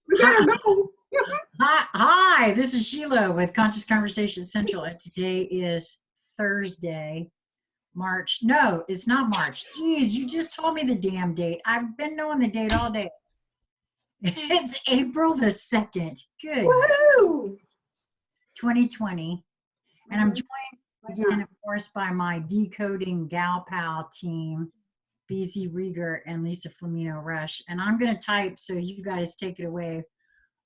We gotta go. Hi, this is Sheila with Conscious Conversation Central, and today is Thursday, March. No, it's not March. Geez, you just told me the damn date. I've been knowing the date all day. It's April the 2nd. Good. Woohoo! 2020. And I'm joined again, of course, by my decoding gal pal team, BZ Rieger and Lisa Flameno Rush. And I'm going to type, so you guys take it away.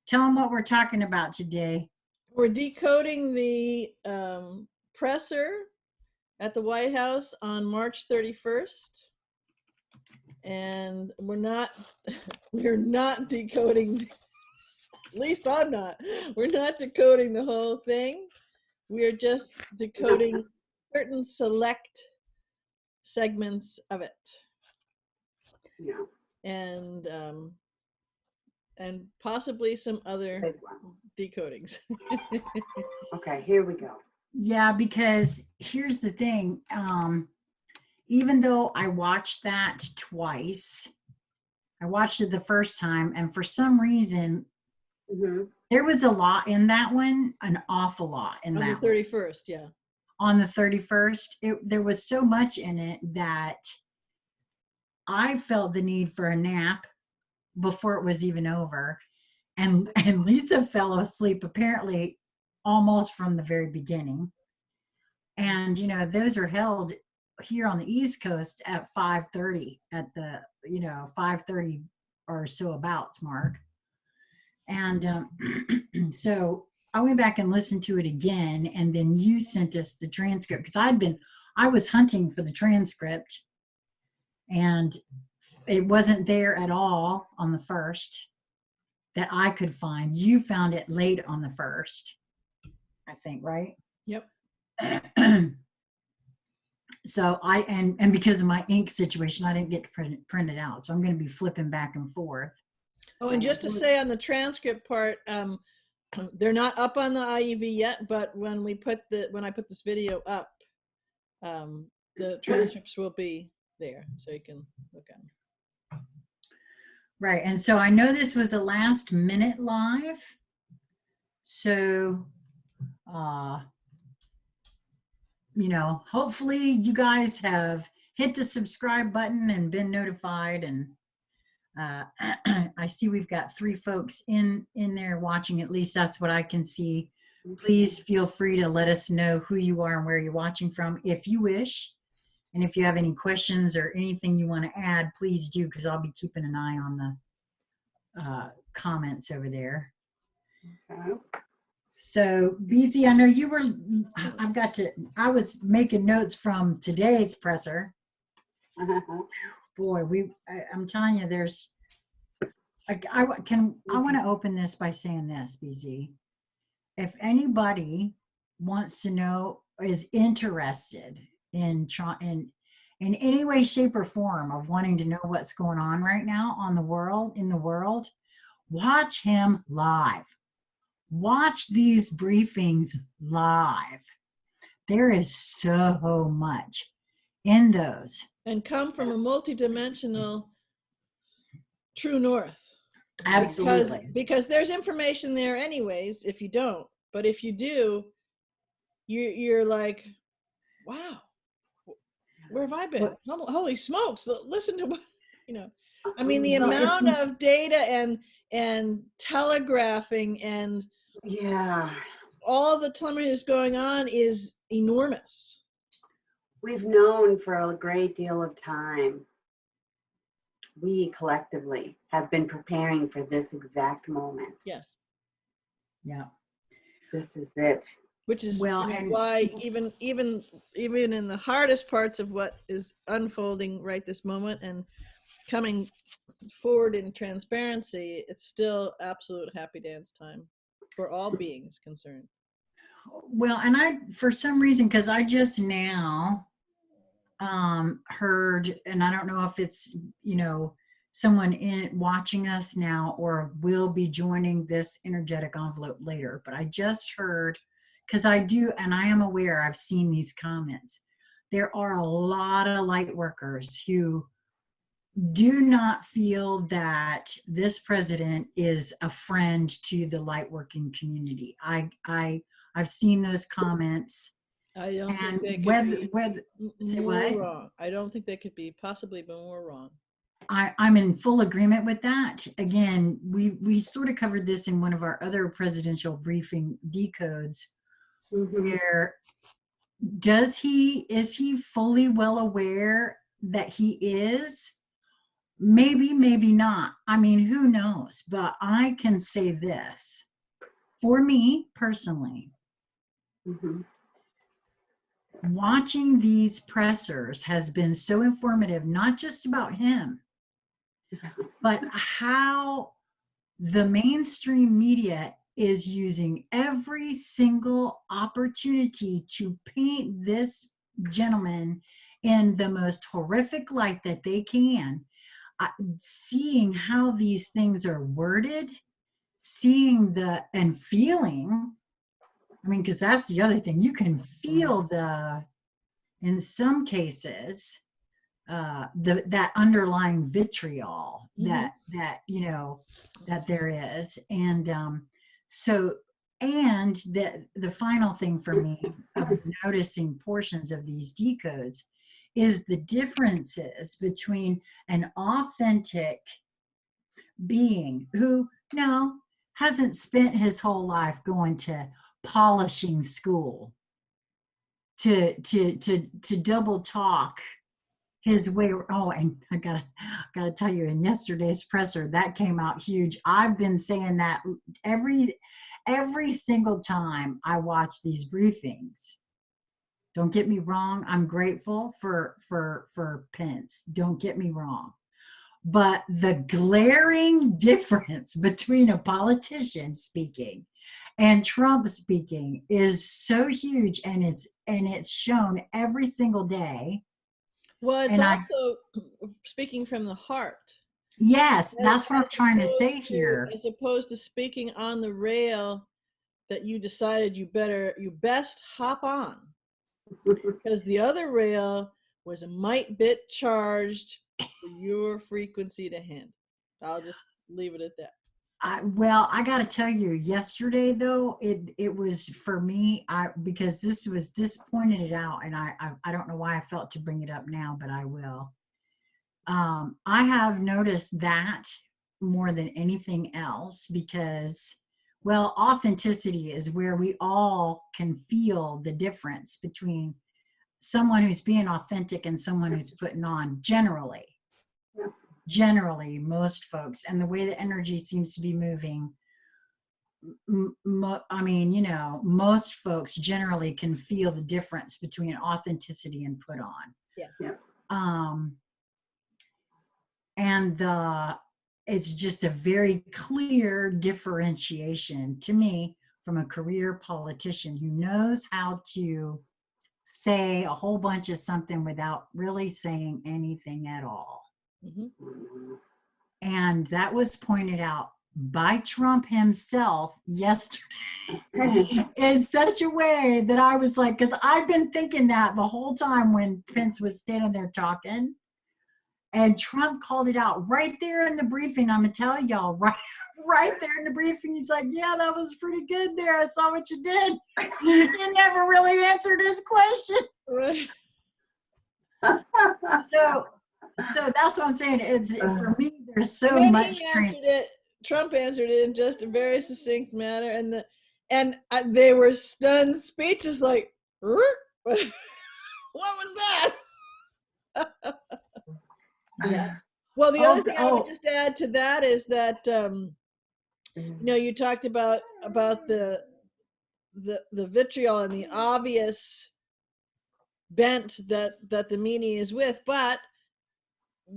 Tell them what we're talking about today. We're decoding the presser at the White House on March 31st. And we're not decoding, at least I'm not, we're not decoding the whole thing. We are just decoding certain select segments of it. Yeah. And possibly some other decodings. Okay, here we go. Yeah, because here's the thing. Even though I watched that twice, I watched it the first time, and for some reason, there was a lot in that one, an awful lot in that. On the 31st, yeah. On the 31st, there was so much in it that I felt the need for a nap before it was even over. And Lisa fell asleep apparently almost from the very beginning. And, you know, those are held here on the East Coast at 5:30 at the, 5:30 or so abouts mark. And so I went back and listened to it again. And then you sent us the transcript because I was hunting for the transcript and it wasn't there at all on the 1st that I could find. You found it late on the 1st, I think, right? Yep. So and because of my ink situation, I didn't get to print it out. So I'm going to be flipping back and forth. Oh, and just to say on the transcript part, they're not up on the IEV yet, but when I put this video up, the transcripts will be there, so you can look at them. Right, and so I know this was a last minute live, so hopefully you guys have hit the subscribe button and been notified. And I see we've got 3 folks in there watching. At least that's what I can see. Please feel free to let us know who you are and where you're watching from if you wish. And if you have any questions or anything you want to add, please do, because I'll be keeping an eye on the comments over there. Okay. So, BZ, I know you were, I was making notes from today's presser. Boy, I'm telling you, I want to open this by saying this, BZ. If anybody wants to know, is interested in any way, shape, or form of wanting to know what's going on right now in the world, watch him live. Watch these briefings live. There is so much in those. And come from a multidimensional true north. Absolutely. Because there's information there anyways if you don't. But if you do, you're like, wow, where have I been? Holy smokes, listen to what, I mean, the amount of data and telegraphing and all the telemetry that's going on is enormous. We've known for a great deal of time. We collectively have been preparing for this exact moment. Yes. Yeah. This is it. Which is why even in the hardest parts of what is unfolding right this moment and coming forward in transparency, it's still absolute happy dance time for all beings concerned. Well, and for some reason, because I just now heard, and I don't know if it's, someone watching us now or will be joining this energetic envelope later, but I just heard, because I am aware, I've seen these comments. There are a lot of light workers who do not feel that this president is a friend to the light working community. I've seen those comments, I don't and think they could whether be say more what? wrong. I don't think they could be possibly more wrong. I'm in full agreement with that. Again, we sort of covered this in one of our other presidential briefing decodes, where is he fully well aware that he is? Maybe, maybe not. I mean, who knows? But I can say this. For me personally, watching these pressers has been so informative, not just about him, but how the mainstream media is using every single opportunity to paint this gentleman in the most horrific light that they can. Seeing how these things are worded, seeing and feeling, I mean, because that's the other thing, you can feel in some cases, that underlying vitriol that there is. And and the final thing for me of noticing portions of these decodes is the differences between an authentic being who hasn't spent his whole life going to polishing school to double talk his way. Oh, and I gotta tell you, in yesterday's presser, that came out huge. I've been saying that every single time I watch these briefings. Don't get me wrong. I'm grateful for Pence. Don't get me wrong. But the glaring difference between a politician speaking and Trump speaking is so huge, and it's shown every single day. Well, it's also speaking from the heart. Yes, that's what I'm trying to say here. As opposed to speaking on the rail that you decided you best hop on. Because the other rail was a might bit charged for your frequency to handle. I'll just leave it at that. Well, I got to tell you, yesterday though, it was for me, because this pointed it out, and I don't know why I felt to bring it up now, but I will. I have noticed that more than anything else, because, well, authenticity is where we all can feel the difference between someone who's being authentic and someone who's putting on, generally most folks, and the way the energy seems to be moving. I mean, most folks generally can feel the difference between authenticity and put on. And it's just a very clear differentiation to me from a career politician who knows how to say a whole bunch of something without really saying anything at all. And that was pointed out by Trump himself yesterday in such a way that I was like, because I've been thinking that the whole time when Pence was standing there talking, and Trump called it out right there in the briefing. I'm gonna tell y'all, right there in the briefing, he's like, yeah, that was pretty good there. I saw what you did. You never really answered his question. Right. So that's what I'm saying. It's for me, there's so much. Trump answered it in just a very succinct manner, and they were stunned, speechless, like, what was that? Yeah. Well, the other thing I would just add to that is that you talked about the vitriol and the obvious bent that the meaning is with, but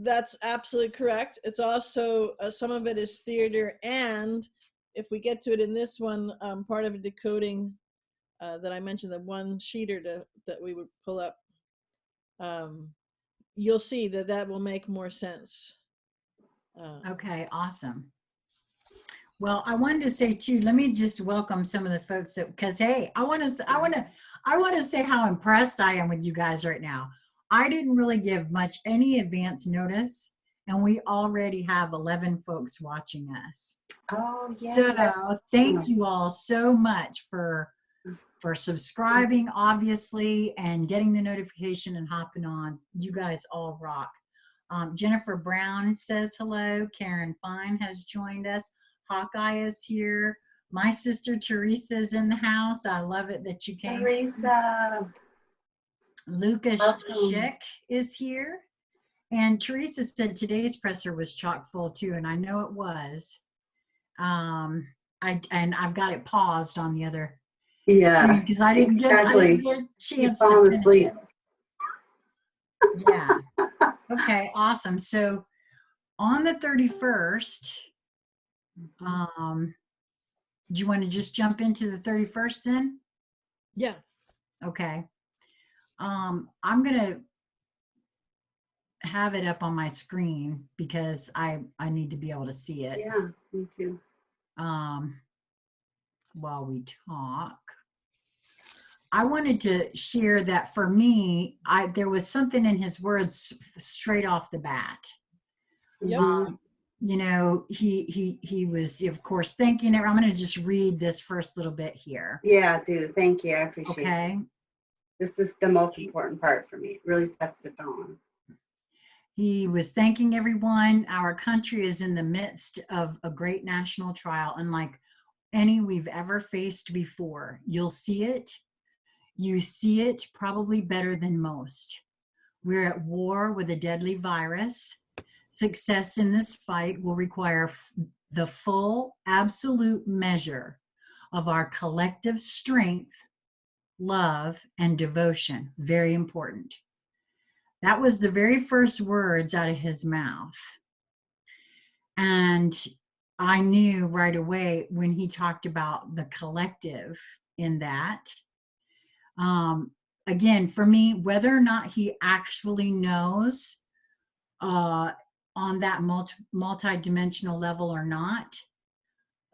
that's absolutely correct. It's also some of it is theater, and if we get to it in this one, part of a decoding that I mentioned, the one sheeter that we would pull up, you'll see that will make more sense. Okay, awesome. Well, I wanted to say too, let me just welcome some of the folks because hey, I want to say how impressed I am with you guys right now. I didn't really give any advance notice, and we already have 11 folks watching us. Oh, yeah. So thank you all so much for subscribing, obviously, and getting the notification and hopping on. You guys all rock. Jennifer Brown says hello. Karen Fine has joined us. Hawkeye is here. My sister Teresa is in the house. I love it that you came. Teresa. Lucas Welcome. Schick is here. And Teresa said today's presser was chock full too, and I know it was. I've got it paused on the other. Yeah. Because I didn't get a chance to finish asleep. it. Yeah. Okay, awesome. So on the 31st, do you want to just jump into the 31st then? Yeah. Okay. I'm gonna have it up on my screen because I need to be able to see it. Yeah, me too. While we talk. I wanted to share that for me, there was something in his words straight off the bat. Yep. You know, he was, of course, thanking it. I'm going to just read this first little bit here. Yeah, dude. Thank you. I appreciate it. Okay. This is the most important part for me. It really sets the tone. He was thanking everyone. Our country is in the midst of a great national trial, unlike any we've ever faced before. You'll see it. You see it probably better than most. We're at war with a deadly virus. Success in this fight will require the full, absolute measure of our collective strength, love, and devotion. Very important. That was the very first words out of his mouth. And I knew right away when he talked about the collective in that. Again, for me, whether or not he actually knows on that multi-dimensional level or not,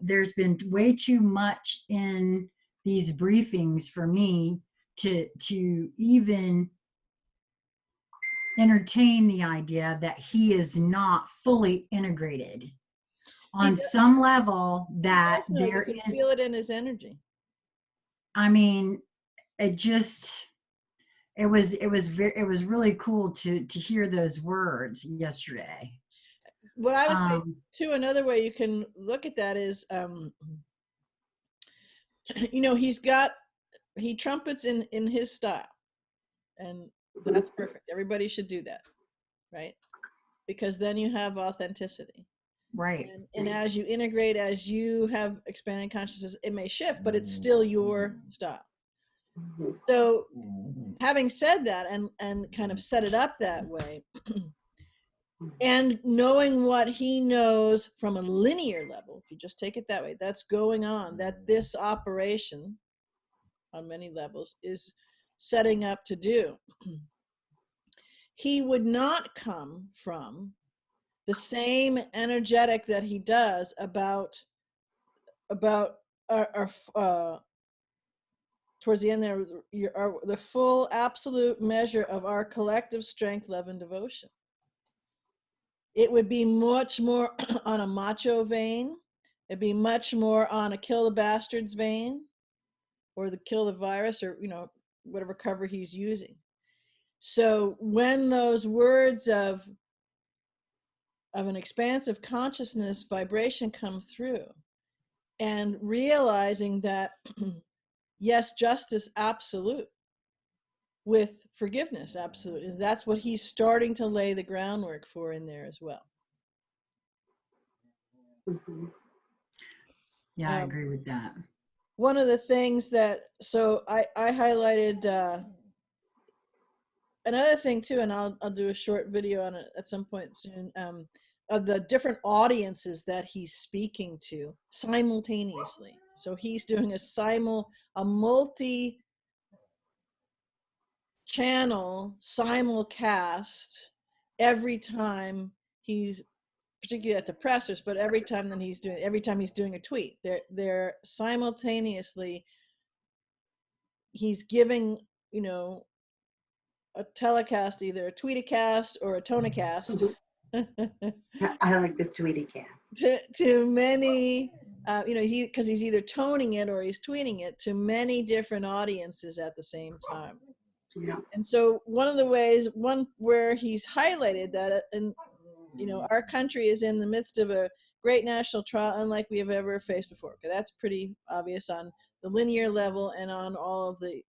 there's been way too much in these briefings for me to even entertain the idea that he is not fully integrated on some level. That there you can is, feel it in his energy. I mean, it was really cool to hear those words yesterday. What I would say too, another way you can look at that is, you know, he trumpets in his style, and that's perfect. Everybody should do that, right? Because then you have authenticity. Right. And as you integrate, as you have expanded consciousness, it may shift, but it's still your style. So having said that and kind of set it up that way, and knowing what he knows from a linear level, if you just take it that way, that's going on, that this operation on many levels is setting up to do. He would not come from the same energetic that he does about our towards the end there, the full absolute measure of our collective strength, love, and devotion. It would be much more on a macho vein. It'd be much more on a kill the bastards vein, or the kill the virus, or, you know, whatever cover he's using. So when those words of an expansive consciousness vibration come through, and realizing that yes, justice absolute with forgiveness absolute, is that's what he's starting to lay the groundwork for in there as well. Yeah, I agree with that. One of the things that, so I highlighted another thing too, and I'll do a short video on it at some point soon, of the different audiences that he's speaking to simultaneously. So he's doing a multi-channel simulcast every time he's, particularly at the pressers, but every time he's doing a tweet, they're simultaneously, he's giving, a telecast, either a tweetacast or a tonacast, I like the tweety cat. to many, because he's either toning it or he's tweeting it to many different audiences at the same time. Yeah. And so one of the ways, where he's highlighted that, and our country is in the midst of a great national trial unlike we have ever faced before. Okay, that's pretty obvious on the linear level and on all of the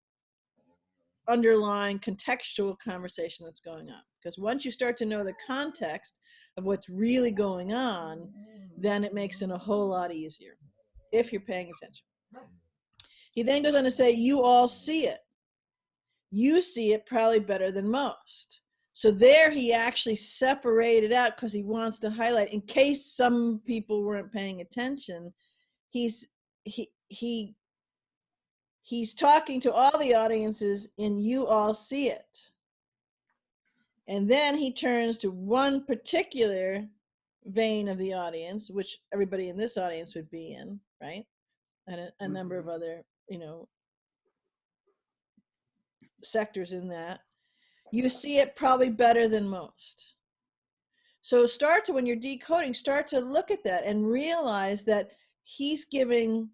underlying contextual conversation that's going on. Because once you start to know the context of what's really going on, then it makes it a whole lot easier if you're paying attention. He then goes on to say, you all see it. You see it probably better than most. So there he actually separated out because he wants to highlight, in case some people weren't paying attention, he's talking to all the audiences and you all see it. And then he turns to one particular vein of the audience, which everybody in this audience would be in, right? And a number of other, sectors in that. You see it probably better than most. So when you're decoding, start to look at that and realize that he's giving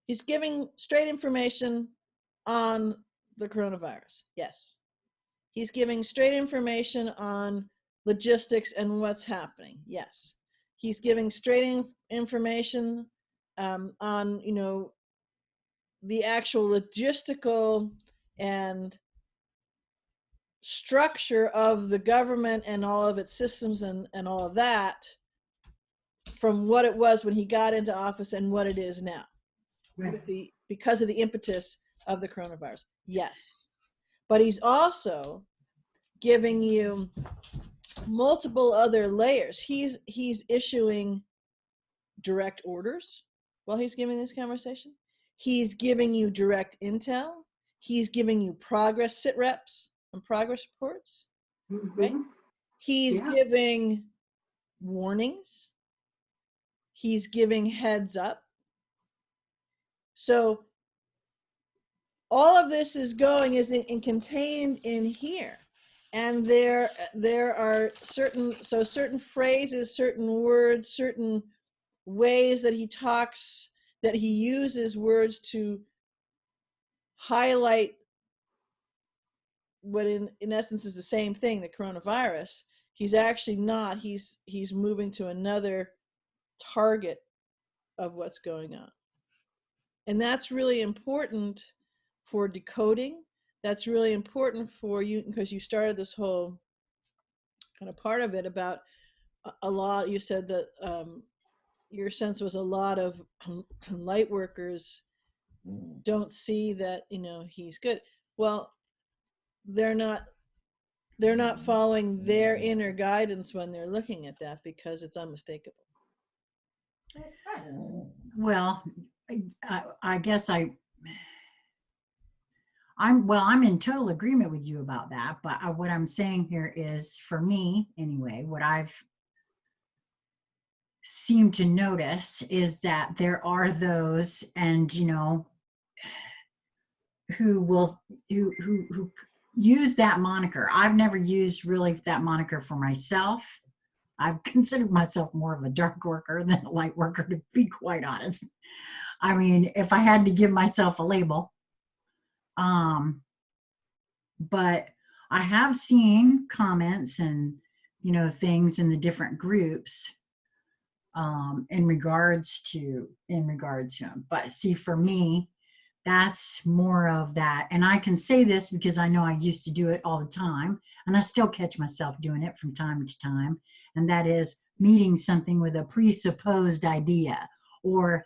straight information on the coronavirus. Yes. He's giving straight information on logistics and what's happening. Yes. He's giving straight information on, the actual logistical and structure of the government and all of its systems and all of that, from what it was when he got into office and what it is now, right, because of the impetus of the coronavirus. Yes. But he's also giving you multiple other layers. He's issuing direct orders while he's giving this conversation. He's giving you direct intel. He's giving you progress sit reps and progress reports. Right? He's giving warnings. He's giving heads up. So all of this is contained in here. And there are certain phrases, certain words, certain ways that he talks, that he uses words to highlight what in essence is the same thing, the coronavirus. He's actually not. He's moving to another target of what's going on. And that's really important for decoding. That's really important for you, because you started this whole kind of part of it about a lot. You said that your sense was a lot of light workers don't see that, he's good. Well, they're not following their inner guidance when they're looking at that, because it's unmistakable. Well, I guess I'm in total agreement with you about that. But what I'm saying here is, for me anyway, what I've seemed to notice is that there are those, and who use that moniker. I've never used really that moniker for myself. I've considered myself more of a dark worker than a light worker, to be quite honest. I mean, if I had to give myself a label. But I have seen comments and, things in the different groups in regards to them. But see, for me, that's more of that. And I can say this because I know I used to do it all the time, and I still catch myself doing it from time to time. And that is meeting something with a presupposed idea, or,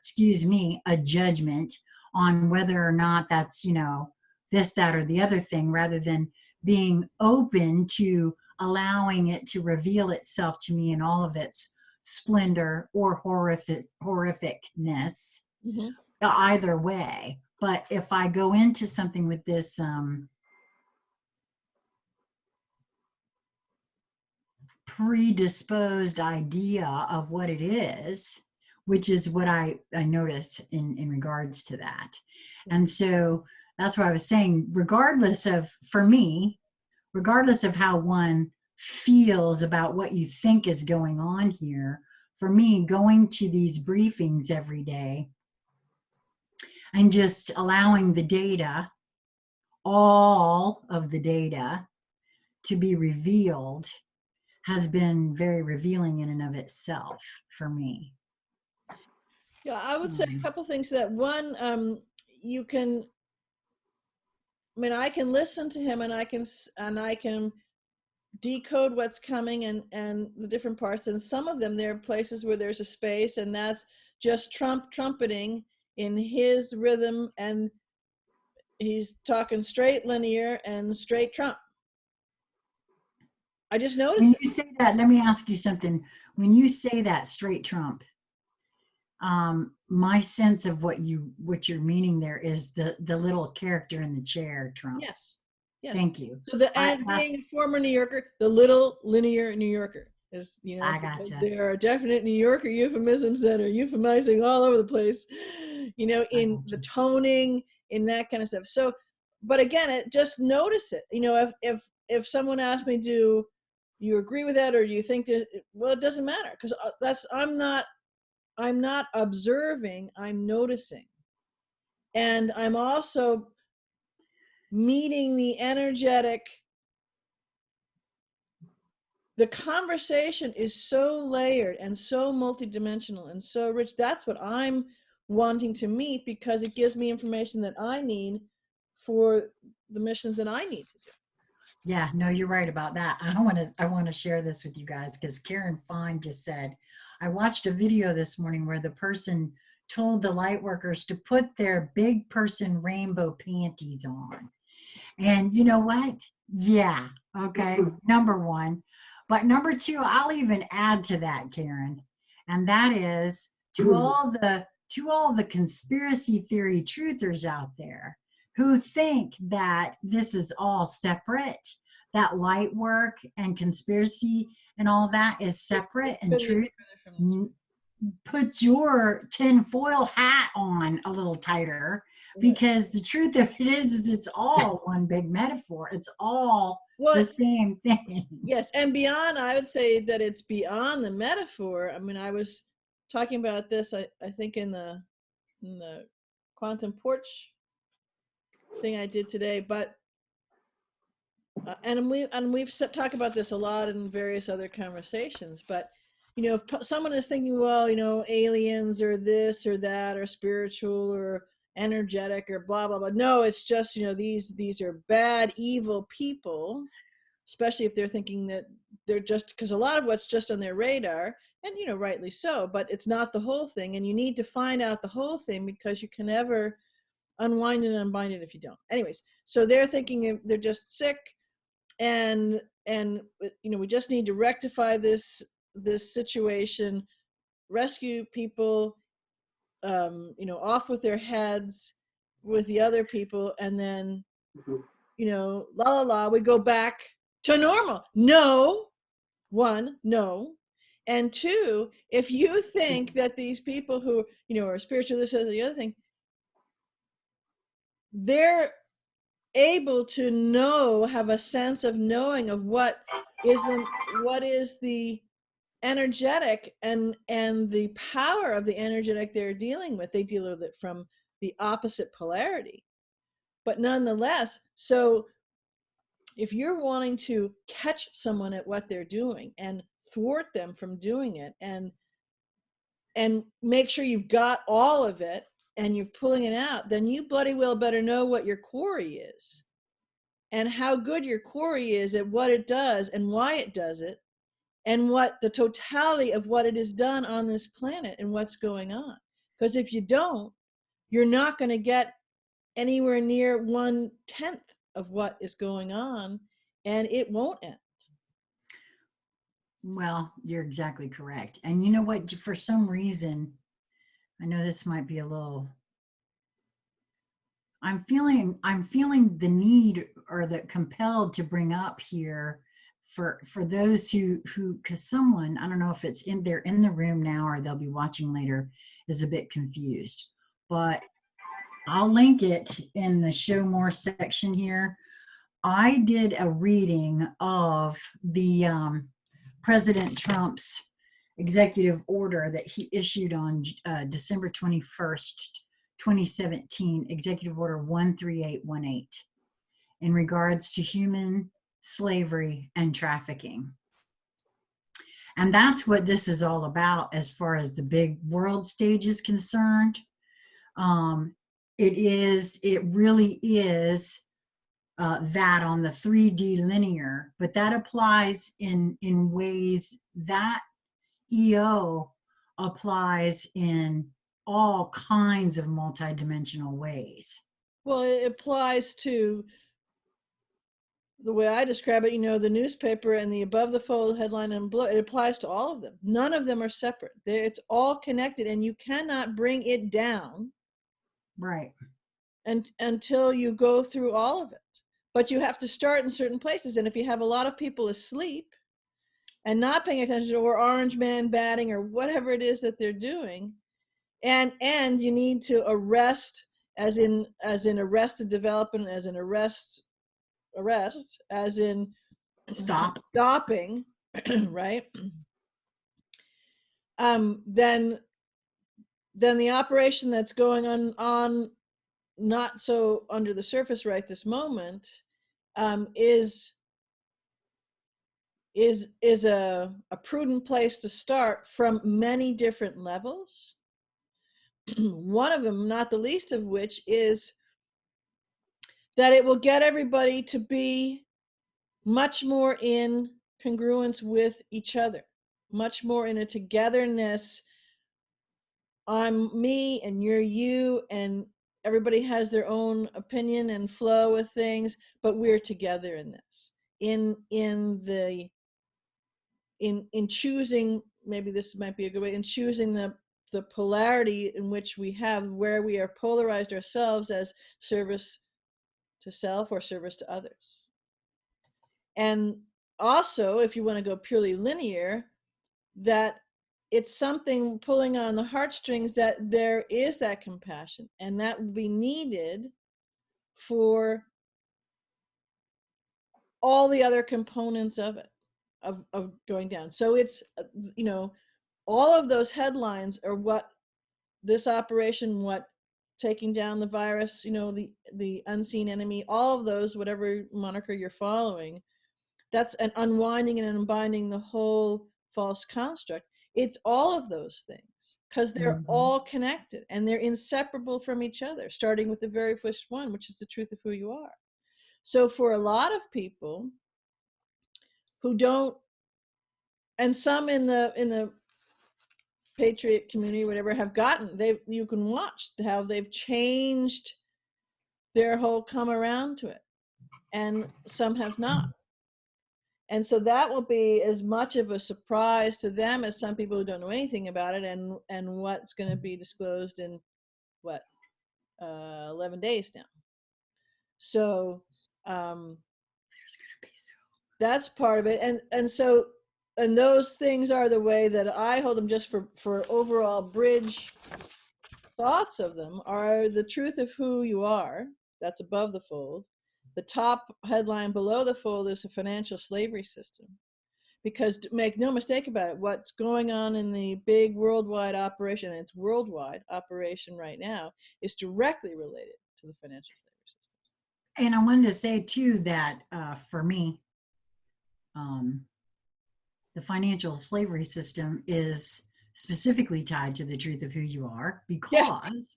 a judgment on whether or not that's, this, that, or the other thing, rather than being open to allowing it to reveal itself to me in all of its splendor or horrificness, either way. But if I go into something with this predisposed idea of what it is, which is what I notice in regards to that. And so that's what I was saying, regardless of how one feels about what you think is going on here. For me, going to these briefings every day and just allowing the data, all of the data, to be revealed has been very revealing in and of itself for me. Yeah, I would say a couple things to that. One, you can, I mean, I can listen to him and I can decode what's coming and the different parts. And some of them, there are places where there's a space, and that's just trumpeting in his rhythm, and he's talking straight linear and straight trump. I just noticed When it. you say that, let me ask you something. When you say that straight trump, my sense of what you're meaning there is the little character in the chair, Trump. Yes. Yes. Thank you. So being a former New Yorker, the little linear New Yorker is, you know, I gotcha. there are definite New Yorker euphemisms that are euphemizing all over the place, you know, in the toning, in that kind of stuff. So, but again, just notice it. You know, if someone asked me, do you agree with that, or do you think that? Well, it doesn't matter, because I'm not observing, I'm noticing. And I'm also meeting the energetic. The conversation is so layered and so multidimensional and so rich. That's what I'm wanting to meet, because it gives me information that I need for the missions that I need to do. Yeah, no, you're right about that. I want to share this with you guys, because Karen Fine just said, I watched a video this morning where the person told the light workers to put their big person rainbow panties on. And you know what? Yeah, okay, number one. But number two, I'll even add to that, Karen, and that is to all the conspiracy theory truthers out there who think that this is all separate, that light work and conspiracy and all that is separate and truth. Put your tinfoil hat on a little tighter, because the truth of it is it's all one big metaphor. It's all the same thing. Yes, and beyond, I would say that it's beyond the metaphor. I mean, I was talking about this, I think in the quantum porch thing I did today, but and we've talked about this a lot in various other conversations. But you know, if someone is thinking, well, you know, aliens or this or that or spiritual or energetic or blah blah blah. No, it's just, you know, these are bad, evil people, especially if they're thinking that they're just, because a lot of what's just on their radar, and you know, rightly so, but it's not the whole thing, and you need to find out the whole thing, because you can never unwind and unbind it if you don't. Anyways, so they're thinking they're just sick, and you know, we just need to rectify this situation, rescue people, you know, off with their heads with the other people, and then you know, la la la, we go back to normal. No, one, no. And two, if you think that these people who, you know, are spiritual, this is the other thing, they're able to know, have a sense of knowing of what is the energetic and the power of the energetic they're dealing with. They deal with it from the opposite polarity, but nonetheless. So if you're wanting to catch someone at what they're doing and thwart them from doing it, and make sure you've got all of it and you're pulling it out, then you bloody well better know what your quarry is, and how good your quarry is at what it does and why it does it, and what the totality of what it has done on this planet and what's going on. Because if you don't, you're not going to get anywhere near 1/10 of what is going on, and it won't end. Well, you're exactly correct. And you know what? For some reason, I know this might be a little, I'm feeling the need or the compelled to bring up here for those who, because someone, I don't know if it's they're in the room now or they'll be watching later, is a bit confused. But I'll link it in the show more section here. I did a reading of the President Trump's executive order that he issued on December 21st, 2017, Executive Order 13818, in regards to human slavery and trafficking. And that's what this is all about as far as the big world stage is concerned. It really is that on the 3D linear, but that applies in ways that EO applies in all kinds of multidimensional ways. Well, it applies to the way I describe it, you know, the newspaper and the above the fold headline and below, it applies to all of them. None of them are separate. It's all connected, and you cannot bring it down. Right. Until you go through all of it. But you have to start in certain places. And if you have a lot of people asleep and not paying attention, or orange man batting, or whatever it is that they're doing, and you need to arrest, as in arrested development, as in arrest, as in stopping, right? Then the operation that's going on not so under the surface right this moment is a prudent place to start from many different levels. One of them, not the least of which, is that it will get everybody to be much more in congruence with each other, much more in a togetherness. I'm me and you're you, and everybody has their own opinion and flow with things, but we're together in this. In choosing, maybe this might be a good way, in choosing the polarity in which we have, where we are polarized ourselves as service to self or service to others. And also, if you want to go purely linear, that it's something pulling on the heartstrings, that there is that compassion, and that will be needed for all the other components of it, of going down. So it's, you know, all of those headlines are what this operation, what taking down the virus, you know, the unseen enemy, all of those, whatever moniker you're following, that's an unwinding and unbinding the whole false construct. It's all of those things, because they're all connected and they're inseparable from each other, starting with the very first one, which is the truth of who you are. So for a lot of people who don't, and some in the patriot community, whatever, have gotten, you can watch how they've changed their whole come around to it, and some have not. And so that will be as much of a surprise to them as some people who don't know anything about it, and what's going to be disclosed in 11 days now. So that's part of it. And those things are the way that I hold them, just for overall bridge thoughts of them, are the truth of who you are. That's above the fold. The top headline below the fold is a financial slavery system. Because make no mistake about it, what's going on in the big worldwide operation, and it's worldwide operation right now, is directly related to the financial slavery system. And I wanted to say too that for me, the financial slavery system is specifically tied to the truth of who you are, because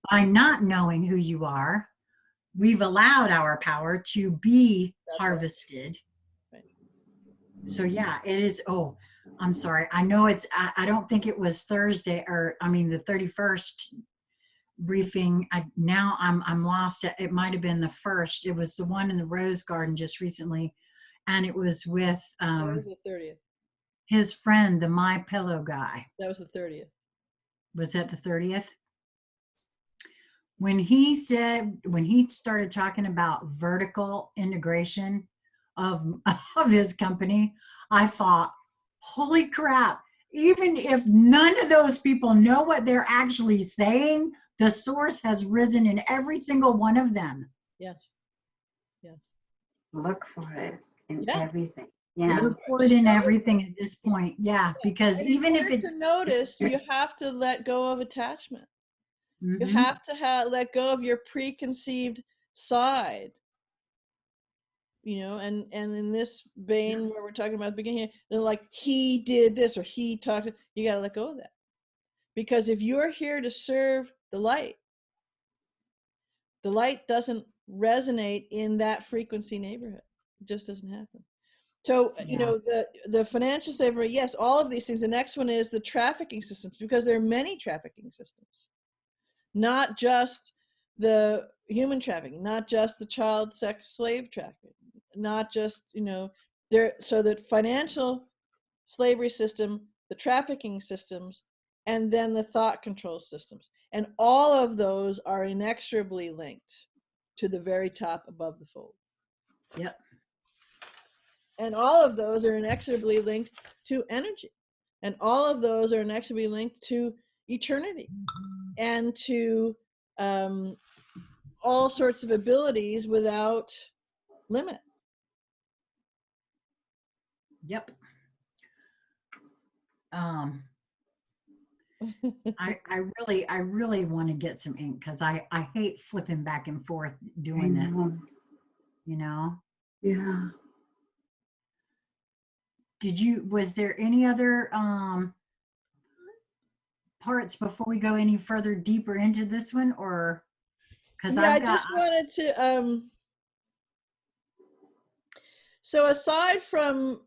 by not knowing who you are, we've allowed our power to be harvested. Right. So yeah, it is. Oh, I'm sorry. I know it's, I don't think it was Thursday, or I mean the 31st briefing. Now I'm lost. It might've been the first. It was the one in the Rose Garden just recently. And it was with that was the 30th. His friend, the My Pillow guy. That was the 30th. Was that the 30th? When he started talking about vertical integration of his company, I thought, holy crap, even if none of those people know what they're actually saying, the source has risen in every single one of them. Yes. Yes. Look for it in Yeah. everything. Yeah. Look for it Just in notice everything it. at this point. Yeah, because And in even if order it, to notice, you have to let go of attachment. You Mhm. have to let go of your preconceived side. You know, and in this vein where we're talking about at the beginning, they're like, he did this or he talked, you got to let go of that. Because if you're here to serve the light doesn't resonate in that frequency neighborhood. It just doesn't happen. So, you Yeah. know, the financial slavery, yes, all of these things. The next one is the trafficking systems, because there are many trafficking systems, not just the human trafficking, not just the child sex slave trafficking, not just, you know, there. So the financial slavery system, the trafficking systems, and then the thought control systems. And all of those are inexorably linked to the very top above the fold. Yep. And all of those are inexorably linked to energy. And all of those are inexorably linked to eternity and to all sorts of abilities without limit. Yep. I really want to get some ink because I hate flipping back and forth I doing this, know. you know. Yeah. Was there any other parts before we go any further deeper into this one, or because Yeah, I I've got, just wanted to so aside from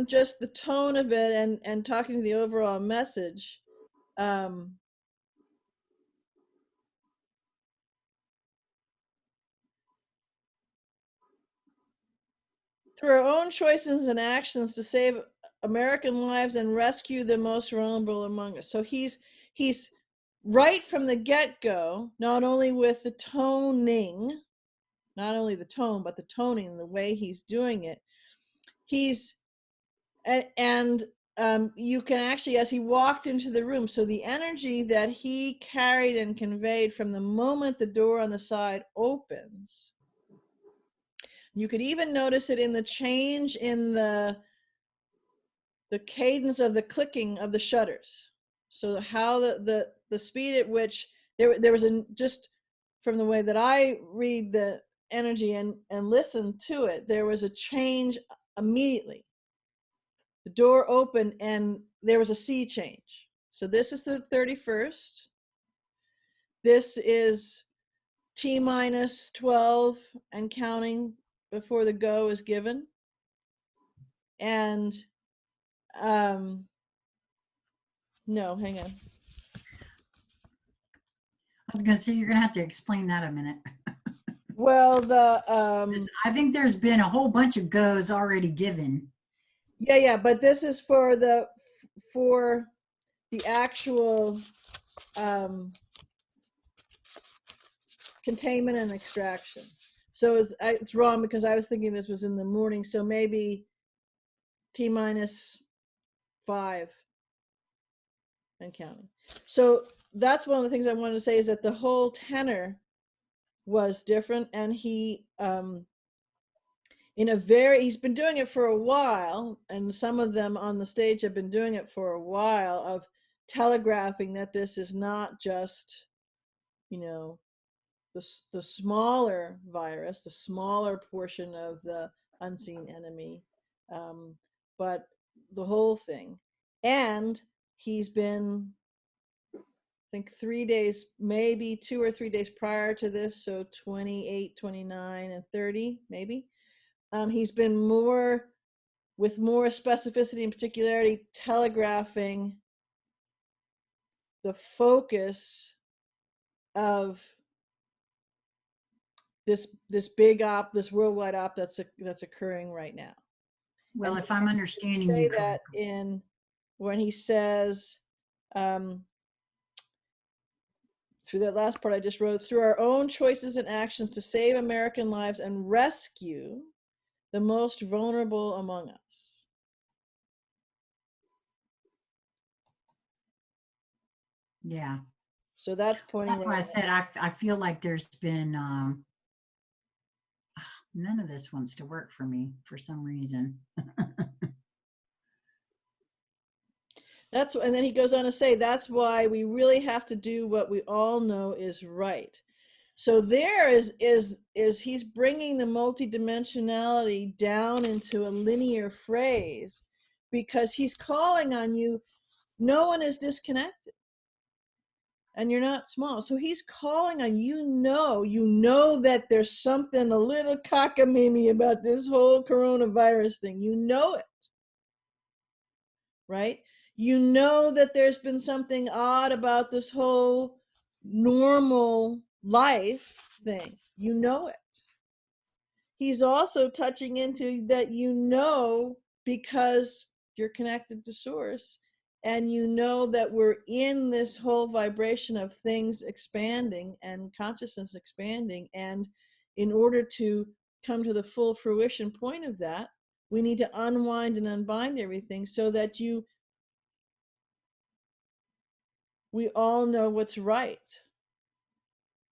just the tone of it and talking to the overall message, through our own choices and actions to save American lives and rescue the most vulnerable among us. So he's right from the get-go, not only with the toning, not only the tone, but the toning, the way he's doing it. He's and you can actually, as he walked into the room, so the energy that he carried and conveyed from the moment the door on the side opens, you could even notice it in the change in the cadence of the clicking of the shutters. So how the speed at which there was just from the way that I read the energy and listen to it, there was a change immediately. The door opened and there was a sea change. So this is the 31st. This is T minus 12 and counting before the go is given. And no, hang on. I was going to say you're going to have to explain that a minute. Well, I think there's been a whole bunch of goes already given. yeah, but this is for the actual containment and extraction. So it's wrong because I was thinking this was in the morning. So maybe T minus 5 and counting. So that's one of the things I wanted to say, is that the whole tenor was different, and he he's been doing it for a while, and some of them on the stage have been doing it for a while, of telegraphing that this is not just, you know, the smaller virus, the smaller portion of the unseen enemy, but the whole thing. And he's been, I think 3 days, maybe 2 or 3 days prior to this, so 28, 29, and 30, maybe. He's been with more specificity and particularity, telegraphing the focus of this big op, this worldwide op that's occurring right now. Well, And if I'm understanding say you that correctly, when he says, through that last part I just wrote, through our own choices and actions to save American lives and rescue the most vulnerable among us. yeah. So that's pointing That's why I right said I feel like there's been None of this wants to work for me for some reason. And then he goes on to say, that's why we really have to do what we all know is right. So there is he's bringing the multidimensionality down into a linear phrase, because he's calling on you. No one is disconnected, and you're not small. So he's calling on you know that there's something a little cockamamie about this whole coronavirus thing. You know it, right? You know that there's been something odd about this whole normal life thing. You know it. He's also touching into that, because you're connected to source, and you know that we're in this whole vibration of things expanding and consciousness expanding. And in order to come to the full fruition point of that, we need to unwind and unbind everything so that we all know what's right.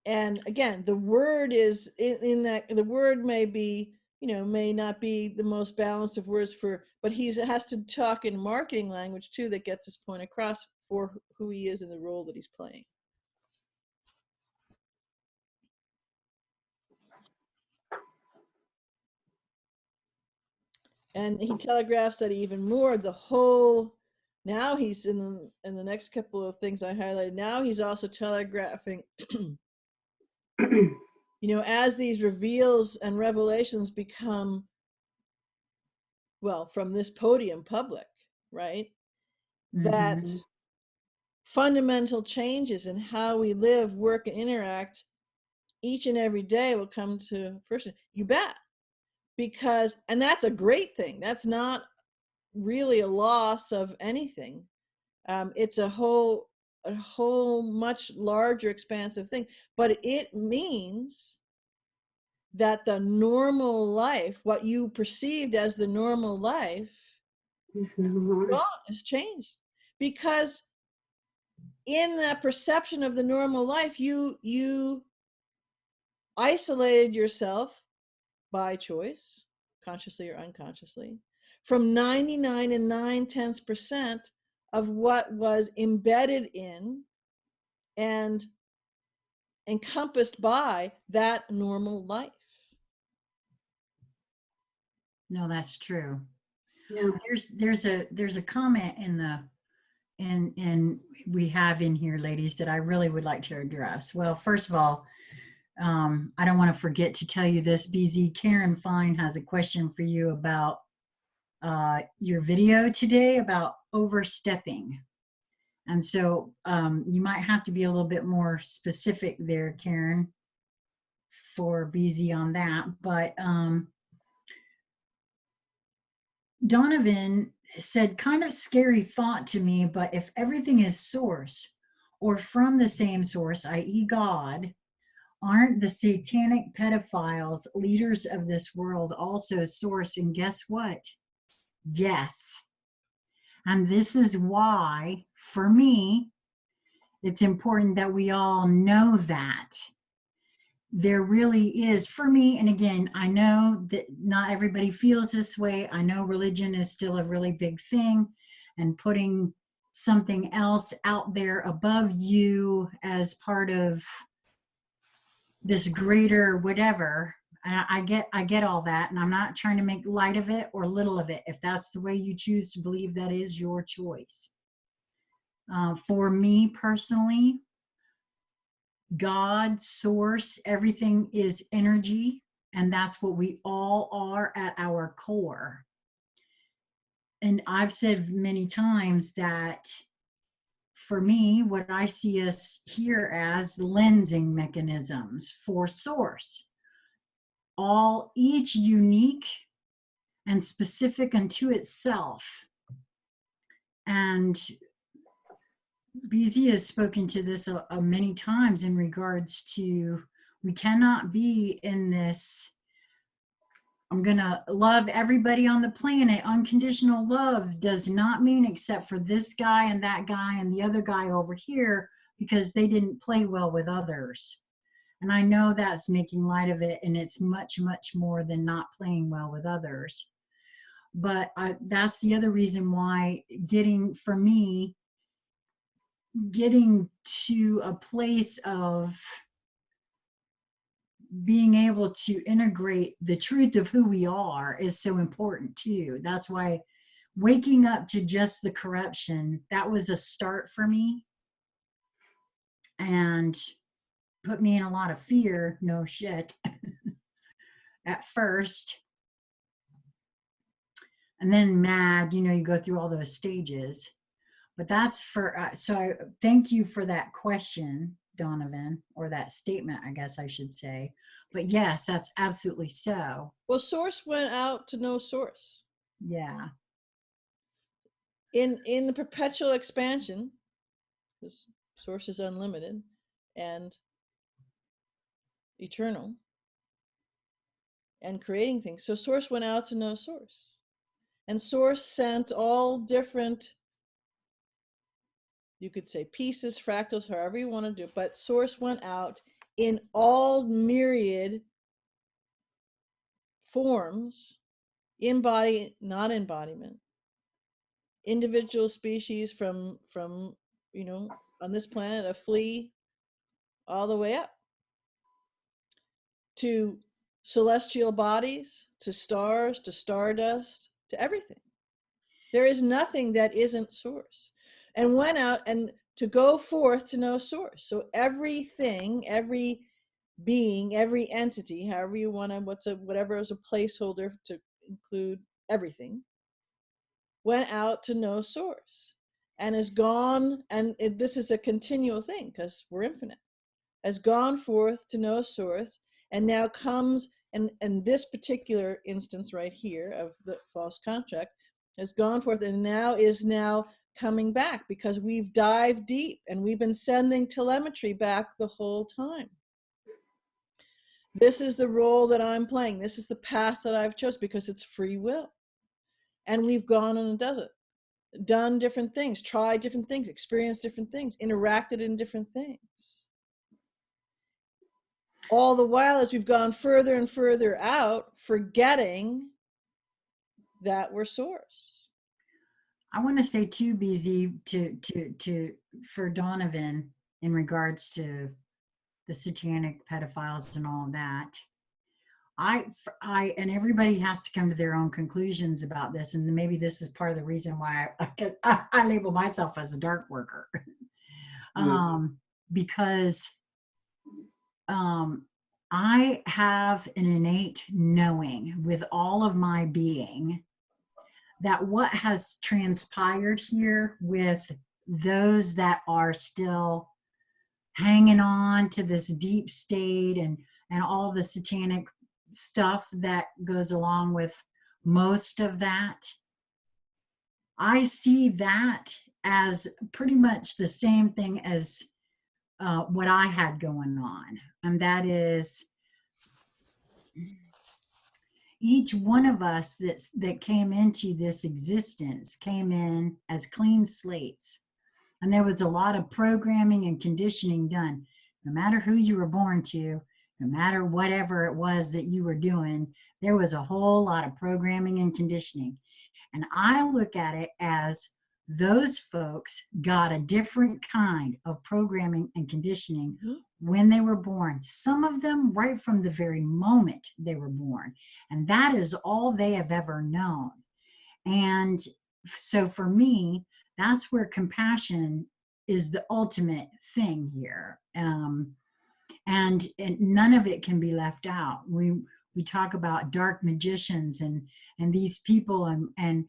And again, the word is in that the word may be, may not be the most balanced of words but he has to talk in marketing language too, that gets his point across for who he is and the role that he's playing. And he telegraphs that even more, now he's in the next couple of things I highlighted. Now he's also telegraphing, as these reveals and revelations become, well, from this podium public, right? That fundamental changes in how we live, work, and interact each and every day will come to fruition. You bet. And that's a great thing. That's not really a loss of anything. It's a whole much larger, expansive thing. But it means that the normal life, what you perceived as the normal life, is no more. Has changed. Because in that perception of the normal life, you isolated yourself by choice, consciously or unconsciously, from 99 9/10% of what was embedded in and encompassed by that normal life. No, that's true. Yeah. There's a comment in we have in here, ladies, that I really would like to address. Well, first of all, I don't want to forget to tell you this. BZ Karen Fine has a question for you about your video today about overstepping. And so you might have to be a little bit more specific there, Karen, for BZ on that. But Donovan said, kind of scary thought to me, but if everything is source or from the same source, i.e. God, aren't the satanic pedophiles, leaders of this world, also source? And guess what? Yes. And this is why, for me, it's important that we all know that. There really is, for me, and again, I know that not everybody feels this way. I know religion is still a really big thing, and putting something else out there above you as part of this greater whatever. I get all that, and I'm not trying to make light of it or little of it. If that's the way you choose to believe, that is your choice. For me personally, God, source, everything is energy, and that's what we all are at our core. And I've said many times that for me, what I see us here as lensing mechanisms for source, each unique and specific unto itself. And BZ has spoken to this many times in regards to, we cannot be in this, I'm going to love everybody on the planet. Unconditional love does not mean except for this guy and the other guy over here because they didn't play well with others. And I know that's making light of it, and it's much, much more than not playing well with others. But that's the other reason why for me, getting to a place of being able to integrate the truth of who we are is so important too. That's why waking up to just the corruption, that was a start for me, and put me in a lot of fear, no shit, at first. And then mad, you go through all those stages. But that's so thank you for that question, Donovan, or that statement, I guess I should say. But yes, that's absolutely so. Well, source went out to no source. Yeah. In the perpetual expansion, because source is unlimited and eternal and creating things. So source went out to no source. And source sent all different, you could say pieces, fractals, however you want to do it, but source went out in all myriad forms, embody, not embodiment, individual species from on this planet, a flea, all the way up to celestial bodies, to stars, to stardust, to everything. There is nothing that isn't source. And went out and to go forth to know source. So everything, every being, every entity, however you want to, whatever is a placeholder to include everything, went out to know source and is gone. And this is a continual thing because we're infinite. Has gone forth to know source, and now comes, and this particular instance right here of the false contract has gone forth and now is coming back because we've dived deep and we've been sending telemetry back the whole time. This is the role that I'm playing. This is the path that I've chosen because it's free will. And we've gone and done different things, tried different things, experienced different things, interacted in different things. All the while as we've gone further and further out, forgetting that we're source. I want to say too, BZ, for Donovan, in regards to the satanic pedophiles and all of that. I and everybody has to come to their own conclusions about this, and maybe this is part of the reason why I label myself as a dark worker, because I have an innate knowing with all of my being that what has transpired here with those that are still hanging on to this deep state and all the satanic stuff that goes along with most of that, I see that as pretty much the same thing as what I had going on. And that is each one of us that came into this existence came in as clean slates. And there was a lot of programming and conditioning done. No matter who you were born to, no matter whatever it was that you were doing, there was a whole lot of programming and conditioning. And I look at it as those folks got a different kind of programming and conditioning when they were born. Some of them right from the very moment they were born. And that is all they have ever known. And so for me, that's where compassion is the ultimate thing here. And none of it can be left out. We talk about dark magicians and these people, and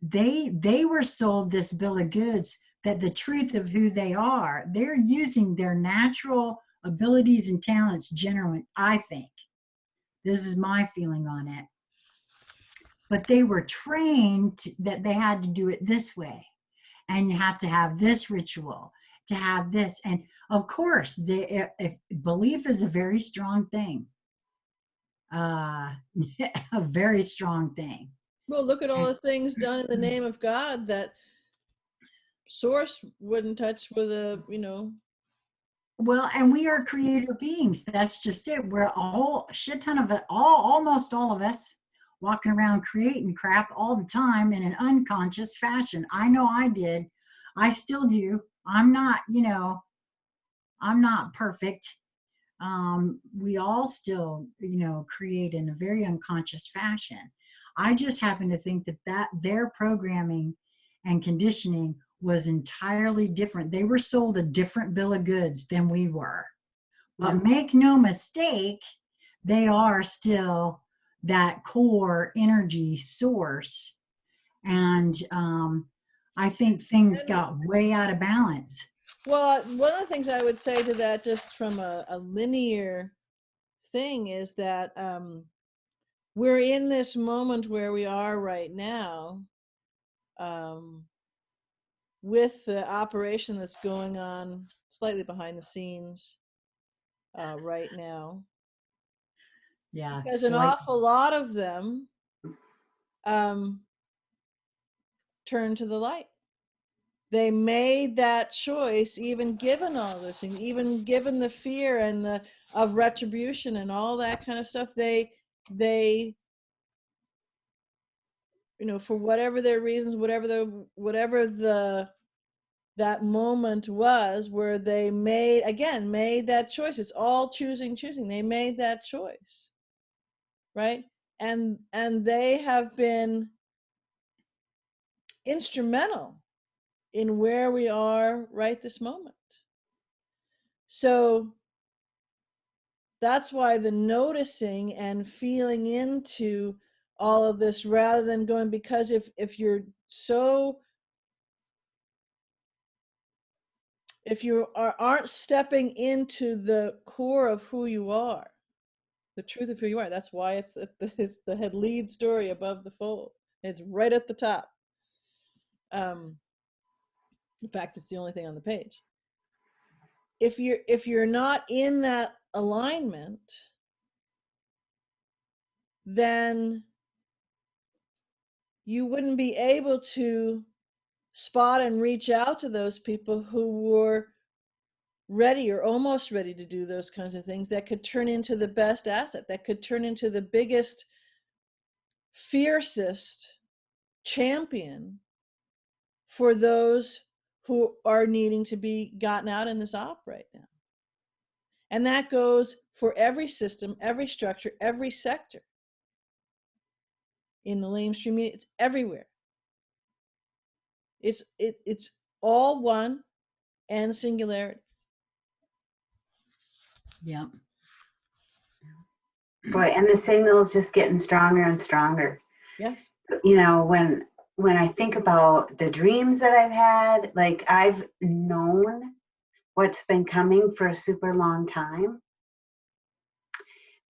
they were sold this bill of goods that the truth of who they are, they're using their natural abilities and talents generally, I think. This is my feeling on it. But they were trained that they had to do it this way. And you have to have this ritual to have this. And of course, if belief is a very strong thing. A very strong thing. Well, look at all the things done in the name of God that source wouldn't touch with a, Well, and we are creator beings. That's just it. We're a whole shit ton of it, almost all of us walking around creating crap all the time in an unconscious fashion. I know I did. I still do. I'm not, I'm not perfect. We all still, create in a very unconscious fashion. I just happen to think that their programming and conditioning was entirely different. They were sold a different bill of goods than we were. Yeah. But make no mistake, they are still that core energy source. And I think things got way out of balance. Well, one of the things I would say to that, just from a linear thing, is that we're in this moment where we are right now, with the operation that's going on slightly behind the scenes right now. Yeah. Because an awful lot of them turn to the light. They made that choice, even given all those things, even given the fear and the of retribution and all that kind of stuff. They for whatever their reasons, whatever the that moment was, where they made that choice. It's all choosing. They made that choice, right? And they have been instrumental in where we are right this moment. So that's why the noticing and feeling into all of this, rather than going, because if you aren't stepping into the core of who you are, the truth of who you are, that's why it's the head lead story above the fold. It's right at the top. In fact, it's the only thing on the page. If you're not in that alignment, then you wouldn't be able to spot and reach out to those people who were ready or almost ready to do those kinds of things that could turn into the best asset, that could turn into the biggest, fiercest champion for those who are needing to be gotten out in this op right now. And that goes for every system, every structure, every sector. In the mainstream media, it's everywhere. It's all one and singularity. Yeah. Boy, and the signal is just getting stronger and stronger. Yes. When I think about the dreams that I've had, like, I've known what's been coming for a super long time.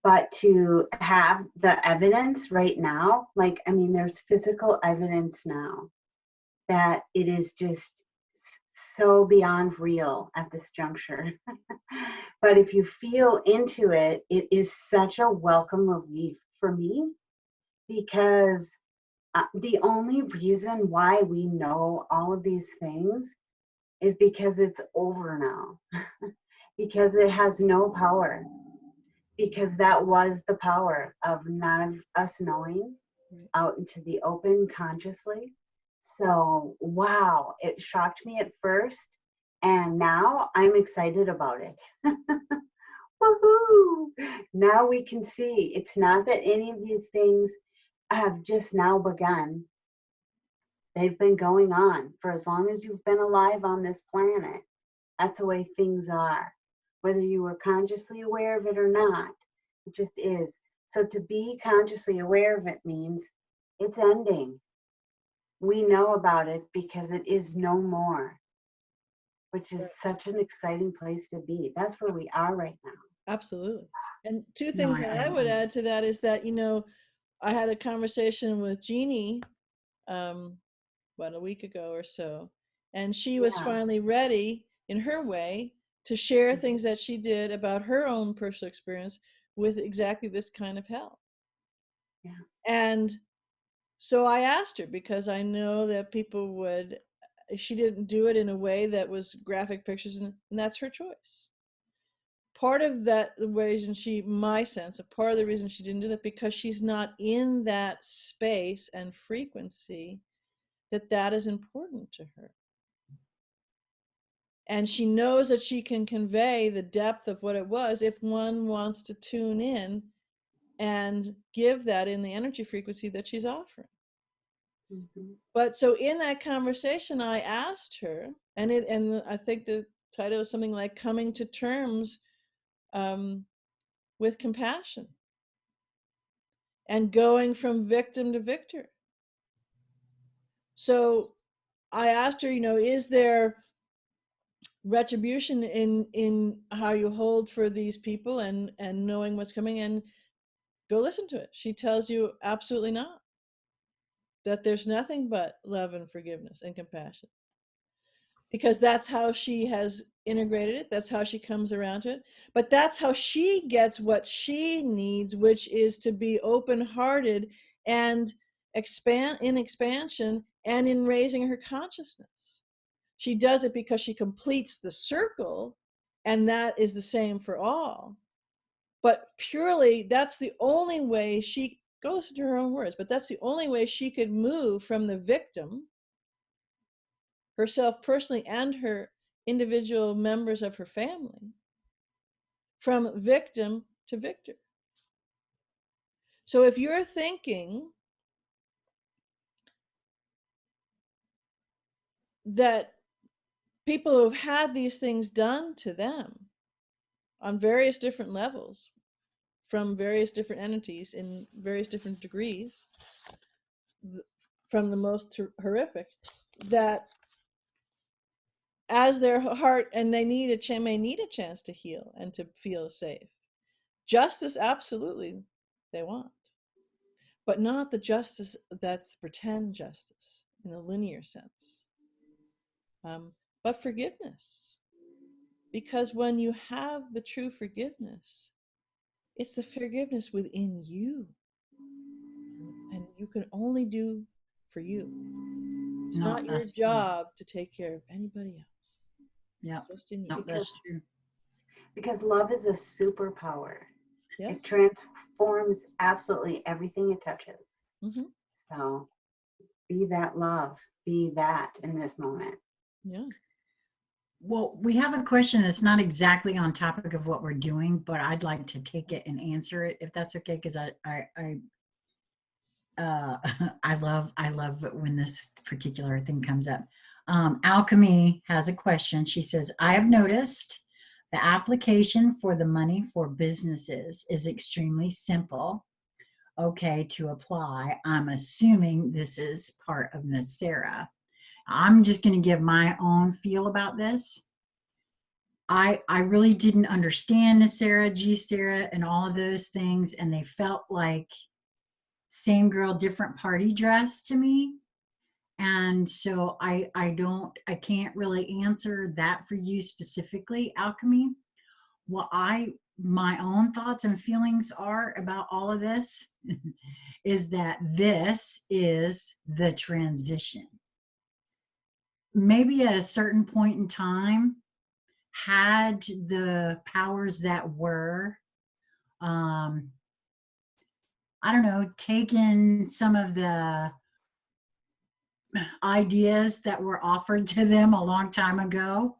But to have the evidence right now, there's physical evidence now that it is just so beyond real at this juncture. But if you feel into it, it is such a welcome relief for me, because the only reason why we know all of these things is because it's over now, because it has no power, because that was the power of none of us knowing out into the open consciously. So, wow, it shocked me at first, and now I'm excited about it. Woohoo! Now we can see it's not that any of these things have just now begun. They've been going on for as long as you've been alive on this planet. That's the way things are, whether you were consciously aware of it or not. It just is. So to be consciously aware of it means it's ending. We know about it because it is no more, which is such an exciting place to be. That's where we are right now. Absolutely. And two things that I would add to that is that, I had a conversation with Jeannie about a week ago or so, and she was finally ready in her way to share things that she did about her own personal experience with exactly this kind of help. Yeah. And so I asked her, because I know that she didn't do it in a way that was graphic pictures, and that's her choice. part of that, the reason my sense of part of the reason she didn't do that, because she's not in that space and frequency that is important to her. And she knows that she can convey the depth of what it was if one wants to tune in and give that in the energy frequency that she's offering. Mm-hmm. But so in that conversation, I asked her, and I think the title is something like "Coming to Terms with Compassion," and going from victim to victor. So I asked her, is there retribution in how you hold for these people and knowing what's coming? And go listen to it. She tells you absolutely not. That there's nothing but love and forgiveness and compassion. Because that's how she has integrated it. That's how she comes around to it. But that's how she gets what she needs, which is to be open-hearted and expansion and in raising her consciousness. She does it because she completes the circle, and that is the same for all. But purely, that's the only way she, go listen to her own words, but that's the only way she could move from the victim, herself personally and her individual members of her family, from victim to victor. So if you're thinking that people who have had these things done to them on various different levels, from various different entities in various different degrees, from the most horrific, that as their heart, and they may need a chance to heal and to feel safe. Justice, absolutely, they want, but not the justice that's the pretend justice in a linear sense, but forgiveness. Because when you have the true forgiveness, it's the forgiveness within you, and you can only do for you. It's No, not your that's true. job to take care of anybody else. Yeah, It's just in you. no, that's true. Because love is a superpower. Yes. It transforms absolutely everything it touches. Mm-hmm. So be that love. Be that in this moment. Yeah. Well, we have a question that's not exactly on topic of what we're doing, but I'd like to take it and answer it if that's okay, because I love when this particular thing comes up. Alchemy has a question. She says, I have noticed the application for the money for businesses is extremely simple. Okay, to apply. I'm assuming this is part of Miss Sarah. I'm just going to give my own feel about this. I really didn't understand Sarah, G Sarah, and all of those things, and they felt like same girl, different party dress to me. And so I can't really answer that for you specifically, Alchemy. What my own thoughts and feelings are about all of this is that this is the transition. Maybe at a certain point in time, had the powers that were, I don't know, taken some of the ideas that were offered to them a long time ago,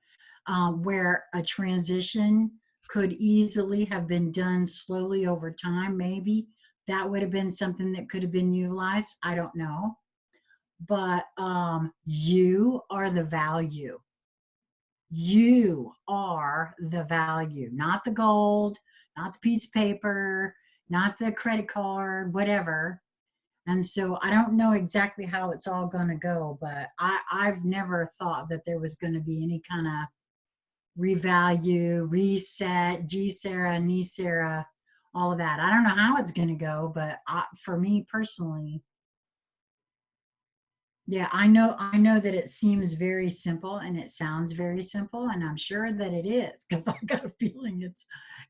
where a transition could easily have been done slowly over time, maybe that would have been something that could have been utilized. I don't know. But you are the value. You are the value, not the gold, not the piece of paper, not the credit card, whatever. And so I don't know exactly how it's all going to go, but I've never thought that there was going to be any kind of revalue, reset, G Sarah, Ni Sarah, all of that. I don't know how it's going to go, but for me personally, yeah, I know that it seems very simple and it sounds very simple, and I'm sure that it is, because I got a feeling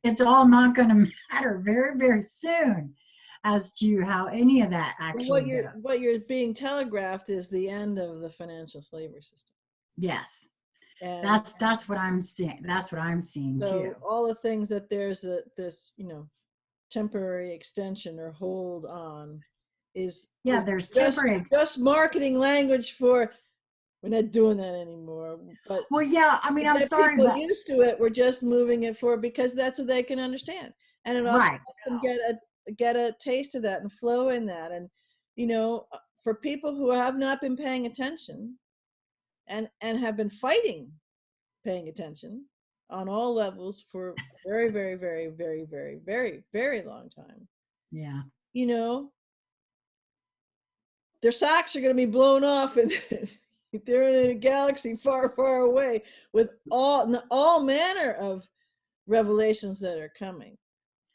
it's all not going to matter very, very soon as to how any of that actually goes. What you're being telegraphed is the end of the financial slavery system. Yes. And That's what I'm seeing. That's what I'm seeing so too. all the things that there's this, temporary extension or hold on is Yeah, is there's just temporary. just marketing language for we're not doing that anymore. But Well, yeah, I mean, to I'm get sorry, people but used to it, we're just moving it forward because that's what they can understand, and it also right. lets them get a taste of that and flow in that. And for people who have not been paying attention and have been fighting paying attention on all levels for a very, very, very, very, very, very, very long time, Yeah. their socks are going to be blown off and they're in a galaxy far, far away with all manner of revelations that are coming.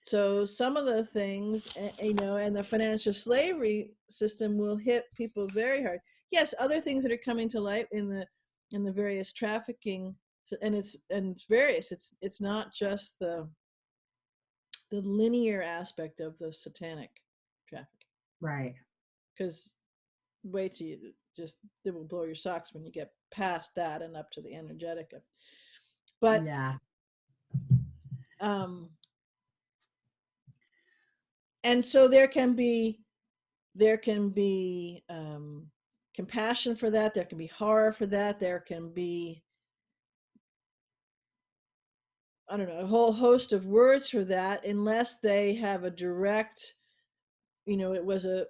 So some of the things, and the financial slavery system will hit people very hard. Yes, other things that are coming to light in the various trafficking, and it's various. It's not just the linear aspect of the satanic trafficking, Right. because wait till you just it will blow your socks when you get past that and up to the energetic of. But Yeah. And so there can be compassion for that, there can be horror for that, there can be, I don't know, a whole host of words for that, unless they have a direct, it was a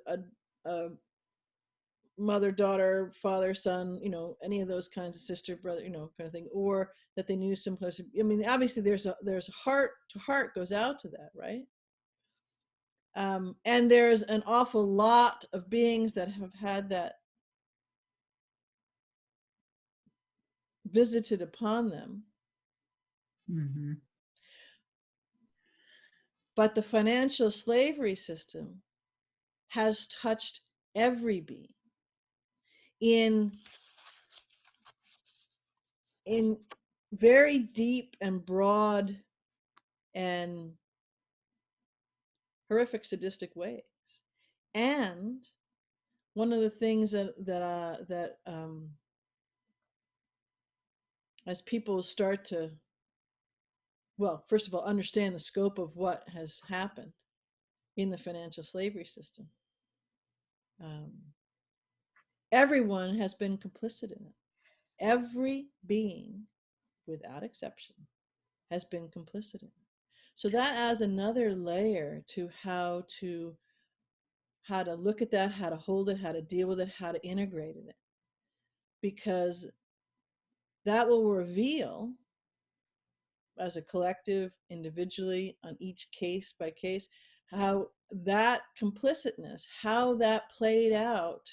mother, daughter, father, son, any of those kinds of sister, brother, kind of thing, or that they knew some close. I mean, obviously there's a heart to heart goes out to that, right? And there's an awful lot of beings that have had that visited upon them. Mm-hmm. But the financial slavery system has touched every being in very deep and broad and horrific sadistic ways. And one of the things that as people start to, well, first of all, understand the scope of what has happened in the financial slavery system, everyone has been complicit in it. Every being, without exception, has been complicit in it. So that adds another layer to how to look at that, how to hold it, how to deal with it, how to integrate it. Because that will reveal, as a collective, individually, on each case by case, how that complicitness, how that played out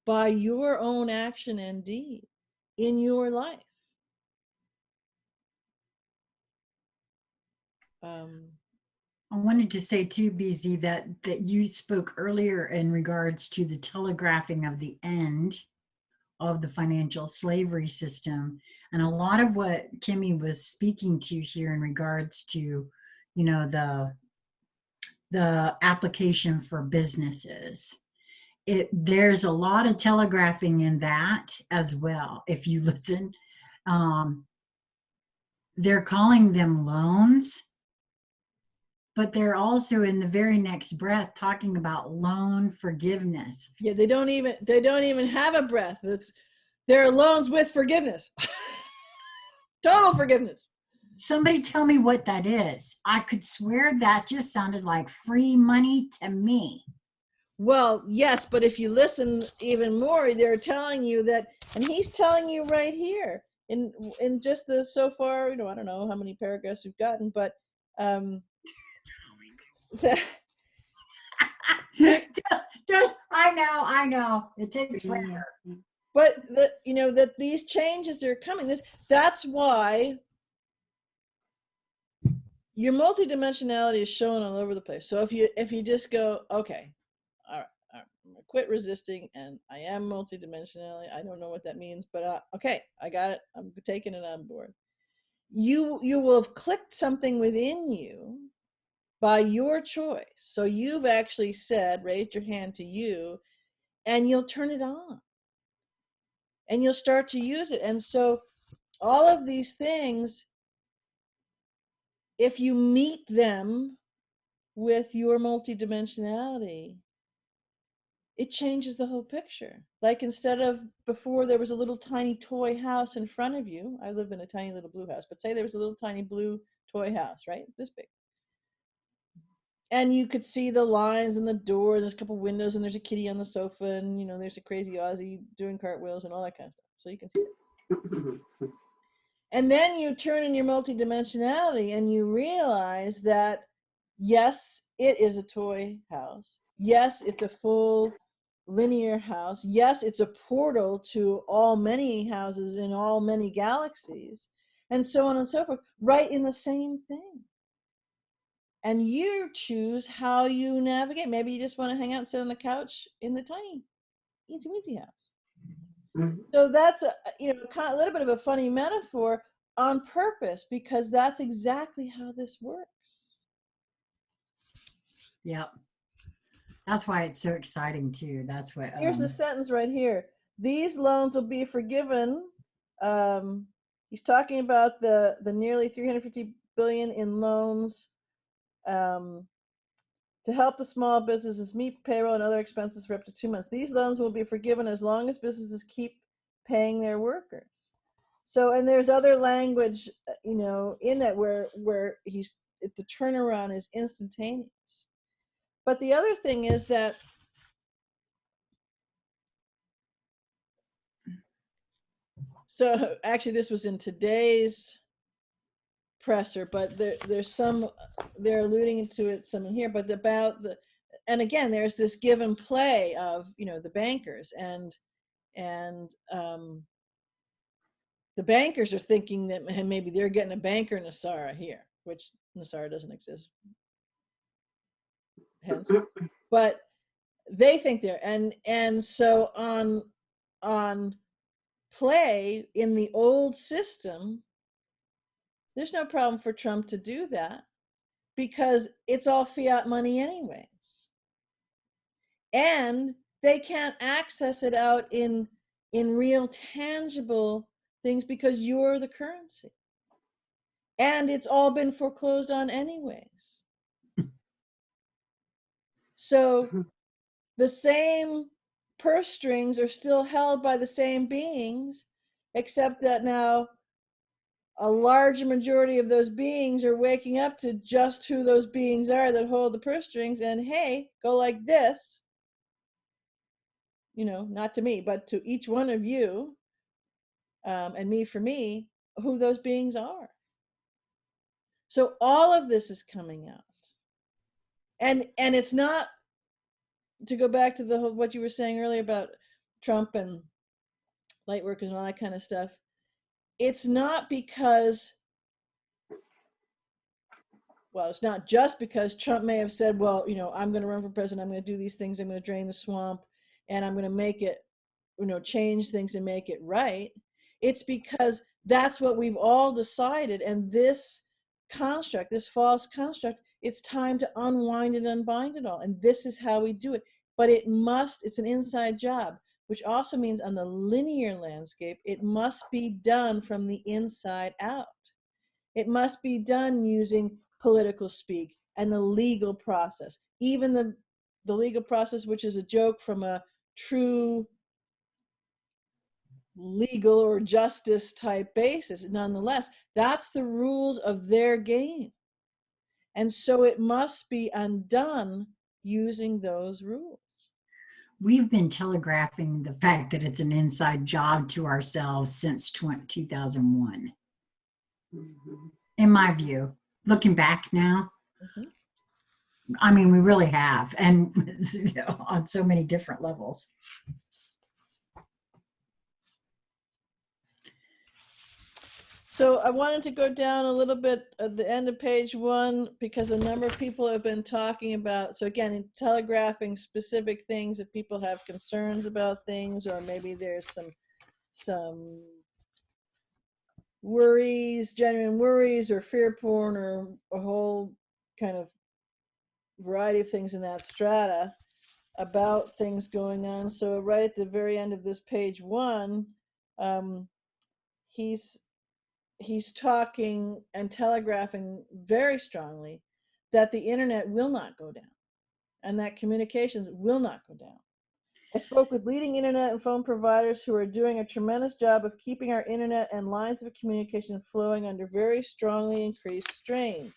by your own action and deed in your life. I wanted to say too, BZ, that you spoke earlier in regards to the telegraphing of the end of the financial slavery system. And a lot of what Kimmy was speaking to here in regards to, the application for businesses. There's a lot of telegraphing in that as well. If you listen, they're calling them loans, but they're also in the very next breath talking about loan forgiveness. Yeah, they don't even have a breath. There are loans with forgiveness. Total forgiveness. Somebody tell me what that is. I could swear that just sounded like free money to me. Well, yes, but if you listen even more, they're telling you that, and he's telling you right here in just the so far, I don't know how many paragraphs we've gotten, but Just, I know. It takes forever. But that these changes are coming. That's why your multidimensionality is showing all over the place. So if you just go, okay, all right, I'm gonna quit resisting, and I am multidimensionality. I don't know what that means, but okay, I got it. I'm taking it on board. You will have clicked something within you by your choice. So you've actually said, raised your hand to you, and you'll turn it on, and you'll start to use it. And so all of these things, if you meet them with your multidimensionality, it changes the whole picture. Like, instead of before there was a little tiny toy house in front of you. I live in a tiny little blue house, but say there was a little tiny blue toy house, right? This big. And you could see the lines in the door, and there's a couple windows, and there's a kitty on the sofa, and, you know, there's a crazy Aussie doing cartwheels and all that kind of stuff. So you can see it. And then you turn in your multidimensionality and you realize that, yes, it is a toy house. Yes, it's a full linear house. Yes, it's a portal to all many houses in all many galaxies, and so on and so forth, right in the same thing. And you choose how you navigate. Maybe you just want to hang out and sit on the couch in the tiny eensy weensy house. So that's a little bit of a funny metaphor on purpose, because that's exactly how this works. Yep. That's why it's so exciting too. That's what. Here's the sentence right here. These loans will be forgiven. He's talking about the nearly 350 billion in loans to help the small businesses meet payroll and other expenses for up to 2 months. These loans will be forgiven as long as businesses keep paying their workers. So, and there's other language, in that where the turnaround is instantaneous. But the other thing is that so actually this was in today's presser, but there's some, they're alluding to it some in here, but about and again, there's this give and play of, the bankers and the bankers are thinking that maybe they're getting a banker Nasara here, which Nasara doesn't exist. Hence, but they think they're, and so on play in the old system, there's no problem for Trump to do that because it's all fiat money anyways. And they can't access it out in real tangible things because you're the currency. And it's all been foreclosed on anyways. So the same purse strings are still held by the same beings, except that now a larger majority of those beings are waking up to just who those beings are that hold the purse strings, and hey, go like this, not to me, but to each one of you, and me for me, who those beings are. So all of this is coming out. And it's not, to go back to what you were saying earlier about Trump and light workers and all that kind of stuff, it's not because, well, it's not just because Trump may have said, well, I'm going to run for president, I'm going to do these things, I'm going to drain the swamp, and I'm going to make it, change things and make it right. It's because that's what we've all decided, and this construct, this false construct, it's time to unwind and unbind it all, and this is how we do it. But it's an inside job, which also means on the linear landscape, it must be done from the inside out. It must be done using political speak and the legal process, even the legal process, which is a joke from a true legal or justice type basis. Nonetheless, that's the rules of their game. And so it must be undone using those rules. We've been telegraphing the fact that it's an inside job to ourselves since 2001. In my view, looking back now, I mean, we really have, and on so many different levels. So I wanted to go down a little bit at the end of page 1 because a number of people have been talking about, so again, in telegraphing specific things, if people have concerns about things, or maybe there's some worries, genuine worries, or fear porn, or a whole kind of variety of things in that strata about things going on. So right at the very end of this page 1, he's he's talking and telegraphing very strongly that the internet will not go down and that communications will not go down. I spoke with leading internet and phone providers who are doing a tremendous job of keeping our internet and lines of communication flowing under very strongly increased strain.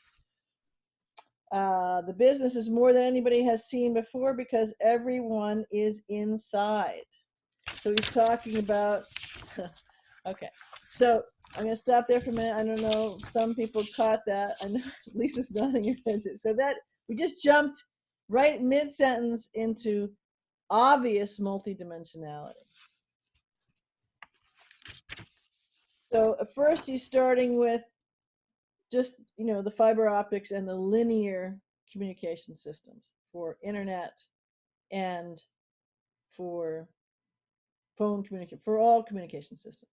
The business is more than anybody has seen before because everyone is inside. So he's talking about, okay, so I'm going to stop there for a minute. I don't know, some people caught that. I know Lisa's nodding her head. So that, we just jumped right mid-sentence into obvious multidimensionality. So at first he's starting with just, the fiber optics and the linear communication systems for internet and for phone communication, for all communication systems.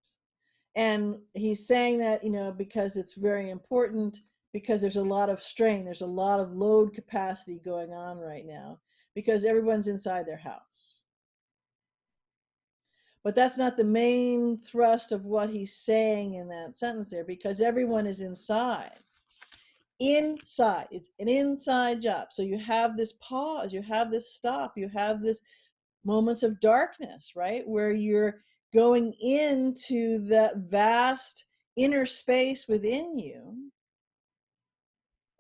And he's saying that, because it's very important, because there's a lot of strain, there's a lot of load capacity going on right now, because everyone's inside their house. But that's not the main thrust of what he's saying in that sentence there, because everyone is inside. Inside. It's an inside job. So you have this pause, you have this stop, you have this moments of darkness, right? Where you're going into that vast inner space within you.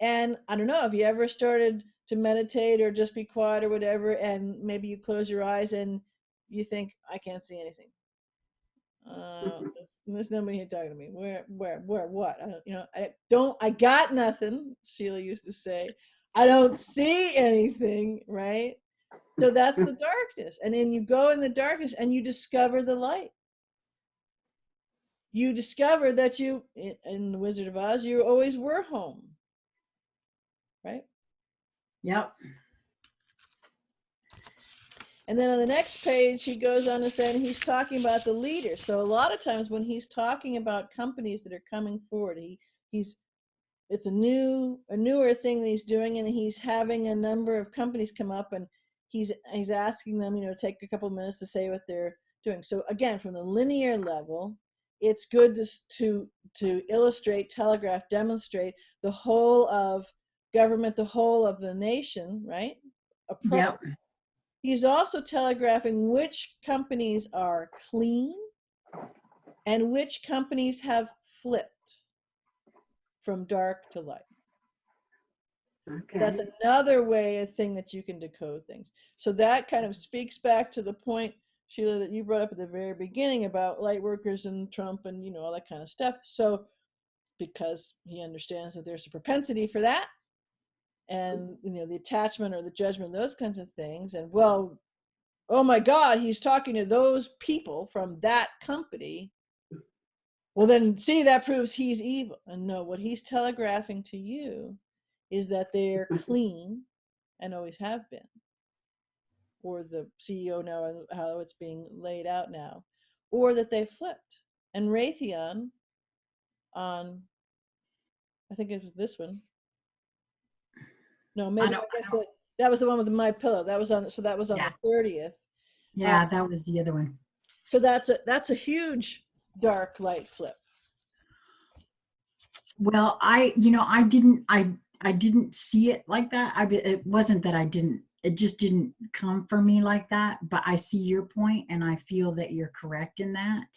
And I don't know, have you ever started to meditate or just be quiet or whatever, and maybe you close your eyes and you think, I can't see anything. There's nobody here talking to me. Where, what? I got nothing, Sheila used to say. I don't see anything, right? So that's the darkness. And then you go in the darkness and you discover the light. You discover that you, in The Wizard of Oz, you always were home, right? Yep. And then on the next page, he goes on to say, and he's talking about the leaders. So a lot of times when he's talking about companies that are coming forward, it's a newer thing that he's doing, and he's having a number of companies come up, and he's asking them, take a couple minutes to say what they're doing. So again, from the linear level, it's good to illustrate, telegraph, demonstrate the whole of government, the whole of the nation, right? Yep. He's also telegraphing which companies are clean and which companies have flipped from dark to light. Okay. That's another thing that you can decode things. So that kind of speaks back to the point, Sheila, that you brought up at the very beginning about light workers and Trump and, all that kind of stuff. So because he understands that there's a propensity for that and, the attachment or the judgment, those kinds of things. And well, oh my God, he's talking to those people from that company. Well, then see, that proves he's evil. And no, what he's telegraphing to you is that they're clean and always have been. Or the CEO now, and how it's being laid out now. Or that they flipped. And Raytheon on, I think it was this one. No, maybe I guess that was the one with my pillow. That was on the 30th. Yeah, that was the other one. So that's a huge dark light flip. Well, I didn't see it like that. It wasn't that I didn't, it just didn't come for me like that, but I see your point and I feel that you're correct in that.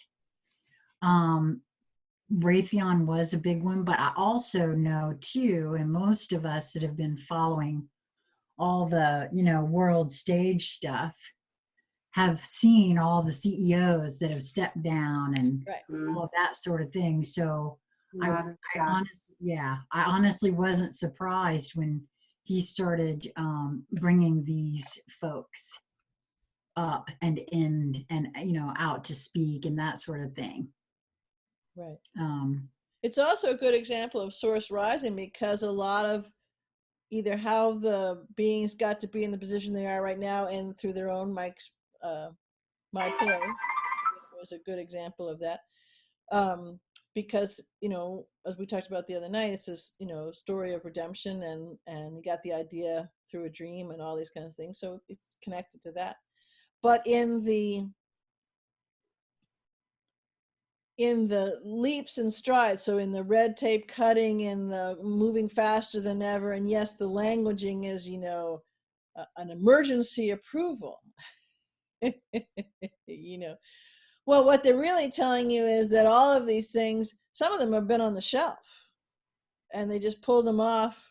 Raytheon was a big one, but I also know too, and most of us that have been following all the, world stage stuff have seen all the CEOs that have stepped down and all of that sort of thing. So I honestly wasn't surprised when he started bringing these folks up and in and out to speak and that sort of thing. Right. It's also a good example of source rising because a lot of either how the beings got to be in the position they are right now and through their own my pillow was a good example of that. Because as we talked about the other night, it's this story of redemption and he got the idea through a dream and all these kinds of things, so it's connected to that. But in the in the leaps and strides, so in the red tape cutting, in the moving faster than ever, and yes, the languaging is, an emergency approval. Well, what they're really telling you is that all of these things, some of them have been on the shelf, and they just pulled them off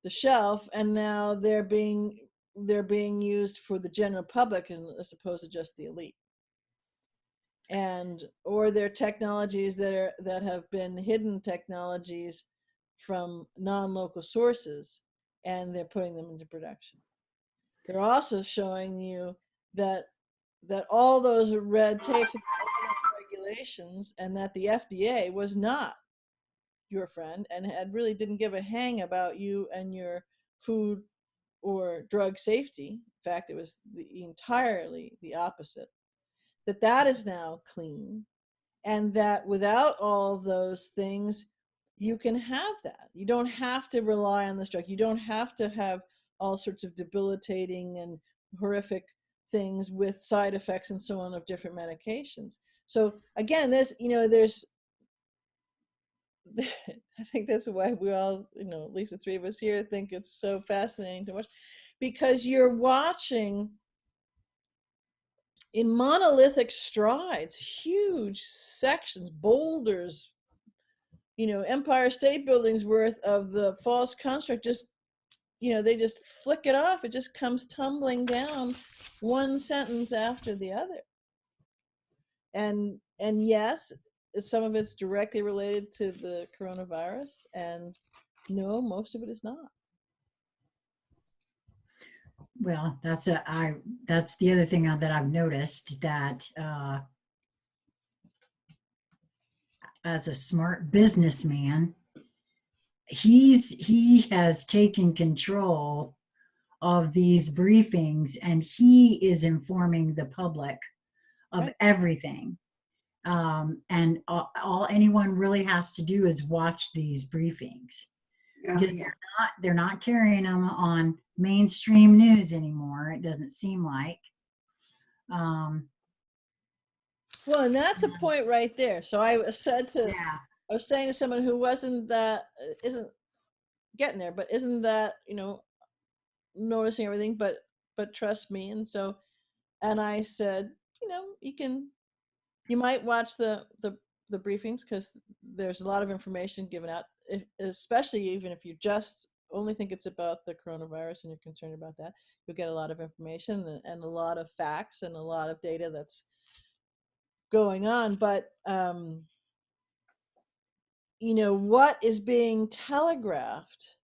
the shelf, and now they're being used for the general public as opposed to just the elite. Or they're technologies that have been hidden technologies from non-local sources, and they're putting them into production. They're also showing you that all those red tapes and regulations, and that the FDA was not your friend and really didn't give a hang about you and your food or drug safety. In fact, it was entirely the opposite. That is now clean, and that without all of those things, you can have that. You don't have to rely on this drug. You don't have to have all sorts of debilitating and horrific things with side effects and so on of different medications. So again, there's I think that's why we all, at least the three of us here, think it's so fascinating to watch, because you're watching in monolithic strides, huge sections, boulders, Empire State Building's worth of the false construct, just, they just flick it off. It just comes tumbling down, one sentence after the other. And yes, some of it's directly related to the coronavirus, and no, most of it is not. Well, that's the other thing that I've noticed, that as a smart businessman, he has taken control of these briefings, and he is informing the public of everything. And all anyone really has to do is watch these briefings, because they're not carrying them on mainstream news anymore. It doesn't seem like. Well, and that's a point right there. So I was saying to someone who isn't getting there, but isn't that, noticing everything, but trust me. And I said, you might watch the briefings, because there's a lot of information given out, especially even if you just only think it's about the coronavirus and you're concerned about that. You'll get a lot of information and a lot of facts and a lot of data that's going on. But what is being telegraphed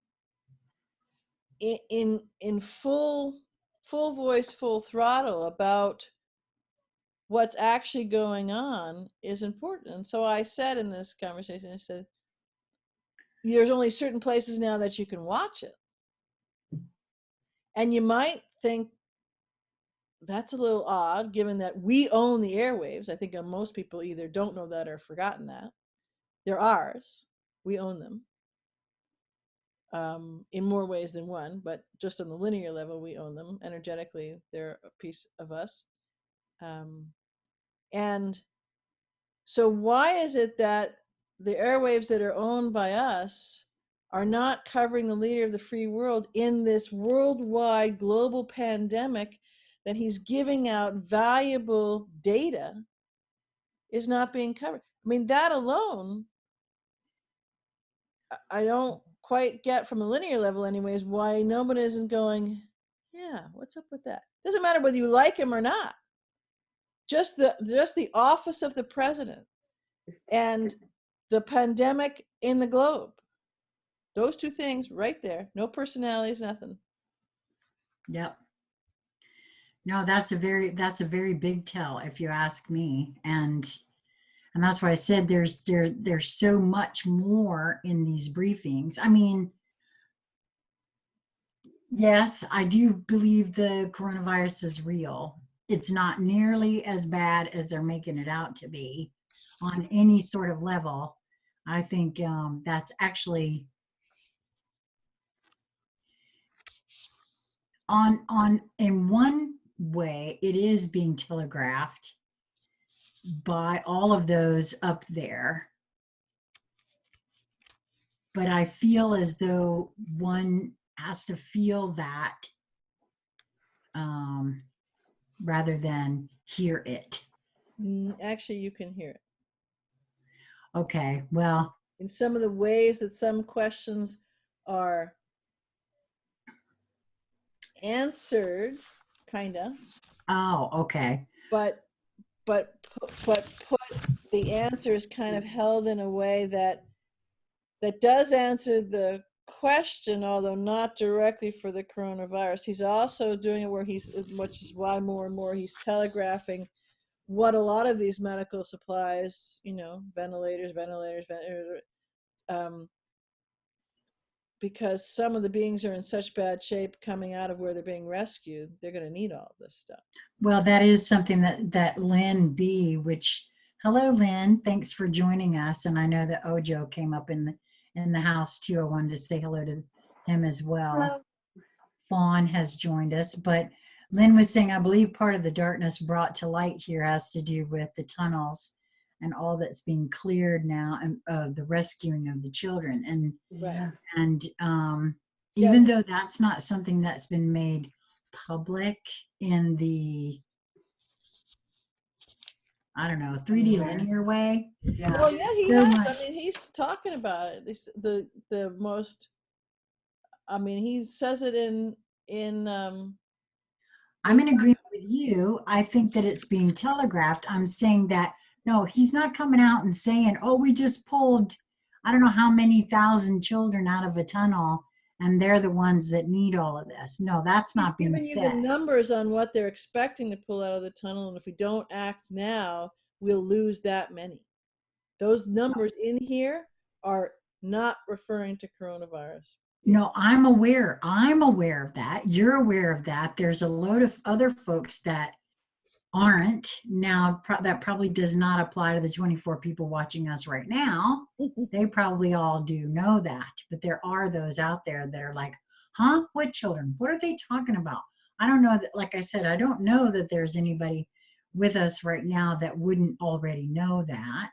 in full voice, full throttle about what's actually going on is important. And so I said in this conversation, I said, there's only certain places now that you can watch it. And you might think that's a little odd, given that we own the airwaves. I think most people either don't know that or forgotten that. They're ours. We own them. In more ways than one, but just on the linear level, we own them. Energetically, they're a piece of us. And so why is it that the airwaves that are owned by us are not covering the leader of the free world in this worldwide global pandemic that he's giving out valuable data is not being covered? I mean, that alone, I don't quite get from a linear level anyways, why nobody isn't going, yeah, what's up with that? Doesn't matter whether you like him or not. Just the office of the president and the pandemic in the globe. Those two things right there. No personalities, nothing. Yep. No, that's a very big tell, if you ask me. And that's why I said there's so much more in these briefings. I mean, yes, I do believe the coronavirus is real. It's not nearly as bad as they're making it out to be on any sort of level. I think that's actually in one way, it is being telegraphed, by all of those up there. But I feel as though one has to feel that rather than hear it. Actually, you can hear it. Okay, well. In some of the ways that some questions are answered, kind of. Oh, okay. But put the answer is kind of held in a way that does answer the question, although not directly for the coronavirus. He's also doing it where which is why more and more he's telegraphing what a lot of these medical supplies, ventilators, because some of the beings are in such bad shape coming out of where they're being rescued, they're going to need all of this stuff. Well, that is something that Lynn B, which, hello, Lynn, thanks for joining us. And I know that Ojo came up in the house too. I wanted to say hello to him as well. Hello. Fawn has joined us, but Lynn was saying, I believe part of the darkness brought to light here has to do with the tunnels and all that's being cleared now, and the rescuing of the children. And Yes. and even though that's not something that's been made public in the, I don't know, 3D linear way. Yeah. Well, yeah, he So has. much. I mean, he's talking about it. The most. I mean, he says it in. I'm in agreement with you. I think that it's being telegraphed. I'm saying that, no, he's not coming out and saying, oh, we just pulled, I don't know how many thousand children out of a tunnel, and they're the ones that need all of this. No, that's not being giving you the said. numbers on what they're expecting to pull out of the tunnel, and if we don't act now, we'll lose that many. Those numbers in here are not referring to coronavirus. No, I'm aware of that. You're aware of that. There's a load of other folks that aren't. Now, that probably does not apply to the 24 people watching us right now. They probably all do know that, but there are those out there that are like, huh, what children? What are they talking about? I don't know that, like I said, I don't know that there's anybody with us right now that wouldn't already know that.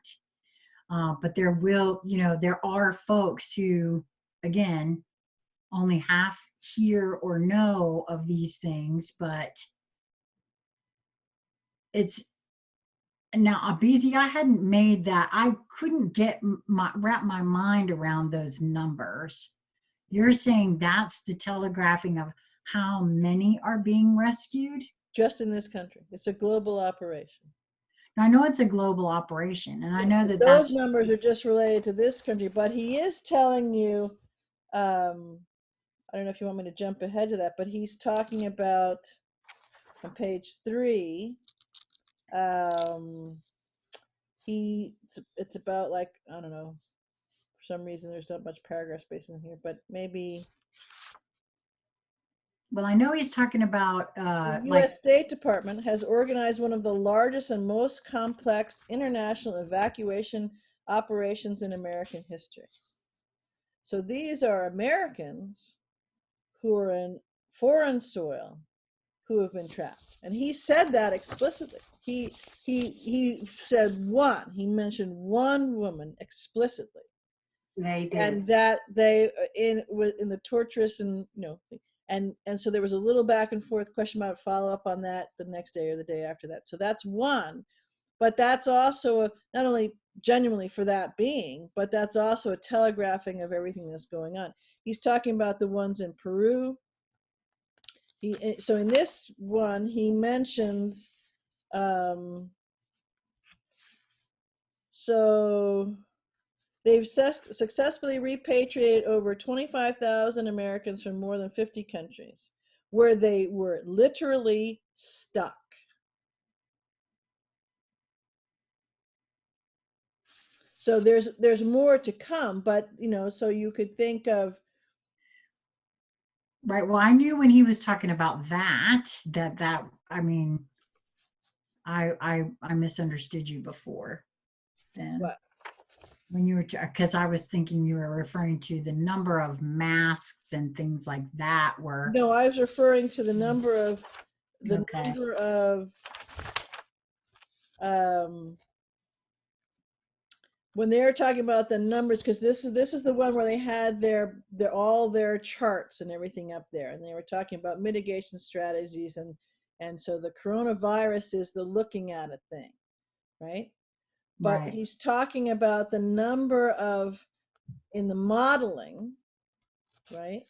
But there will, there are folks who, again, only half hear or know of these things, but it's now, Abizi, I hadn't made that. I couldn't wrap my mind around those numbers. You're saying that's the telegraphing of how many are being rescued? Just in this country. It's a global operation. Now, I know it's a global operation, and I know that those numbers are just related to this country, but he is telling you, I don't know if you want me to jump ahead to that, but he's talking about on page 3, it's about, like, I don't know, for some reason there's not much paragraph space in here, but maybe. Well, I know he's talking about the U.S. State Department has organized one of the largest and most complex international evacuation operations in American history. So these are Americans who are in foreign soil who have been trapped, and he said that explicitly. He said one. He mentioned one woman explicitly. They did. And that they in the torturous and and so there was a little back and forth question about follow up on that the next day or the day after that. So that's one, but that's also not only genuinely for that being, but that's also a telegraphing of everything that's going on. He's talking about the ones in Peru. So in this one he mentions so they've successfully repatriated over 25,000 Americans from more than 50 countries where they were literally stuck. So there's more to come, but so you could think of. Right. Well, I knew when he was talking about that I mean, I misunderstood you before then. What? When you were, because I was thinking you were referring to the number of masks and things like that were. No, I was referring to the number of when they were talking about the numbers, because this is the one where they had their all their charts and everything up there, and they were talking about mitigation strategies, and so the coronavirus is the looking at it thing, right? But Right. he's talking about the number of in the modeling, right?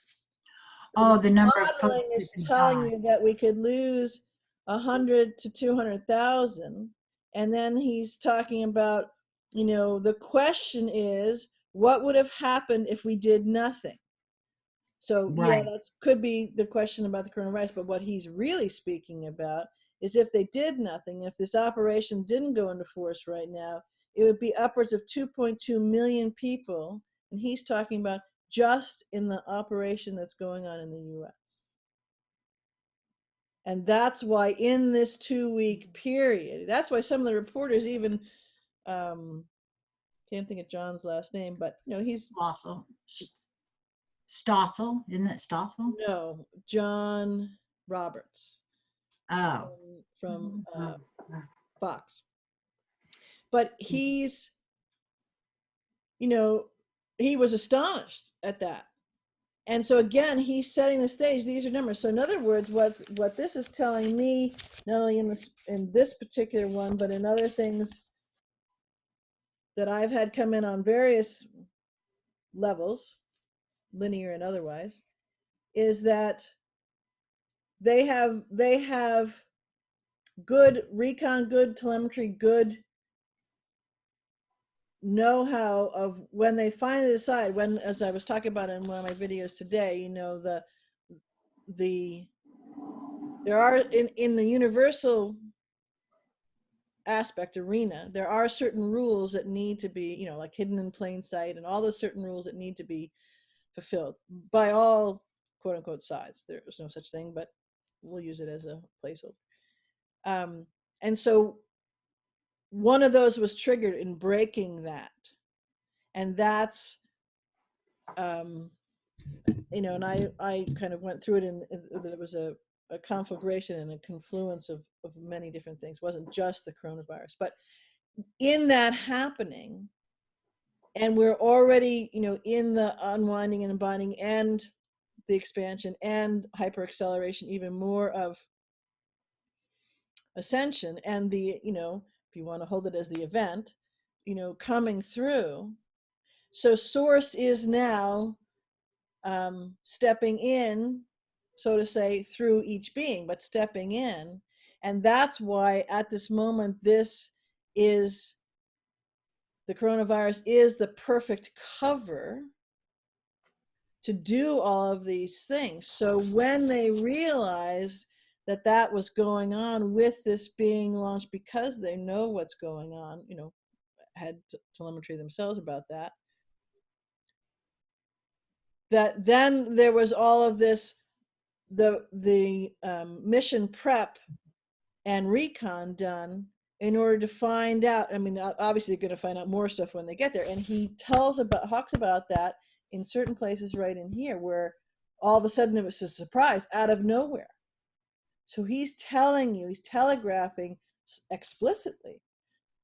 Oh, the number of Modeling folks that is could telling die. you that we could lose 100 to 200,000, and then he's talking about, the question is, what would have happened if we did nothing? So yeah, Right. that's could be the question about the coronavirus, but what he's really speaking about is if they did nothing, if this operation didn't go into force right now, it would be upwards of 2.2 million people, and he's talking about just in the operation that's going on in the US. And that's why in this 2-week period, that's why some of the reporters even can't think of John's last name, but he's Stossel. Stossel, isn't it Stossel? no John Roberts Oh. from Oh, Fox. But he's, he was astonished at that. And so again, he's setting the stage. These are numbers. So in other words, what this is telling me, not only in this particular one, but in other things that I've had come in on various levels, linear and otherwise, is that they have good recon, good telemetry, good know-how of when they finally decide, when, as I was talking about in one of my videos today, there are in the universal aspect arena, there are certain rules that need to be, like hidden in plain sight, and all those certain rules that need to be fulfilled by all quote unquote sides. There's no such thing, but we'll use it as a placeholder. And so one of those was triggered in breaking that, and that's and I kind of went through it, and there was a conflagration and a confluence of many different things. It wasn't just the coronavirus, but in that happening, and we're already in the unwinding and unbinding and the expansion and hyper acceleration, even more of ascension, and the if you want to hold it as the event, coming through. So source is now stepping in, so to say, through each being, but stepping in. And that's why at this moment, the coronavirus is the perfect cover to do all of these things. So when they realized that was going on with this being launched, because they know what's going on, had telemetry themselves about that then there was all of this, the mission prep and recon done in order to find out. I mean, obviously they're going to find out more stuff when they get there, and he talks about that in certain places right in here, where all of a sudden it was a surprise out of nowhere. So he's telling you, he's telegraphing explicitly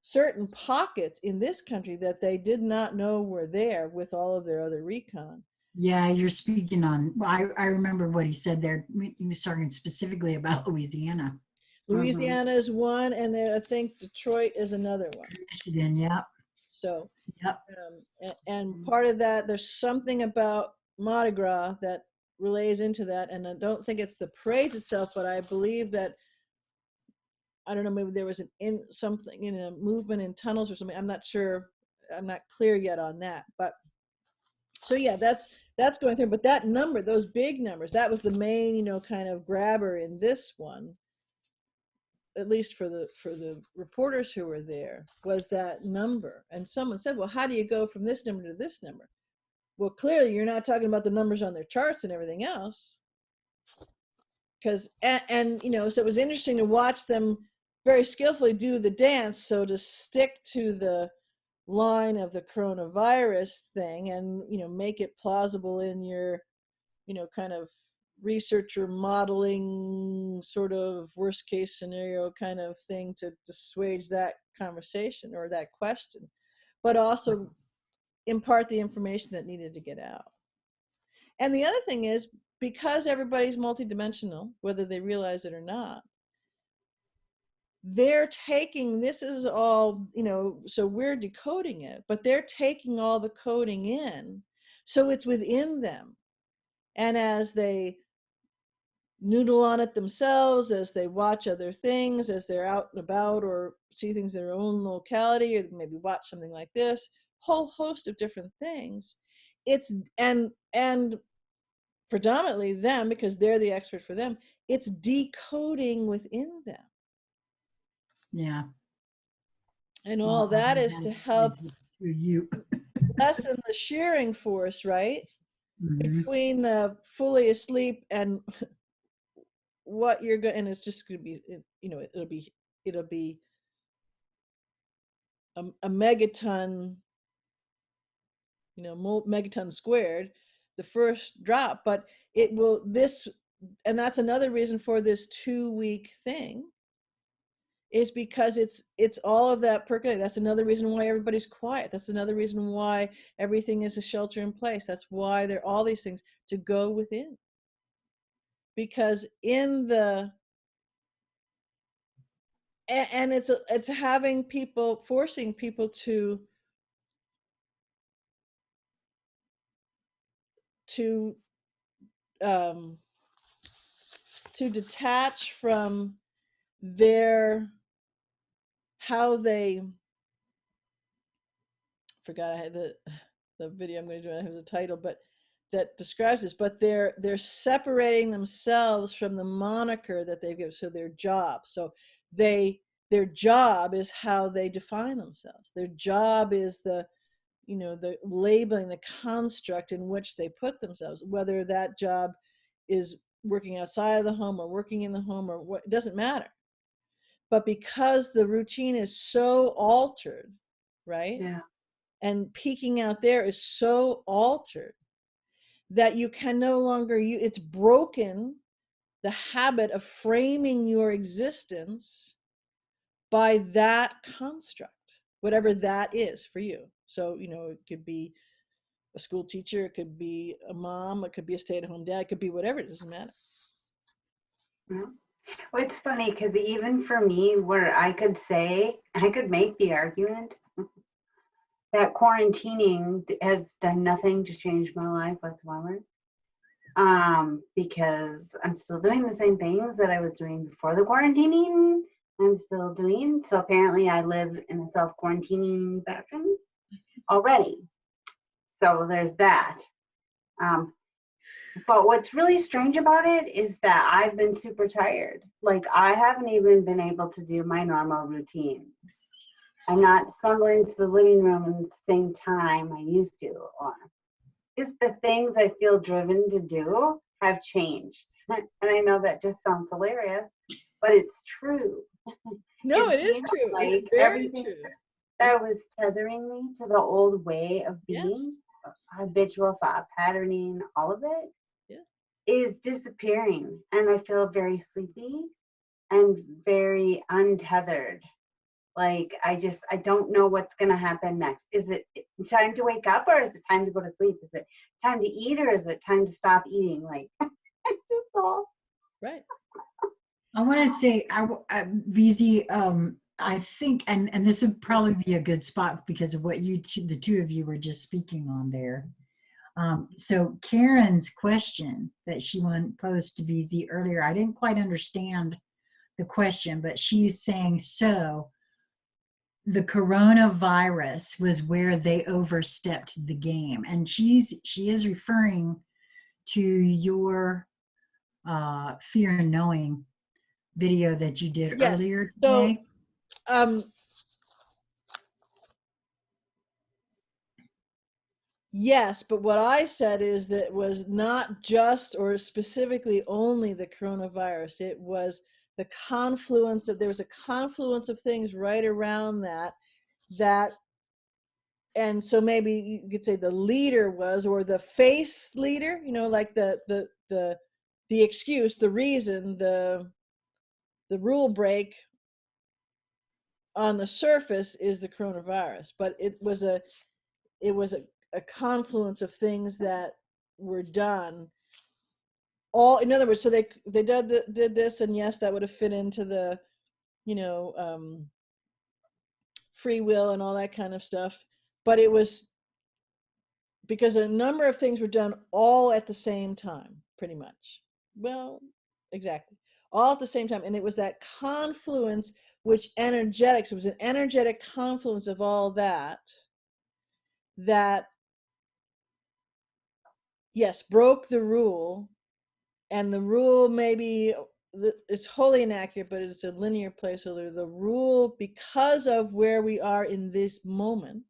certain pockets in this country that they did not know were there with all of their other recon. Yeah, you're speaking on, I remember what he said there. He was talking specifically about Louisiana. Louisiana is one, and then I think Detroit is another one. Michigan, yep. So, yep. And part of that, there's something about Mardi Gras that relays into that, and I don't think it's the parade itself, but I believe that, I don't know, maybe there was something in a movement in tunnels or something. I'm not sure. I'm not clear yet on that, but so yeah, that's going through. But that number, those big numbers, that was the main, kind of grabber in this one, at least for the reporters who were there, was that number. And someone said, well, how do you go from this number to this number? Well, clearly you're not talking about the numbers on their charts and everything else. Because, and so it was interesting to watch them very skillfully do the dance, so to stick to the line of the coronavirus thing and, make it plausible in your, kind of researcher modeling sort of worst case scenario kind of thing to assuage that conversation or that question. but also impart the information that needed to get out. And the other thing is, because everybody's multidimensional, whether they realize it or not, they're taking, this is all, you know, so we're decoding it, but they're taking all the coding in, so it's within them. And as they noodle on it themselves, as they watch other things, as they're out and about or see things in their own locality, or maybe watch something like this, whole host of different things, it's, and predominantly them, because they're the expert for them, it's decoding within them. Yeah. And Well, all that is to help you. lessen the shearing force, right? Mm-hmm. Between the fully asleep and what you're going, and it's just going to be, you know, it'll be a megaton, you know, megaton squared, the first drop, but it will, this, and that's another reason for this 2-week thing, is because it's all of that percolating. That's another reason why everybody's quiet. That's another reason why everything is a shelter in place. That's why there are all these things to go within. Because in the, and it's having people, forcing people to detach from their, how they, forgot I had the video I'm going to do, I have the title, but that describes this, but they're separating themselves from the moniker that they've given, so their job. So their job is how they define themselves. Their job is the, you know, the labeling, the construct in which they put themselves, whether that job is working outside of the home or working in the home or what, it doesn't matter. But because the routine is so altered, right? Yeah. And peaking out there is so altered that you can no longer, it's broken the habit of framing your existence by that construct, whatever that is for you. So, you know, it could be a school teacher, it could be a mom, it could be a stay-at-home dad, it could be whatever, it doesn't matter. Yeah. Well, it's funny because even for me, where I could make the argument that quarantining has done nothing to change my life whatsoever. Because I'm still doing the same things that I was doing before the quarantining. I'm still doing. So apparently I live in a self-quarantining fashion already. So there's that. But what's really strange about it is that I've been super tired. Like, I haven't even been able to do my normal routine. I'm not stumbling to the living room at the same time I used to, or just the things I feel driven to do have changed. And I know that just sounds hilarious, but it's true. No, It it is feels true. like It's very everything true. that was tethering me to the old way of Yes. being, habitual thought patterning, all of it, Yeah. is disappearing. And I feel very sleepy and very untethered. Like, I don't know what's going to happen next. Is it time to wake up, or is it time to go to sleep? Is it time to eat, or is it time to stop eating? Like, just all. Right. I want to say, VZ, I think, and this would probably be a good spot because of what the two of you were just speaking on there. So Karen's question that she posed to VZ earlier, I didn't quite understand the question, but she's saying, so the coronavirus was where they overstepped the game. And she is referring to your fear and knowing video that you did Yes. earlier today. So, yes, but what I said is that it was not just or specifically only the coronavirus. It was the confluence there was a confluence of things right around that, and so maybe you could say the leader was, or the face leader, you know, like the excuse, the reason, the rule break on the surface is the coronavirus, but it was a confluence of things that were done. All, in other words, so they did this, and yes, that would have fit into the, you know, free will and all that kind of stuff, but it was because a number of things were done all at the same time, pretty much. Well, exactly, all at the same time, and it was that confluence, which energetics, it was an energetic confluence of all that yes, broke the rule. And the rule maybe is wholly inaccurate, but it's a linear placeholder. The rule, because of where we are in this moment,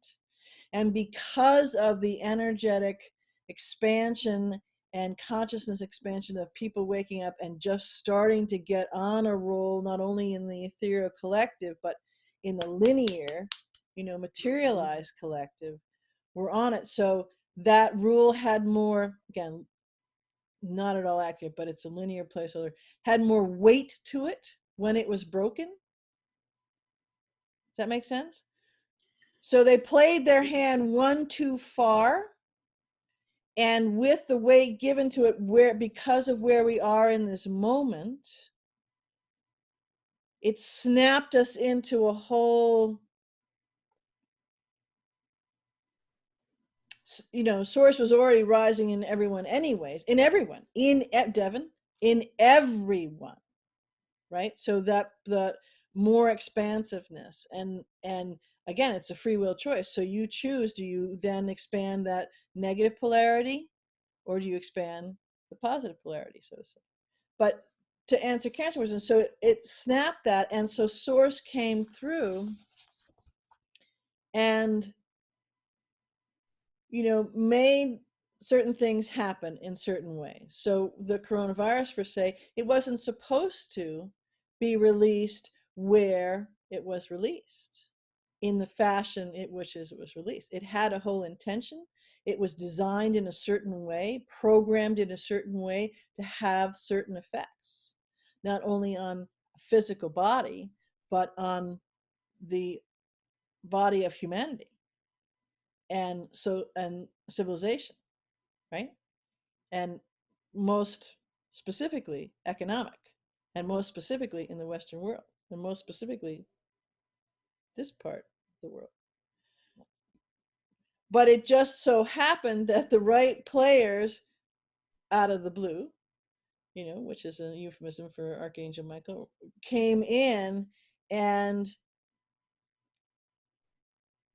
and because of the energetic expansion and consciousness expansion of people waking up and just starting to get on a roll, not only in the ethereal collective, but in the linear, you know, materialized collective, we're on it. So that rule had more, again, not at all accurate, but it's a linear placeholder, had more weight to it when it was broken. Does that make sense? So they played their hand one too far, and with the weight given to it, where, because of where we are in this moment, it snapped us into a whole, you know, source was already rising in everyone anyways, in everyone, in Devin, in everyone, right? So that the more expansiveness, and again, it's a free will choice. So you choose, do you then expand that negative polarity, or do you expand the positive polarity, so to say? But to answer Karen's question, so it snapped that, and so source came through and, you know, made certain things happen in certain ways. So the coronavirus, per se, it wasn't supposed to be released where it was released, in the fashion it which is it was released. It had a whole intention. It was designed in a certain way, programmed in a certain way to have certain effects, not only on a physical body, but on the body of humanity, and so, and civilization, right? And most specifically economic, and most specifically in the Western world, and most specifically this part of the world. But it just so happened that the right players, out of the blue, you know, which is a euphemism for Archangel Michael, came in and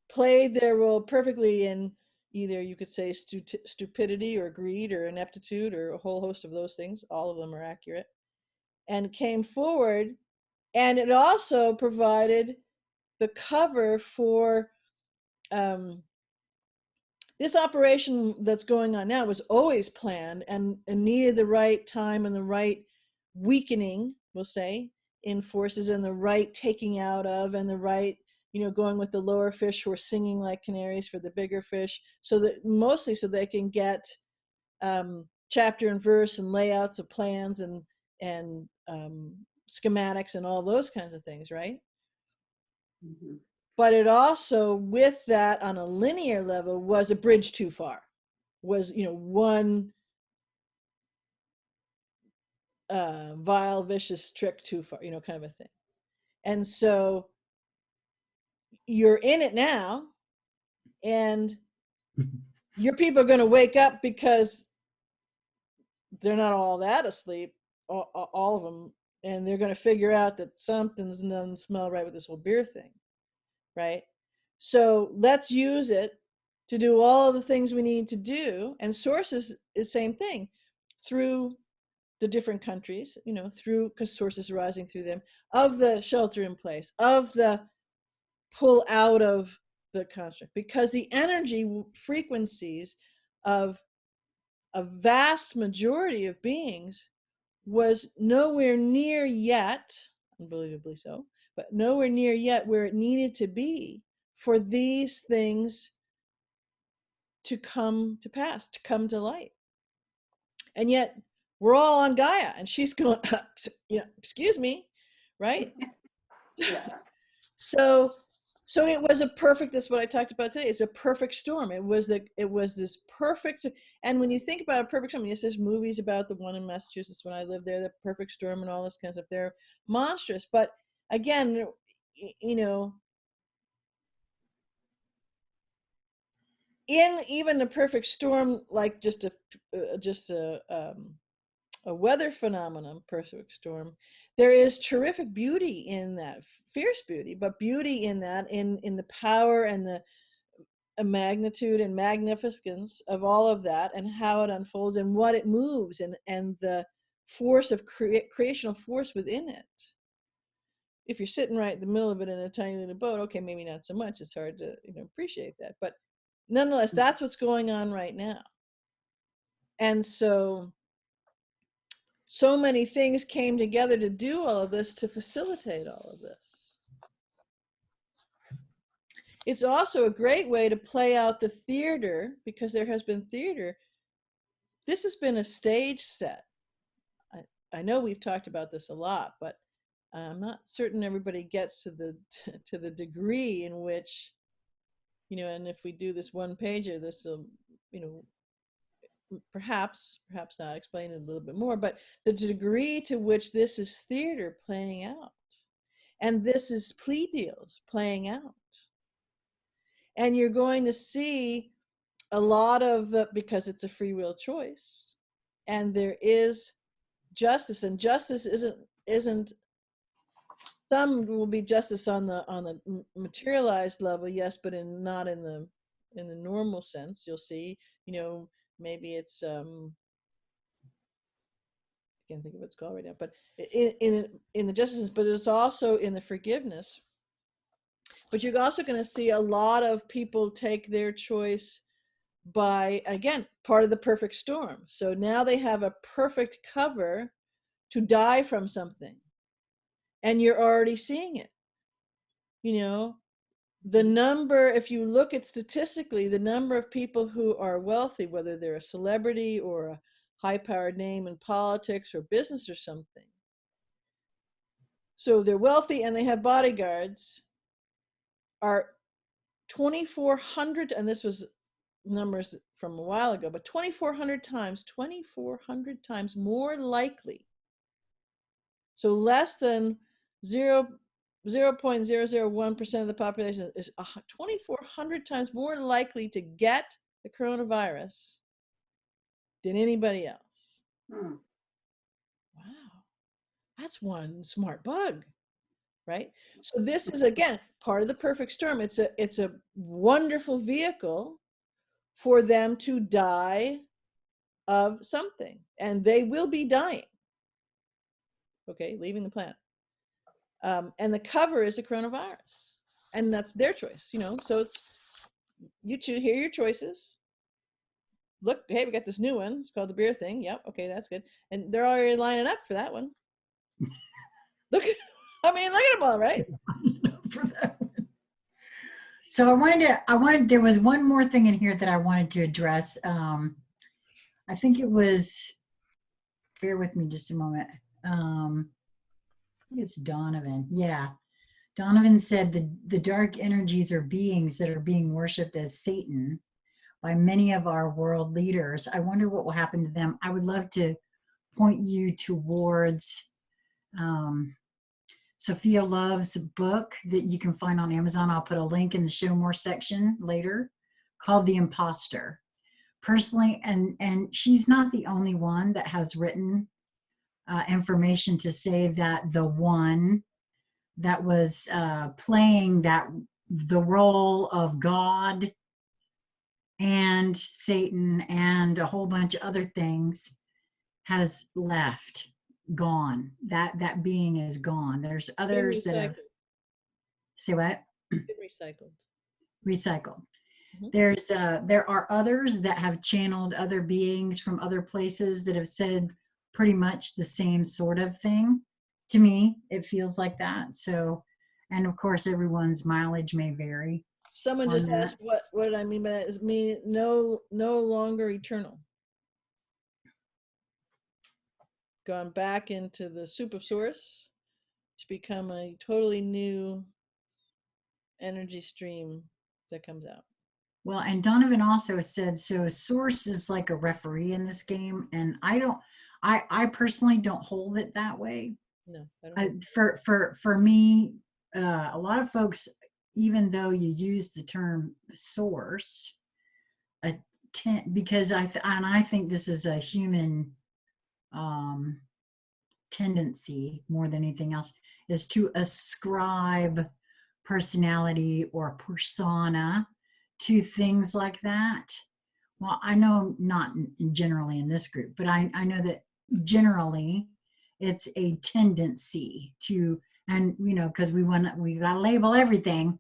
played their role perfectly in either, you could say, stupidity or greed or ineptitude or a whole host of those things. All of them are accurate. And came forward, and it also provided the cover for this operation that's going on now. Was always planned, and needed the right time and the right weakening, we'll say, in forces, and the right taking out of, and the right, you know, going with the lower fish who are singing like canaries for the bigger fish, so that mostly so they can get chapter and verse and layouts of plans and schematics and all those kinds of things, right? Mm-hmm. But it also, with that on a linear level, was a bridge too far, was, you know, one vile, vicious trick too far, you know, kind of a thing. And so you're in it now, and your people are going to wake up, because they're not all that asleep, all of them, and they're going to figure out that something's doesn't smell right with this whole beer thing, right? So let's use it to do all of the things we need to do. And sources is the same thing, through the different countries, you know, through, because sources arising through them, of the shelter in place, of the pull out of the construct, because the energy frequencies of a vast majority of beings was nowhere near yet, unbelievably so, but nowhere near yet where it needed to be for these things to come to pass, to come to light. And yet we're all on Gaia, and she's going, you know, excuse me, right? Yeah. So it was a perfect, that's what I talked about today. It's a perfect storm. It was this perfect, and when you think about a perfect storm, yes, there's movies about the one in Massachusetts when I lived there, the perfect storm and all this kind of stuff. They're monstrous. But again, you know, in even the perfect storm, like just a weather phenomenon, perfect storm, there is terrific beauty in that, fierce beauty, but beauty in that, in the power and the magnitude and magnificence of all of that, and how it unfolds and what it moves, and the force of creational force within it. If you're sitting right in the middle of it in a tiny little boat, okay, maybe not so much. It's hard to appreciate that, but nonetheless, that's what's going on right now. And so many things came together to do all of this, to facilitate all of this. It's also a great way to play out the theater, because there has been theater. This has been a stage set. I know we've talked about this a lot, but I'm not certain everybody gets to the degree in which, and if we do this one pager, this will, perhaps not explain it a little bit more, but the degree to which this is theater playing out, and this is plea deals playing out. And you're going to see a lot of, because it's a free will choice, and there is justice, and justice isn't some will be justice on the materialized level, yes, but not in the normal sense. You'll see, maybe it's I can't think of what it's called right now, but in the justice, but it's also in the forgiveness. But you're also going to see a lot of people take their choice by, again, part of the perfect storm. So now they have a perfect cover to die from something, and you're already seeing it. The number, if you look at statistically, the number of people who are wealthy, whether they're a celebrity or a high-powered name in politics or business or something, so they're wealthy and they have bodyguards, are 2,400, and this was numbers from a while ago, but 2,400 times more likely. So less than 0.001% of the population is 2,400 times more likely to get the coronavirus than anybody else. Wow, that's one smart bug, right? So this is, again, part of the perfect storm. It's a wonderful vehicle for them to die of something, and they will be dying. Okay, leaving the planet. And the cover is a coronavirus, and that's their choice, so it's, you choose, here are your choices. Look, hey, we got this new one, it's called the beer thing. Yep, okay, that's good. And they're already lining up for that one. Look at them all, right? For that one. So I wanted, there was one more thing in here that I wanted to address. I think it was, bear with me just a moment. I think it's Donovan. Yeah. Donovan said the dark energies are beings that are being worshipped as Satan by many of our world leaders. I wonder what will happen to them. I would love to point you towards Sophia Love's book that you can find on Amazon. I'll put a link in the show more section later, called The Imposter. Personally, and she's not the only one that has written information to say that the one that was playing the role of God and Satan and a whole bunch of other things has left, gone. That being is gone. There's others that have, say what? Recycled. Recycled. Mm-hmm. There are others that have channeled other beings from other places that have said pretty much the same sort of thing. To me, it feels like that. So, and of course, everyone's mileage may vary. Someone just asked what did I mean by that? Is mean no longer eternal. Gone back into the soup of source to become a totally new energy stream that comes out. Well, and Donovan also said, so source is like a referee in this game. And I personally don't hold it that way. No, I don't. For me, a lot of folks, even though you use the term source, because I think this is a human tendency more than anything else, is to ascribe personality or persona to things like that. Well, I know not generally in this group, but I know that generally it's a tendency to, and because we gotta label everything,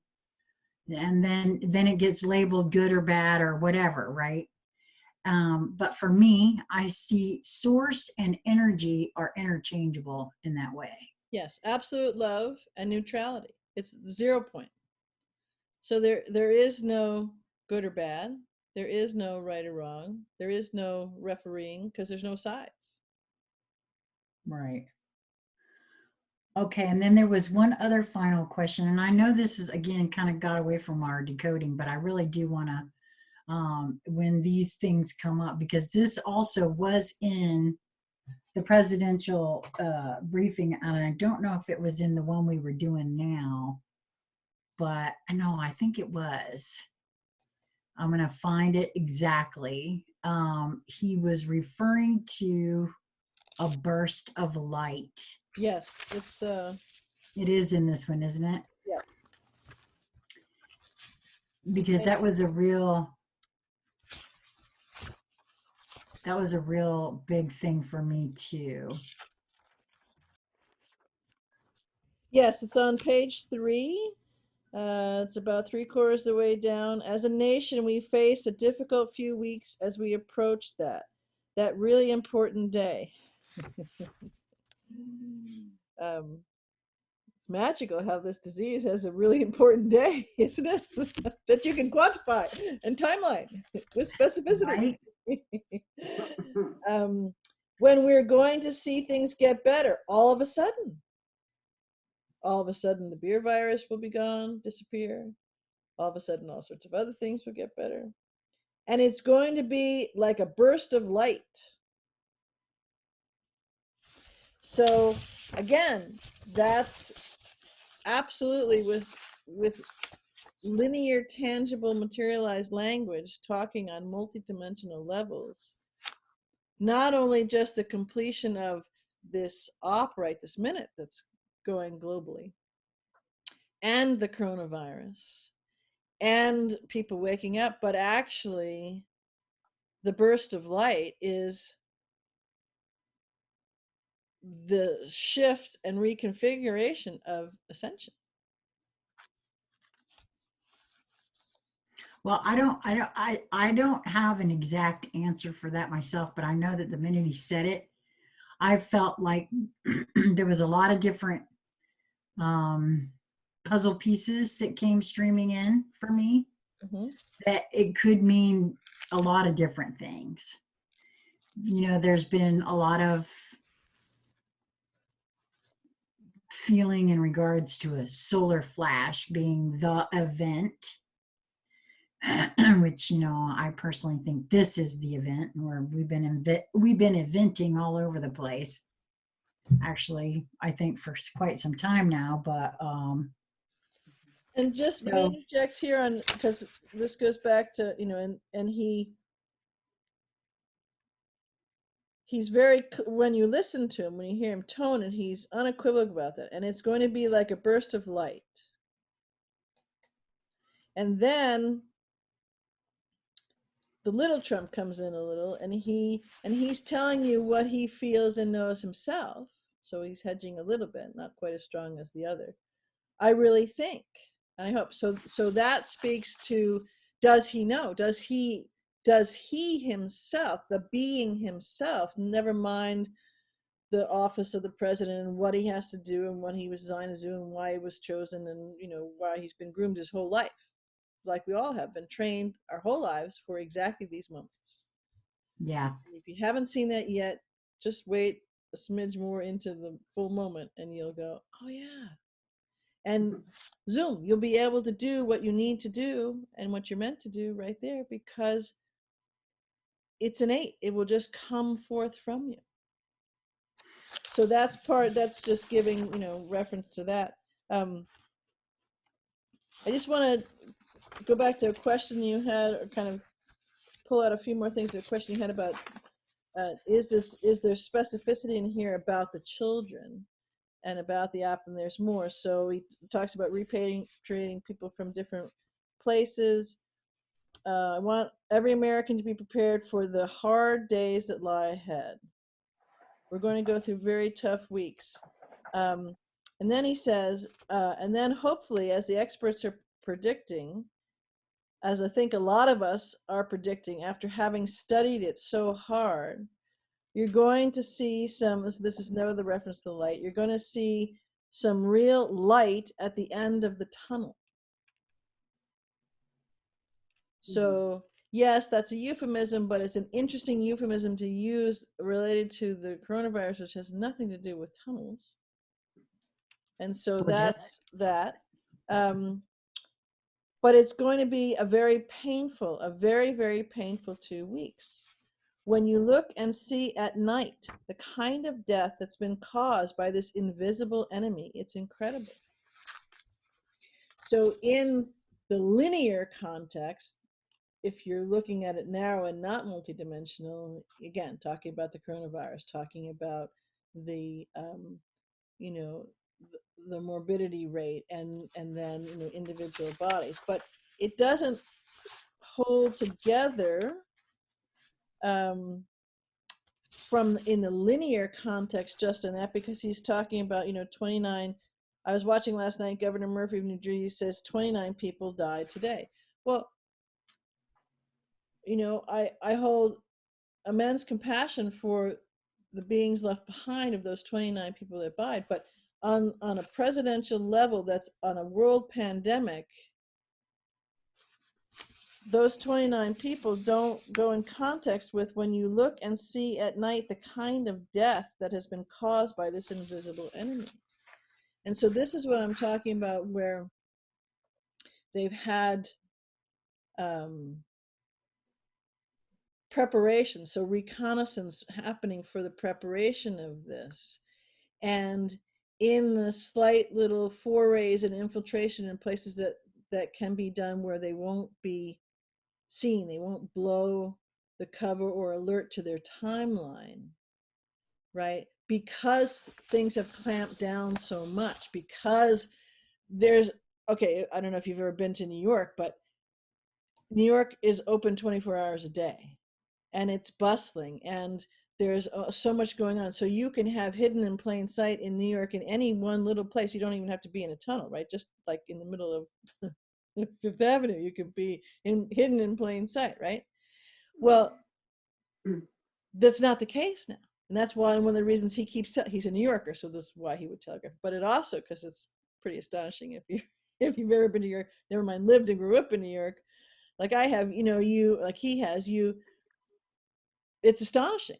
and then it gets labeled good or bad or whatever, right? But for me, I see source and energy are interchangeable in that way. Yes, absolute love and neutrality. It's 0 point. So there is no good or bad. There is no right or wrong. There is no refereeing because there's no sides. Right. Okay, and then there was one other final question, and I know this is again kind of got away from our decoding, but I really do want to, when these things come up, because this also was in the presidential briefing, and I don't know if it was in the one we were doing now, but I think it was. I'm going to find it exactly. He was referring to a burst of light. Yes, it's It is in this one, isn't it? yeah. Because that was a real big thing for me too. Yes, it's on page 3. It's about 3/4 of the way down. As a nation, we face a difficult few weeks as we approach that really important day. It's magical how this disease has a really important day, isn't it? That you can quantify and timeline with specificity. Right? When we're going to see things get better, all of a sudden, the beer virus will be gone, disappear. All of a sudden, all sorts of other things will get better. And it's going to be like a burst of light. So again, that's absolutely with linear, tangible, materialized language, talking on multidimensional levels. Not only just the completion of this op right this minute that's going globally, and the coronavirus, and people waking up, but actually the burst of light is the shift and reconfiguration of ascension. Well, I don't have an exact answer for that myself, but I know that the minute he said it, I felt like there was a lot of different puzzle pieces that came streaming in for me. Mm-hmm. That it could mean a lot of different things. There's been a lot of feeling in regards to a solar flash being the event, which I personally think this is the event where we've been eventing all over the place. Actually, I think for quite some time now, but and just let me interject here on, because this goes back to and he's very, when you listen to him, when you hear him tone it, he's unequivocal about that, and it's going to be like a burst of light. And then the little Trump comes in a little, and he's telling you what he feels and knows himself. So he's hedging a little bit, not quite as strong as the other. I really think, and I hope so. So that speaks to, does he know? Does he himself, the being himself, never mind the office of the president and what he has to do and what he was designed to do and why he was chosen, and why he's been groomed his whole life, like we all have been trained our whole lives for exactly these moments. Yeah. And if you haven't seen that yet, just wait a smidge more into the full moment and you'll go, oh yeah. And Zoom, you'll be able to do what you need to do and what you're meant to do right there, because it's innate. It will just come forth from you. So that's just giving, reference to that. I just want to go back to a question you had, or kind of pull out a few more things. A question you had about, is there specificity in here about the children and about the app? And there's more. So he talks about repatriating people from different places. I want every American to be prepared for the hard days that lie ahead. We're going to go through very tough weeks. And then he says, and then hopefully, as the experts are predicting, as I think a lot of us are predicting after having studied it so hard, you're going to see this is no the reference to the light, you're going to see some real light at the end of the tunnel. So yes, that's a euphemism, but it's an interesting euphemism to use related to the coronavirus, which has nothing to do with tunnels. And so that's that. But it's going to be a very, very painful 2 weeks. When you look and see at night the kind of death that's been caused by this invisible enemy, it's incredible. So in the linear context, if you're looking at it narrow and not multidimensional, again, talking about the coronavirus, talking about the, the morbidity rate and then individual bodies, but it doesn't hold together from in the linear context just in that, because he's talking about 29. I was watching last night, Governor Murphy of New Jersey says 29 people died today. Well, I hold immense compassion for the beings left behind of those 29 people that died, but on a presidential level, that's on a world pandemic, those 29 people don't go in context with when you look and see at night the kind of death that has been caused by this invisible enemy. And so this is what I'm talking about, where they've had preparation, so reconnaissance happening for the preparation of this. And in the slight little forays and infiltration in places that can be done where they won't be seen, they won't blow the cover or alert to their timeline, right? Because things have clamped down so much, because there's, okay, I don't know if you've ever been to New York, but New York is open 24 hours a day, and it's bustling, and there's so much going on. So you can have hidden in plain sight in New York in any one little place. You don't even have to be in a tunnel, right? Just like in the middle of Fifth Avenue, you could be hidden in plain sight, right? Well, that's not the case now. And that's why one of the reasons he's a New Yorker, so this is why he would telegraph. But it also, because it's pretty astonishing if you've ever been to New York, never mind lived and grew up in New York, like I have, like he has, it's astonishing.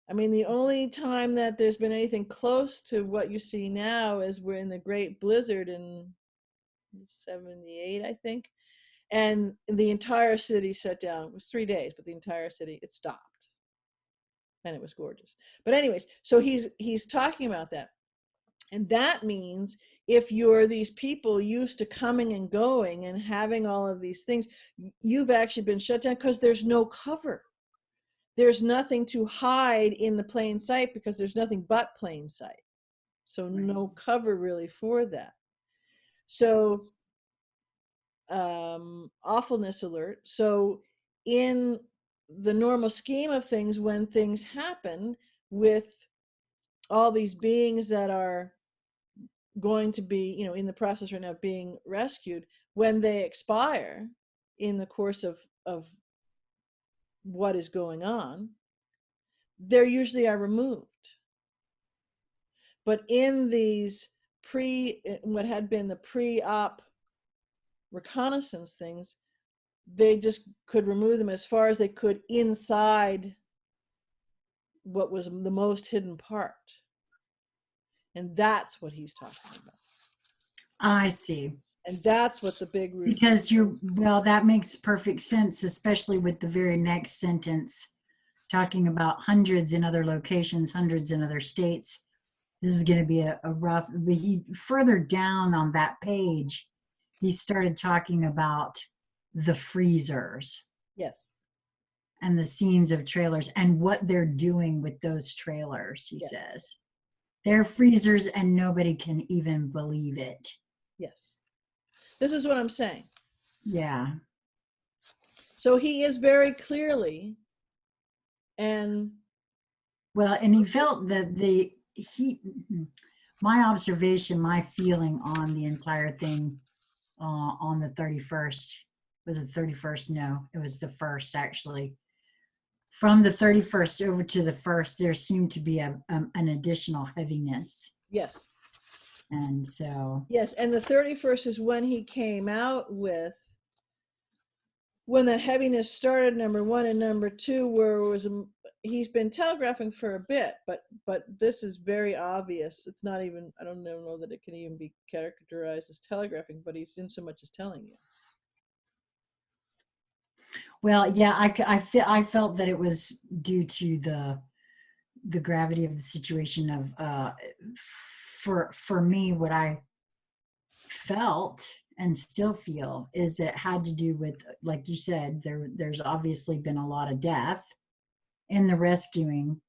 I mean, the only time that there's been anything close to what you see now is we're in the Great Blizzard in 78, I think. And the entire city shut down. It was 3 days, but the entire city, it stopped. And it was gorgeous. But anyways, so he's talking about that. And that means if you're these people used to coming and going and having all of these things, you've actually been shut down because there's no cover. There's nothing to hide in the plain sight because there's nothing but plain sight. So no cover really for that. So awfulness alert. So in the normal scheme of things, when things happen with all these beings that are going to be, in the process right now being rescued, when they expire in the course of what is going on, they usually are removed. But in these what had been the pre-op reconnaissance things, they just could remove them as far as they could inside what was the most hidden part. And that's what he's talking about. I see. And that's what the big root. Because that makes perfect sense, especially with the very next sentence talking about hundreds in other locations, hundreds in other states. This is going to be a rough, but further down on that page, he started talking about the freezers. Yes. And the scenes of trailers and what they're doing with those trailers, he says. They're freezers and nobody can even believe it. Yes. This is what I'm saying. Yeah. So he is very clearly, and he felt that my observation, my feeling on the entire thing on the 31st, was it 31st? No, it was the 1st actually. From the 31st over to the 1st, there seemed to be an additional heaviness. yes. And so. Yes, and the 31st is when he came out with, when that heaviness started, number one, and number two, where it was, he's been telegraphing for a bit, but this is very obvious. It's not even, I don't know that it can even be characterized as telegraphing, but he's in so much as telling you. Well, yeah, I felt that it was due to the gravity of the situation of for me, what I felt and still feel is that it had to do with, like you said, there's obviously been a lot of death in the rescuing,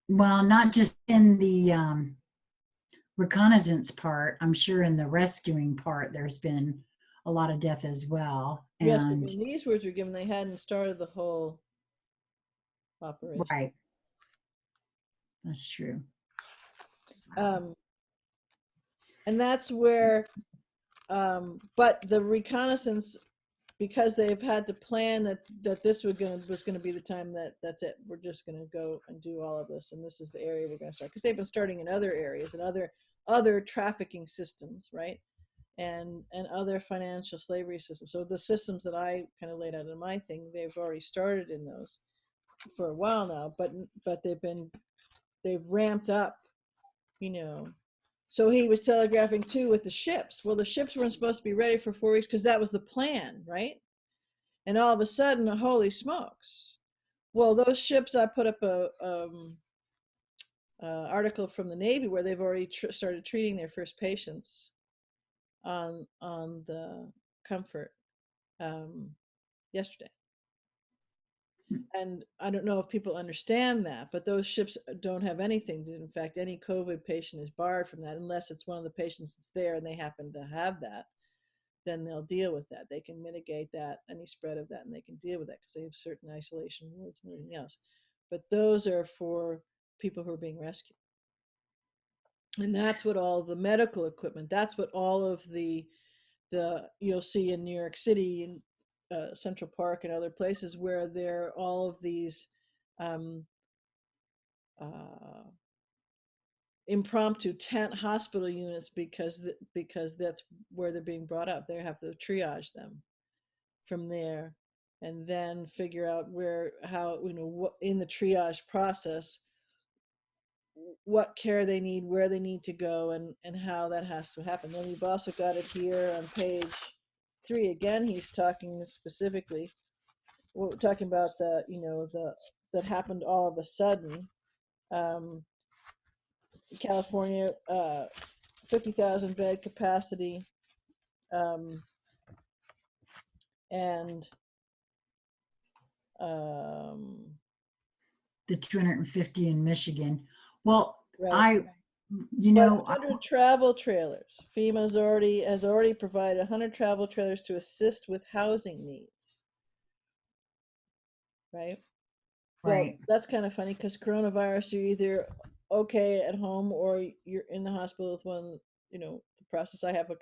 not just in the reconnaissance part. I'm sure in the rescuing part there's been a lot of death as well. Yes, but when these words were given, they hadn't started the whole operation. Right. That's true. And that's where, but the reconnaissance, because they've had to plan that this was going to be the time that's it. We're just going to go and do all of this, and this is the area we're going to start, because they've been starting in other areas and other trafficking systems, right? And other financial slavery systems. So the systems that I kind of laid out in my thing, they've already started in those for a while now, but they've ramped up, So he was telegraphing too with the ships. Well, the ships weren't supposed to be ready for 4 weeks because that was the plan, right? And all of a sudden, holy smokes. Well, those ships, I put up a article from the Navy where they've already started treating their first patients on the Comfort yesterday. And I don't know if people understand that, but those ships don't have anything to, in fact, any COVID patient is barred from that unless it's one of the patients that's there and they happen to have that, then they'll deal with that. They can mitigate that, any spread of that, and they can deal with that because they have certain isolation wards and everything else. But those are for people who are being rescued. And that's what all the medical equipment, that's what all of the you'll see in New York City and Central Park and other places where there are all of these impromptu tent hospital units because that's where they're being brought up. They have to triage them from there and then figure out how what in the triage process, what care they need, where they need to go, and how that has to happen. Then you've also got it here on page 3. Again, he's talking specifically, we're talking about that happened all of a sudden. California, 50,000 bed capacity, and the 250 in Michigan. Well, right. 100 travel trailers. FEMA has already provided 100 travel trailers to assist with housing needs. Right. Well, that's kind of funny because coronavirus, you're either okay at home or you're in the hospital with one. The process. I have a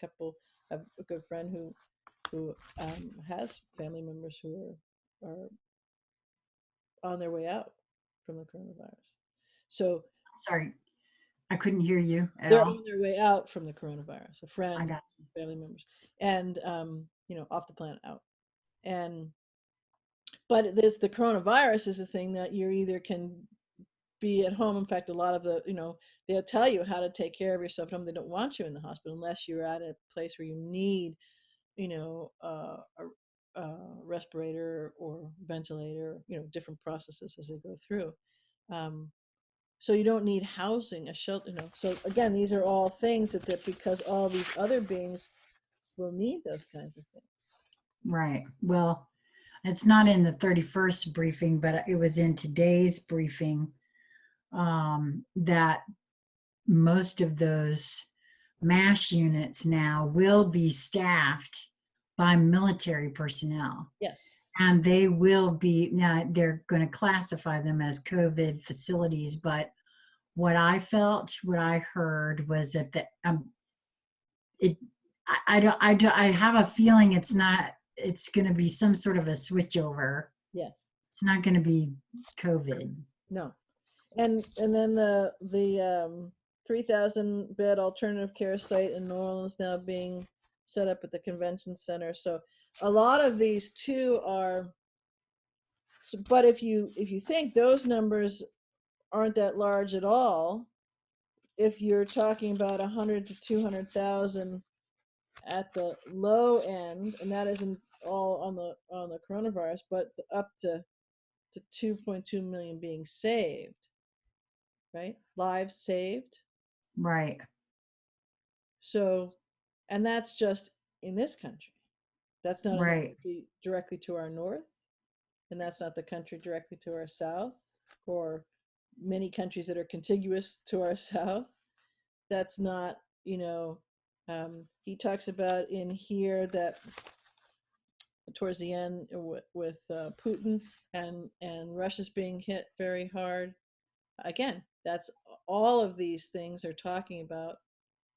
good friend who has family members who are on their way out from the coronavirus. So sorry, I couldn't hear you at they're all. on their way out from the coronavirus. A friend, family members, and off the planet out. But the coronavirus is a thing that you either can be at home. In fact, a lot of the, they'll tell you how to take care of yourself at home. They don't want you in the hospital unless you're at a place where you need, a respirator or ventilator, different processes as they go through. So you don't need housing, a shelter. So again, these are all things that because all these other beings will need those kinds of things. Right. Well, it's not in the 31st briefing, but it was in today's briefing, that most of those MASH units now will be staffed by military personnel. Yes. And they will be, now they're going to classify them as COVID facilities, but what I heard was that I have a feeling it's going to be some sort of a switchover. Yes. It's not going to be COVID. No. And then the 3,000 bed alternative care site in New Orleans now being set up at the convention center. So a lot of these too are, but if you think those numbers aren't that large at all, if you're talking about 100 to 200,000 at the low end, and that isn't all on the coronavirus, but up to 2.2 million being saved, right? Lives saved. Right. So, and that's just in this country. That's not right. directly to our north, and that's not the country directly to our south, or many countries that are contiguous to our south. That's not, he talks about in here that towards the end with Putin and Russia's being hit very hard. Again, that's all of these things are talking about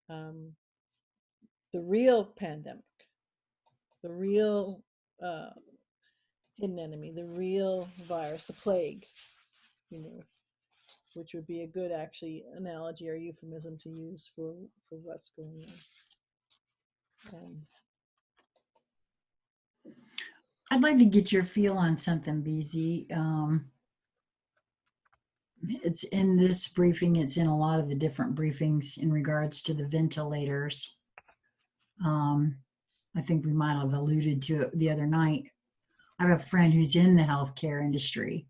the real pandemic, the real hidden enemy, the real virus, the plague, which would be a good actually analogy or euphemism to use for what's going on. I'd like to get your feel on something, BZ. It's in this briefing, it's in a lot of the different briefings in regards to the ventilators. I think we might have alluded to it the other night. I have a friend who's in the healthcare industry,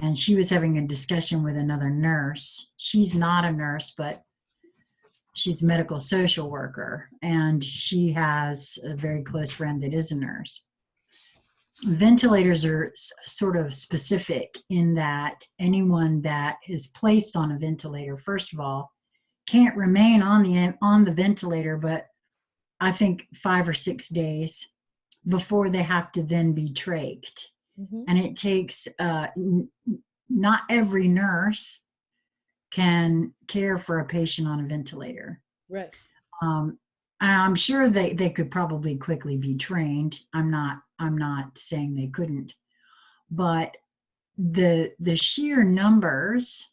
and she was having a discussion with another nurse. She's not a nurse, but she's a medical social worker, and she has a very close friend that is a nurse. Ventilators are sort of specific in that anyone that is placed on a ventilator, first of all, can't remain on the ventilator, but I think 5 or 6 days before they have to then be trached. Mm-hmm. And it takes, not every nurse can care for a patient on a ventilator. Right. I'm sure they could probably quickly be trained. I'm not saying they couldn't, but the sheer numbers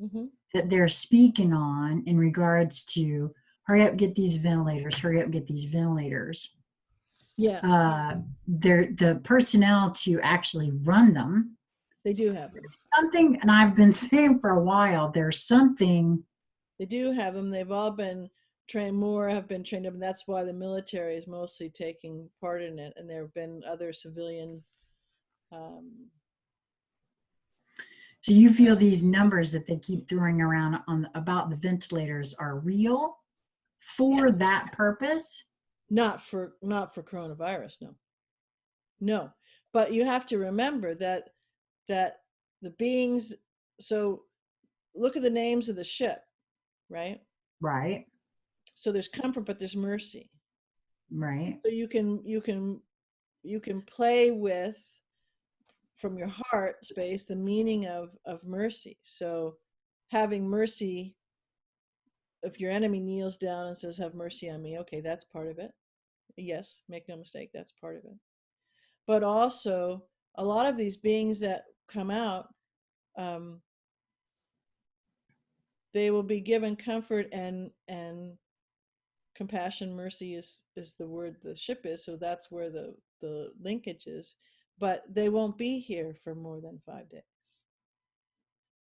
Mm-hmm. that they're speaking on in regards to hurry up, get these ventilators, hurry up, get these ventilators. Yeah. The personnel to actually run them. They do have them. Something, and I've been saying for a while, there's something. They do have them. They've all been trained, more have been trained up, and that's why the military is mostly taking part in it. And there have been other civilian. So you feel these numbers that they keep throwing around about the ventilators are real for Yes. that purpose? Not for coronavirus, no. But you have to remember that the beings. So look at the names of the ship, right? Right. So there's comfort, but there's mercy. Right. So you can play with, from your heart space, the meaning of mercy. So having mercy, if your enemy kneels down and says, have mercy on me, okay, that's part of it. Yes, make no mistake, that's part of it. But also a lot of these beings that come out, they will be given comfort and compassion. Mercy is the word the ship is, so that's where the linkage is. But they won't be here for more than 5 days.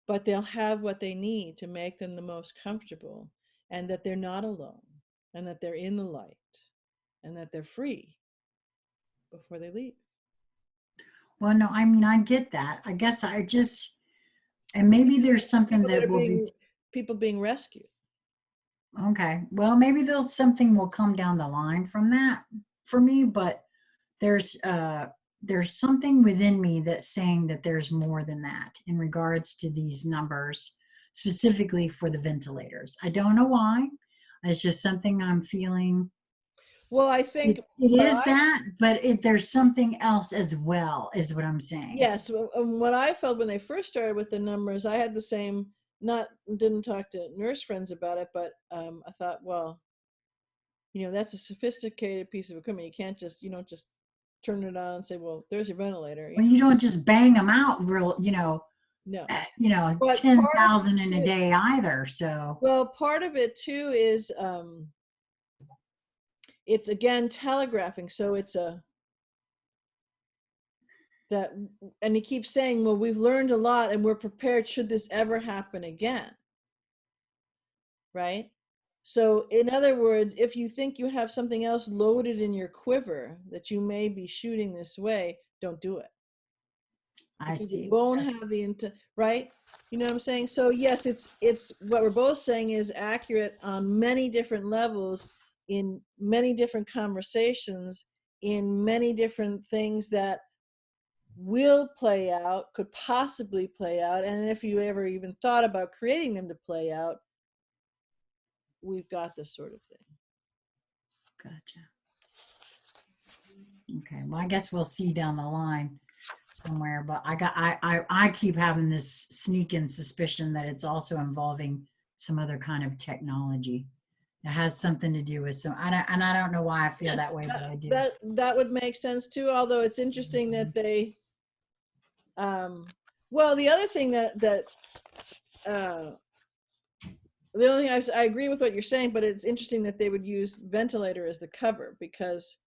but they'll have what they need to make them the most comfortable, and that they're not alone, and that they're in the light, and that they're free before they leave. Well, no, I mean, I get that. I guess I just, and maybe there's something People that that are will be, people being rescued. okay. Well, maybe there's something will come down the line from that for me, but there's something within me that's saying that there's more than that in regards to these numbers, specifically for the ventilators. I don't know why. It's just something I'm feeling. Well, I think It is that, but there's something else as well, is what I'm saying. yes. What I felt when they first started with the numbers, I had the same. Didn't talk to nurse friends about it, but I thought, well, that's a sophisticated piece of equipment. You don't just turn it on and say, well, there's your ventilator. Well, you don't just bang them out real, No. But 10,000 in a day either. So, well, part of it too is it's again telegraphing. So it's and he keeps saying, well, we've learned a lot and we're prepared should this ever happen again. Right? So in other words, if you think you have something else loaded in your quiver that you may be shooting this way, don't do it. I see. It won't have the intent, right? You know what I'm saying? So yes, it's what we're both saying is accurate on many different levels, in many different conversations, in many different things that will play out, could possibly play out, and if you ever even thought about creating them to play out, we've got this sort of thing. Gotcha. Okay. Well, I guess we'll see down the line somewhere, but I keep having this sneaking suspicion that it's also involving some other kind of technology that has something to do with some. I don't know why I feel Yes, that way, but I do. That would make sense too. Although it's interesting that they, well, the other thing the only thing I agree with what you're saying, but it's interesting that they would use ventilator as the cover, because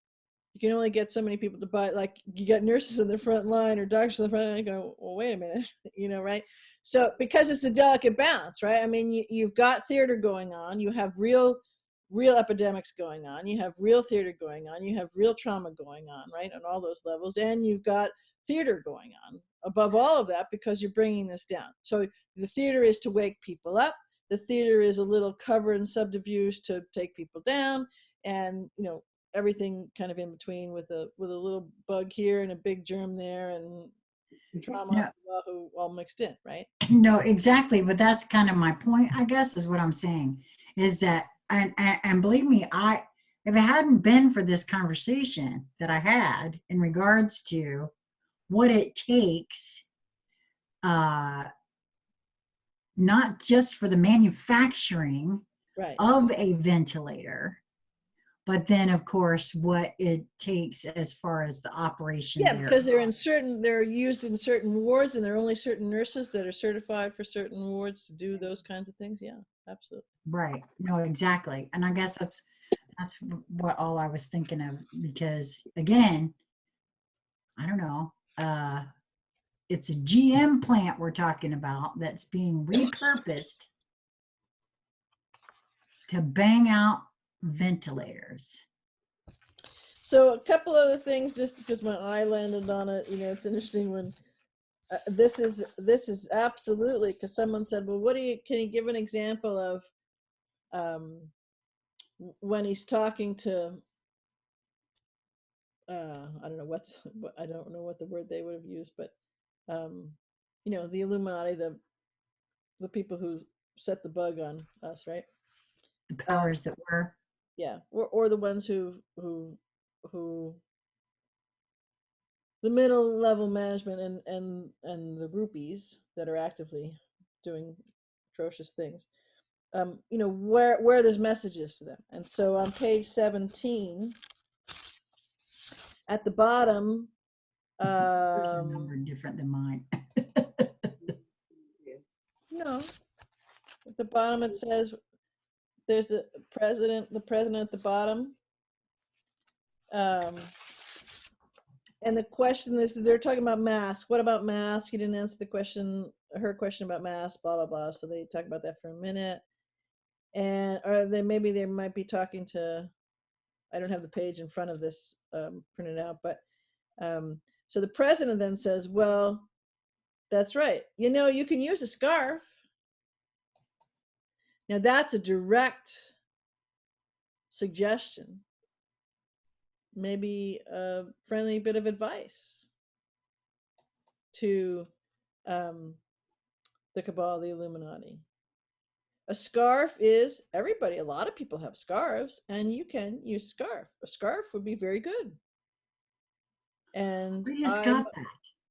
you can only get so many people to buy. Like, you got nurses in the front line or doctors in the front line, and go, well, wait a minute, right? So because it's a delicate balance, right? I mean, you've got theater going on, you have real epidemics going on, you have real theater going on, you have real trauma going on, right, on all those levels, and you've got theater going on above all of that because you're bringing this down. So the theater is to wake people up, the theater is a little cover and subterfuge to take people down, and everything kind of in between, with a little bug here and a big germ there, and trauma all mixed in, right? No, exactly. But that's kind of my point, I guess, is what I'm saying, is that, and believe me, if it hadn't been for this conversation that I had in regards to what it takes, not just for the manufacturing Right. of a ventilator, but then of course what it takes as far as the operation. Yeah, because they're used in certain wards, and there are only certain nurses that are certified for certain wards to do those kinds of things. Yeah, absolutely. Right. No, exactly. And I guess that's what all I was thinking of, because again, I don't know, it's a GM plant we're talking about that's being repurposed to bang out ventilators. So a couple other things, just because my eye landed on it, it's interesting when this is absolutely, because someone said, well, can you give an example of when he's talking to I don't know I don't know what the word they would have used, but the Illuminati, the people who set the bug on us, right? The powers that were. Yeah, or the ones who the middle level management and the groupies that are actively doing atrocious things. Where there's messages to them. And so on page 17, at the bottom, Yours are numbered different than mine. no, at the bottom it says there's the president at the bottom. And the question is, they're talking about masks. What about masks? You didn't answer the question her question about mass, blah blah blah. So they talk about that for a minute, and or they might be talking to. I don't have the page in front of this printed out, but so the president then says, "Well, that's right. You know, you can use a scarf." Now that's a direct suggestion, maybe a friendly bit of advice to the Cabal, the Illuminati. A scarf is everybody. A lot of people have scarves, and you can use a scarf. A scarf would be very good. And We just got that.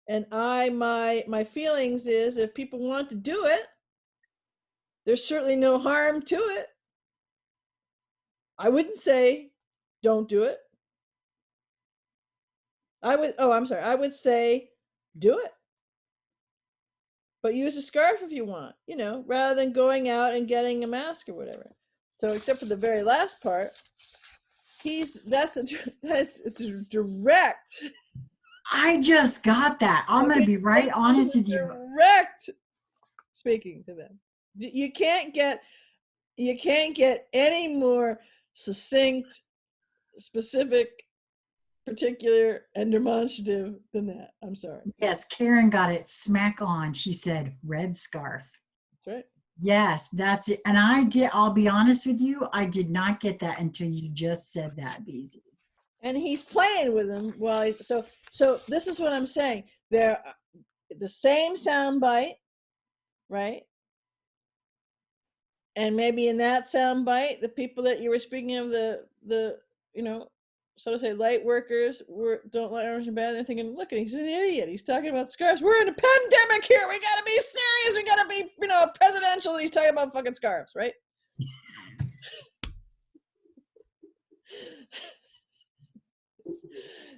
And my feelings is if people want to do it, there's certainly no harm to it. I wouldn't say don't do it. I would say do it. But use a scarf if you want, you know, rather than going out and getting a mask or whatever. So except for the very last part, it's direct. I just got that. I'm going to be right honest with you. Direct speaking to them. You can't get any more succinct, specific, particular, and demonstrative than that. I'm sorry. Yes, Karen got it smack on. She said red scarf. That's right. Yes, that's it. And I'll be honest with you, I did not get that until you just said that, BZ. And he's playing with him while he's so this is what I'm saying. They're the same sound bite, right? And maybe in that sound bite, the people that you were speaking of, the you know, so to say, light workers don't like orange and bad. They're thinking, look, he's an idiot. He's talking about scarves. We're in a pandemic here. We gotta be serious. We gotta be, you know, presidential. And he's talking about fucking scarves, right?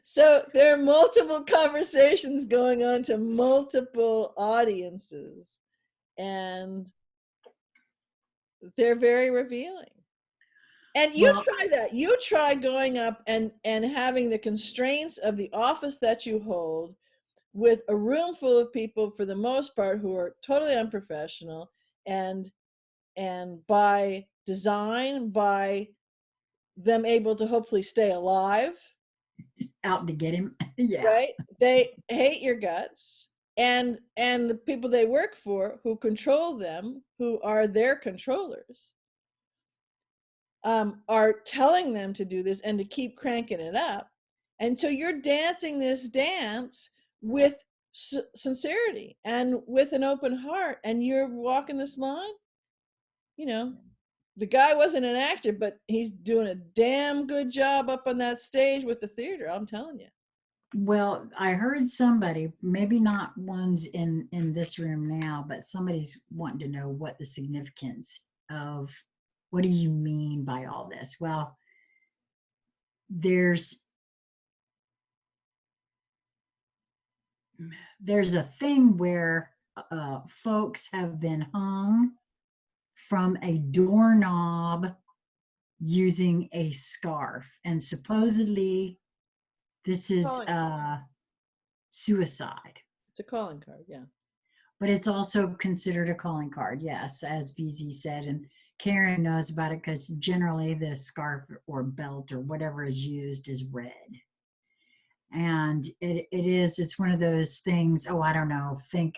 So there are multiple conversations going on to multiple audiences, and they're very revealing. And you try that. You try going up and having the constraints of the office that you hold with a room full of people, for the most part, who are totally unprofessional, and by design, by them able to hopefully stay alive. Out to get him. Yeah. Right? They hate your guts. And the people they work for, who control them, who are their controllers, are telling them to do this and to keep cranking it up. And so you're dancing this dance with sincerity and with an open heart, and you're walking this line. You know, the guy wasn't an actor, but he's doing a damn good job up on that stage with the theater, I'm telling you. Well, I heard somebody, maybe not ones in this room now, but somebody's wanting to know what the significance of, what do you mean by all this? Well, there's a thing where folks have been hung from a doorknob using a scarf, and supposedly this is suicide. It's a calling card, yeah. But it's also considered a calling card, yes, as BZ said. And Karen knows about it because generally the scarf or belt or whatever is used is red. And it's one of those things, I don't know, think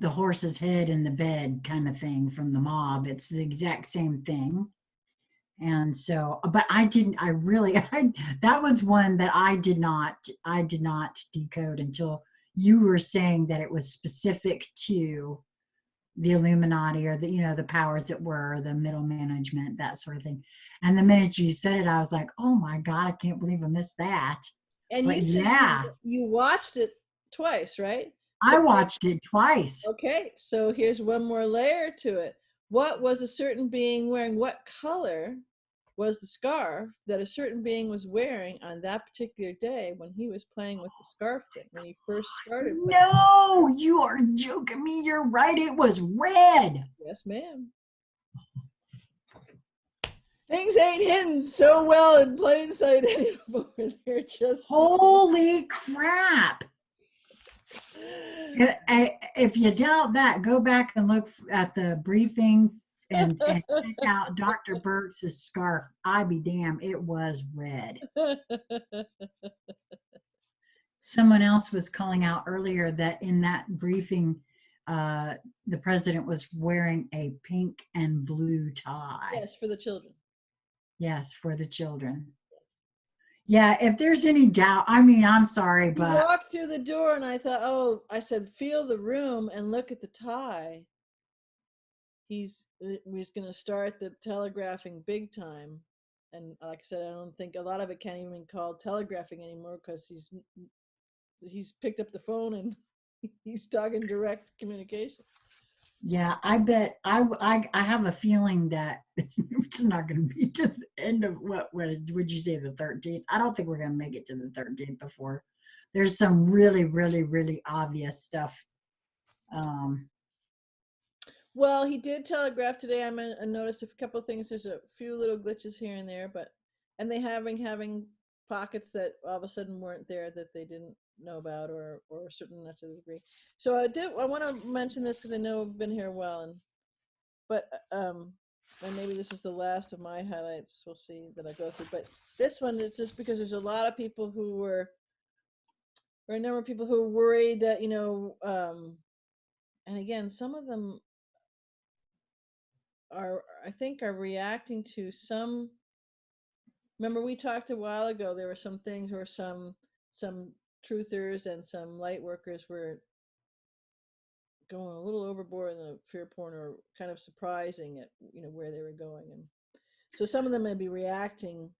the horse's head in the bed kind of thing from the mob. It's the exact same thing. And so, but that was one that I did not decode until you were saying that it was specific to the Illuminati, or the powers that were, the middle management, that sort of thing. And the minute you said it, I was like, oh my God, I can't believe I missed that. And but you watched it twice, right? I watched it twice. Okay, so here's one more layer to it. What was a certain being wearing? What color was the scarf that a certain being was wearing on that particular day when he was playing with the scarf thing, when he first started playing? No, you are joking me. You're right. It was red. Yes, ma'am. Things ain't hidden so well in plain sight anymore. They're just... Holy crap. If you doubt that, go back and look at the briefing and check out Dr. Burks' scarf. I be damn, it was red. Someone else was calling out earlier that in that briefing, the president was wearing a pink and blue tie. Yes, for the children. Yes, for the children. Yeah, if there's any doubt, I mean, I'm sorry, He but walked through the door and I thought, oh, I said, feel the room and look at the tie. He's going to start the telegraphing big time. And like I said, I don't think a lot of it can't even be called telegraphing anymore because he's picked up the phone and he's talking direct communication. yeah, I bet I have a feeling that it's not going to be to the end of what would you say, the 13th? I don't think we're going to make it to the 13th before there's some really, really, really obvious stuff. Well, he did telegraph today. I noticed a couple of things. There's a few little glitches here and there, and they having pockets that all of a sudden weren't there that they didn't know about or certain not to the degree. So I want to mention this because I know I've been here a while, and maybe this is the last of my highlights. We'll see that I go through. But this one is just because there's a lot of people who were, or a number of people who were worried that and again, some of them are reacting to some. Remember we talked a while ago, there were some things where some truthers and some light workers were going a little overboard in the fear porn, or kind of surprising at where they were going. And so some of them may be reacting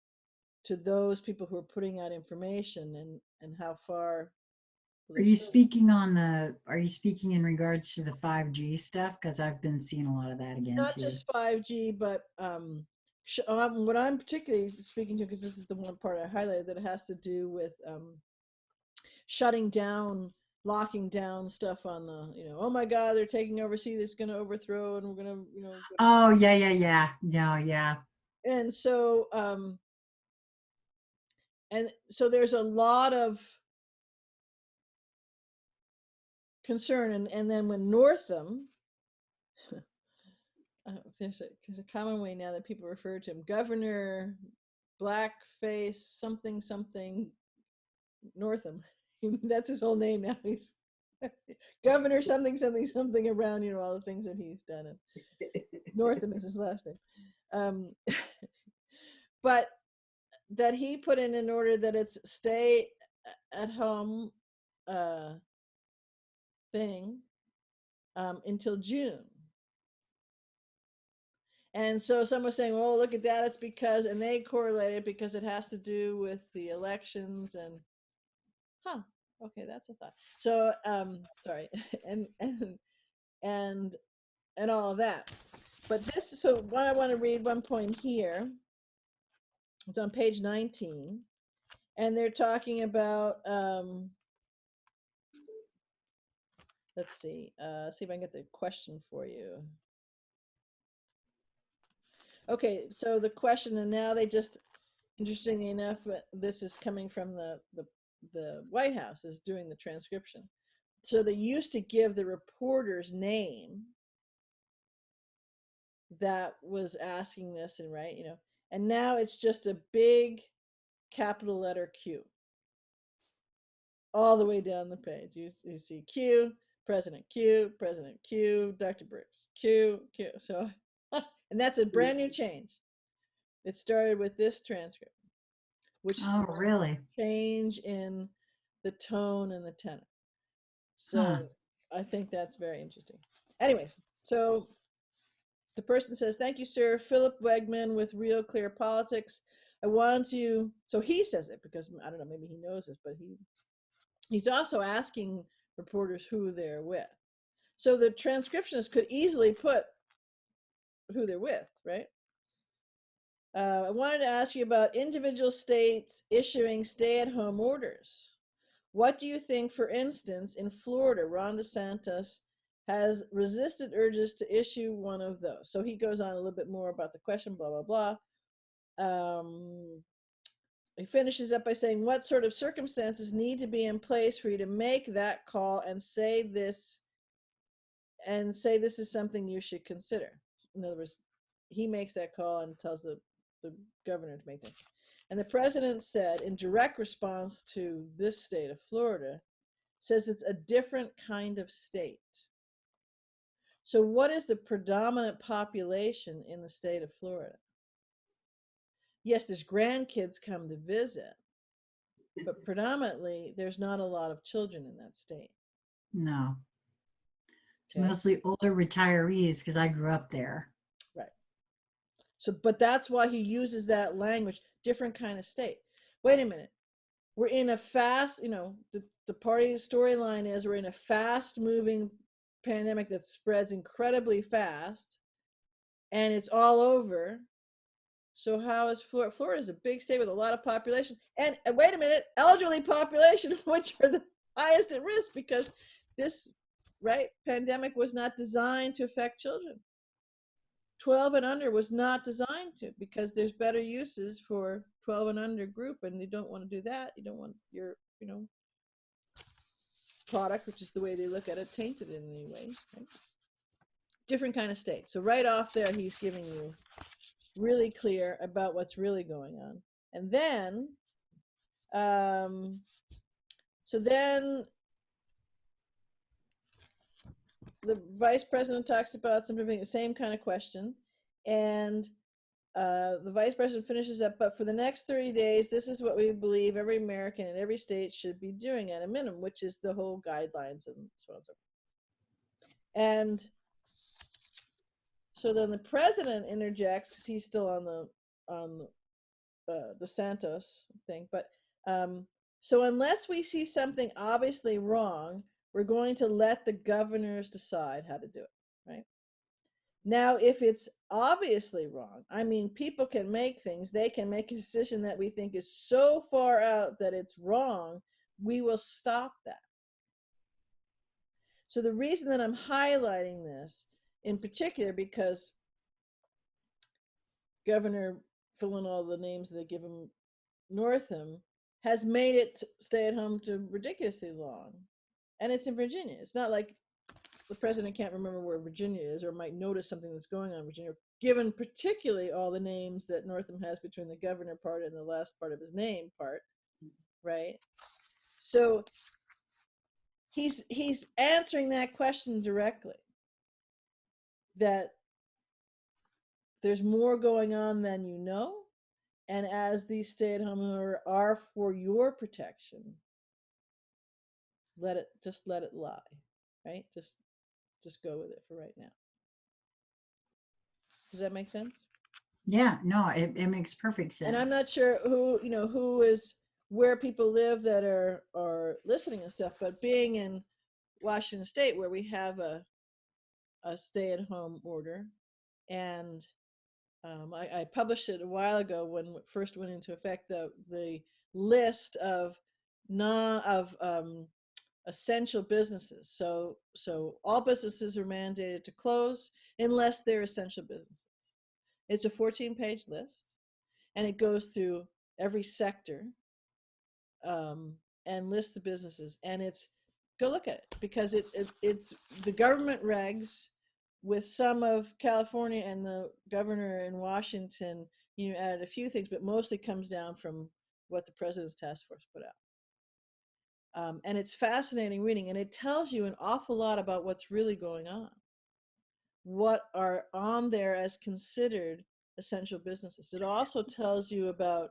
to those people who are putting out information and how far. Are you speaking in regards to the 5G stuff? Because I've been seeing a lot of that again Not too. just 5G, but what I'm particularly speaking to, because this is the one part I highlighted, that has to do with shutting down, locking down stuff on the, oh my God, they're taking over. See, this is going to overthrow, and we're going to, Oh yeah. And so, there's a lot of concern, and then when Northam, there's a common way now that people refer to him, Governor Blackface something Northam. That's his whole name now. He's Governor something around, all the things that he's done. And Northam is his last name. But that he put in order that it's stay at home thing until June. And so some was saying, well, look at that. It's because, and they correlated because it has to do with the elections and, okay, that's a thought. So, sorry. and all of that. But so what I want to read one point here. It's on page 19. And they're talking about, let's see if I can get the question for you. Okay, so the question, and now they just, interestingly enough, this is coming from the White House is doing the transcription. So they used to give the reporter's name that was asking this, and and now it's just a big capital letter Q all the way down the page. You see Q, President Q, Dr. Briggs, Q. So, and that's a brand new change. It started with this transcript, which really change in the tone and the tenor. So I think that's very interesting. Anyways, so the person says, thank you, sir. Philip Wegman with Real Clear Politics. I want to, so he says it because, I don't know, maybe he knows this, but he's also asking reporters who they're with. So the transcriptionist could easily put who they're with, right? I wanted to ask you about individual states issuing stay-at-home orders. What do you think, for instance, in Florida, Ron DeSantis has resisted urges to issue one of those? So he goes on a little bit more about the question, blah, blah, blah. he finishes up by saying, what sort of circumstances need to be in place for you to make that call and say this is something you should consider? In other words, he makes that call and tells the governor to make that. And the president said, in direct response to this state of Florida, says it's a different kind of state. So what is the predominant population in the state of Florida? Yes, there's grandkids come to visit, but predominantly there's not a lot of children in that state. No. It's Okay. mostly older retirees because I grew up there. Right. So, but that's why he uses that language, different kind of state. Wait a minute. We're in a fast, the party storyline is we're in a fast moving pandemic that spreads incredibly fast and it's all over. So how is Florida? Florida is a big state with a lot of population. And wait a minute, elderly population, which are the highest at risk because this, pandemic was not designed to affect children. 12 and under was not designed to, because there's better uses for 12 and under group, and you don't want to do that. You don't want your, product, which is the way they look at it, tainted in any ways. Right? Different kind of state. So right off there, he's giving you really clear about what's really going on. And then, so then the vice president talks about something, the same kind of question. And the vice president finishes up, but for the next 30 days, this is what we believe every American in every state should be doing at a minimum, which is the whole guidelines and so on and so forth. And so then the president interjects, because he's still on the DeSantis thing, but so unless we see something obviously wrong, we're going to let the governors decide how to do it, right? Now, if it's obviously wrong, I mean, people can make things, they can make a decision that we think is so far out that it's wrong, we will stop that. So the reason that I'm highlighting this in particular, because Governor, fill in all the names they give him, Northam, has made it stay at home to ridiculously long. And it's in Virginia. It's not like the president can't remember where Virginia is or might notice something that's going on in Virginia, given particularly all the names that Northam has between the governor part and the last part of his name part, right? So he's answering that question directly, that there's more going on than you know, and as these stay-at-home orders are for your protection, let it lie, right? Just go with it for right now. Does that make sense? Yeah, no, it makes perfect sense. And I'm not sure who is where people live that are listening and stuff, but being in Washington State, where we have a stay-at-home order, and I published it a while ago when it first went into effect, the list of essential businesses. So all businesses are mandated to close unless they're essential businesses. It's a 14-page list, and it goes through every sector and lists the businesses. And go look at it, because it's the government regs with some of California, and the governor in Washington, added a few things, but mostly comes down from what the president's task force put out. And it's fascinating reading, and it tells you an awful lot about what's really going on, what are on there as considered essential businesses. It also tells you about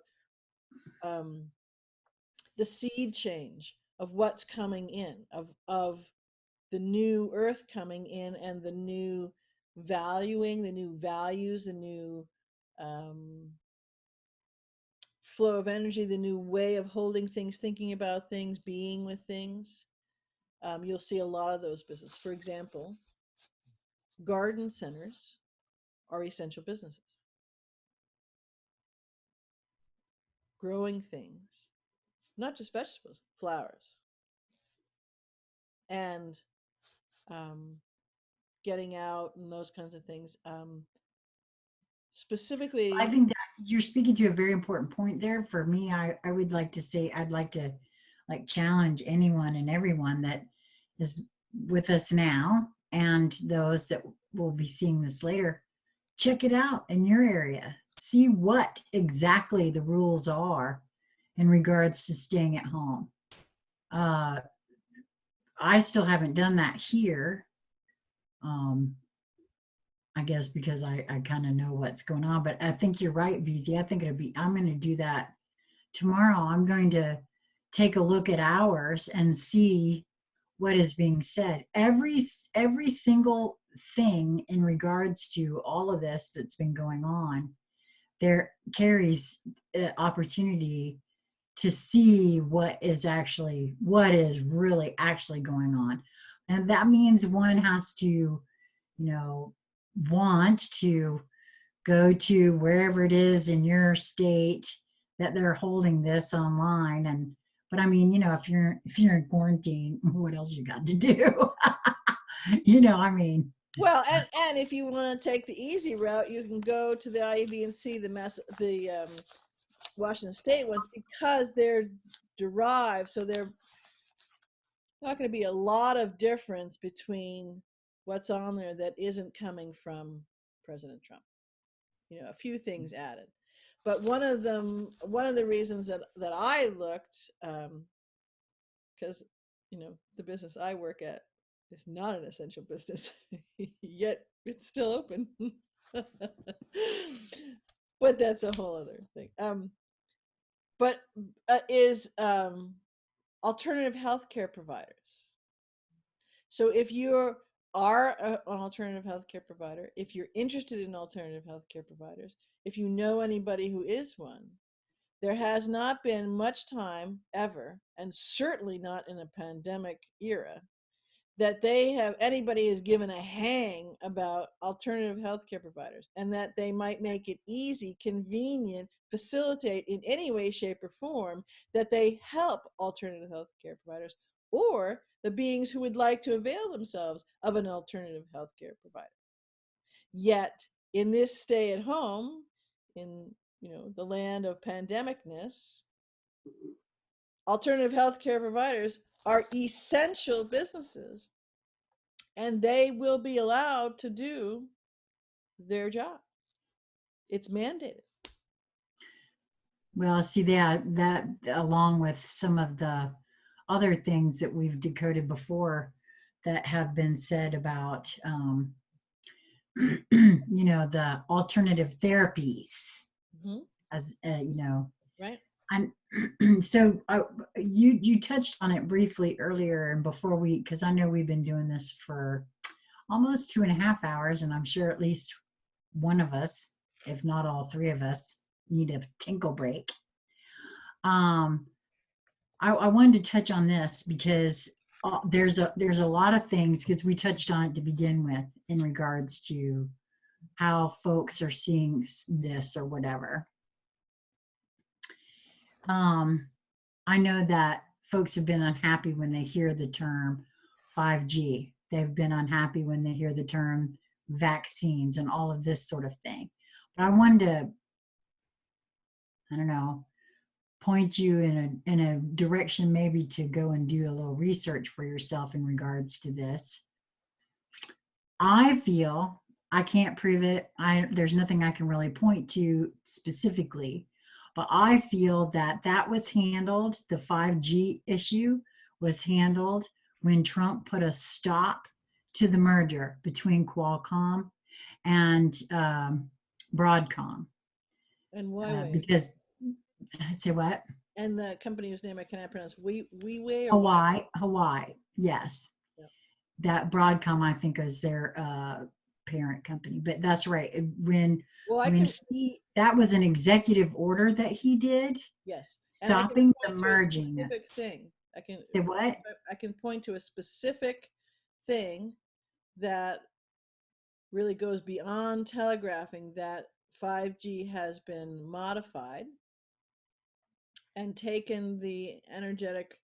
the seed change of what's coming in, of the new earth coming in, and the new valuing, the new values, the new flow of energy, the new way of holding things, thinking about things, being with things. You'll see a lot of those businesses. For example, garden centers are essential businesses. Growing things, not just vegetables, flowers, and getting out and those kinds of things. Specifically, I think that you're speaking to a very important point there. For me, I would like to say, I'd like to like challenge anyone and everyone that is with us now and those that will be seeing this later. Check it out in your area. See what exactly the rules are in regards to staying at home. I still haven't done that here. I guess because I kind of know what's going on, but I think you're right, BZ. I think I'm going to do that tomorrow. I'm going to take a look at ours and see what is being said. Every single thing in regards to all of this that's been going on, there carries opportunity to see what is really actually going on. And that means one has to, want to go to wherever it is in your state that they're holding this online. But I mean, if you're in quarantine, what else you got to do? I mean. Well, and if you want to take the easy route, you can go to the IEB and see the Washington State ones, because they're derived, so they're not going to be a lot of difference between what's on there that isn't coming from President Trump. A few things added, but one of the reasons that I looked, because the business I work at is not an essential business, yet it's still open. But that's a whole other thing. But is alternative healthcare providers. So if you are an alternative healthcare provider, if you're interested in alternative healthcare providers, if you know anybody who is one, there has not been much time ever, and certainly not in a pandemic era, that anybody has given a hang about alternative healthcare providers, and that they might make it easy, convenient, facilitate in any way, shape, or form that they help alternative healthcare providers or the beings who would like to avail themselves of an alternative healthcare provider. Yet, in this stay at home, in the land of pandemicness, alternative healthcare providers are essential businesses, and they will be allowed to do their job. It's mandated. Well, see that along with some of the other things that we've decoded before that have been said about, the alternative therapies, as right. And so you touched on it briefly earlier, and before because I know we've been doing this for almost 2.5 hours, and I'm sure at least one of us, if not all three of us, need a tinkle break. I wanted to touch on this because there's a lot of things, because we touched on it to begin with in regards to how folks are seeing this or whatever. I know that folks have been unhappy when they hear the term 5G. They've been unhappy when they hear the term vaccines and all of this sort of thing. But I wanted to, I don't know, point you in a direction maybe to go and do a little research for yourself in regards to this. I feel, I can't prove it, there's nothing I can really point to specifically, but I feel that was handled, the 5G issue was handled when Trump put a stop to the merger between Qualcomm and Broadcom. And why? Because, say what? And the company whose name I cannot pronounce, WeWay? Hawaii, yes. Yep. That Broadcom, I think, is their parent company, but that's right. That was an executive order that he did. Yes. Stopping the merging. Specific thing. Say what? I can point to a specific thing that really goes beyond telegraphing that 5G has been modified and taken the energetic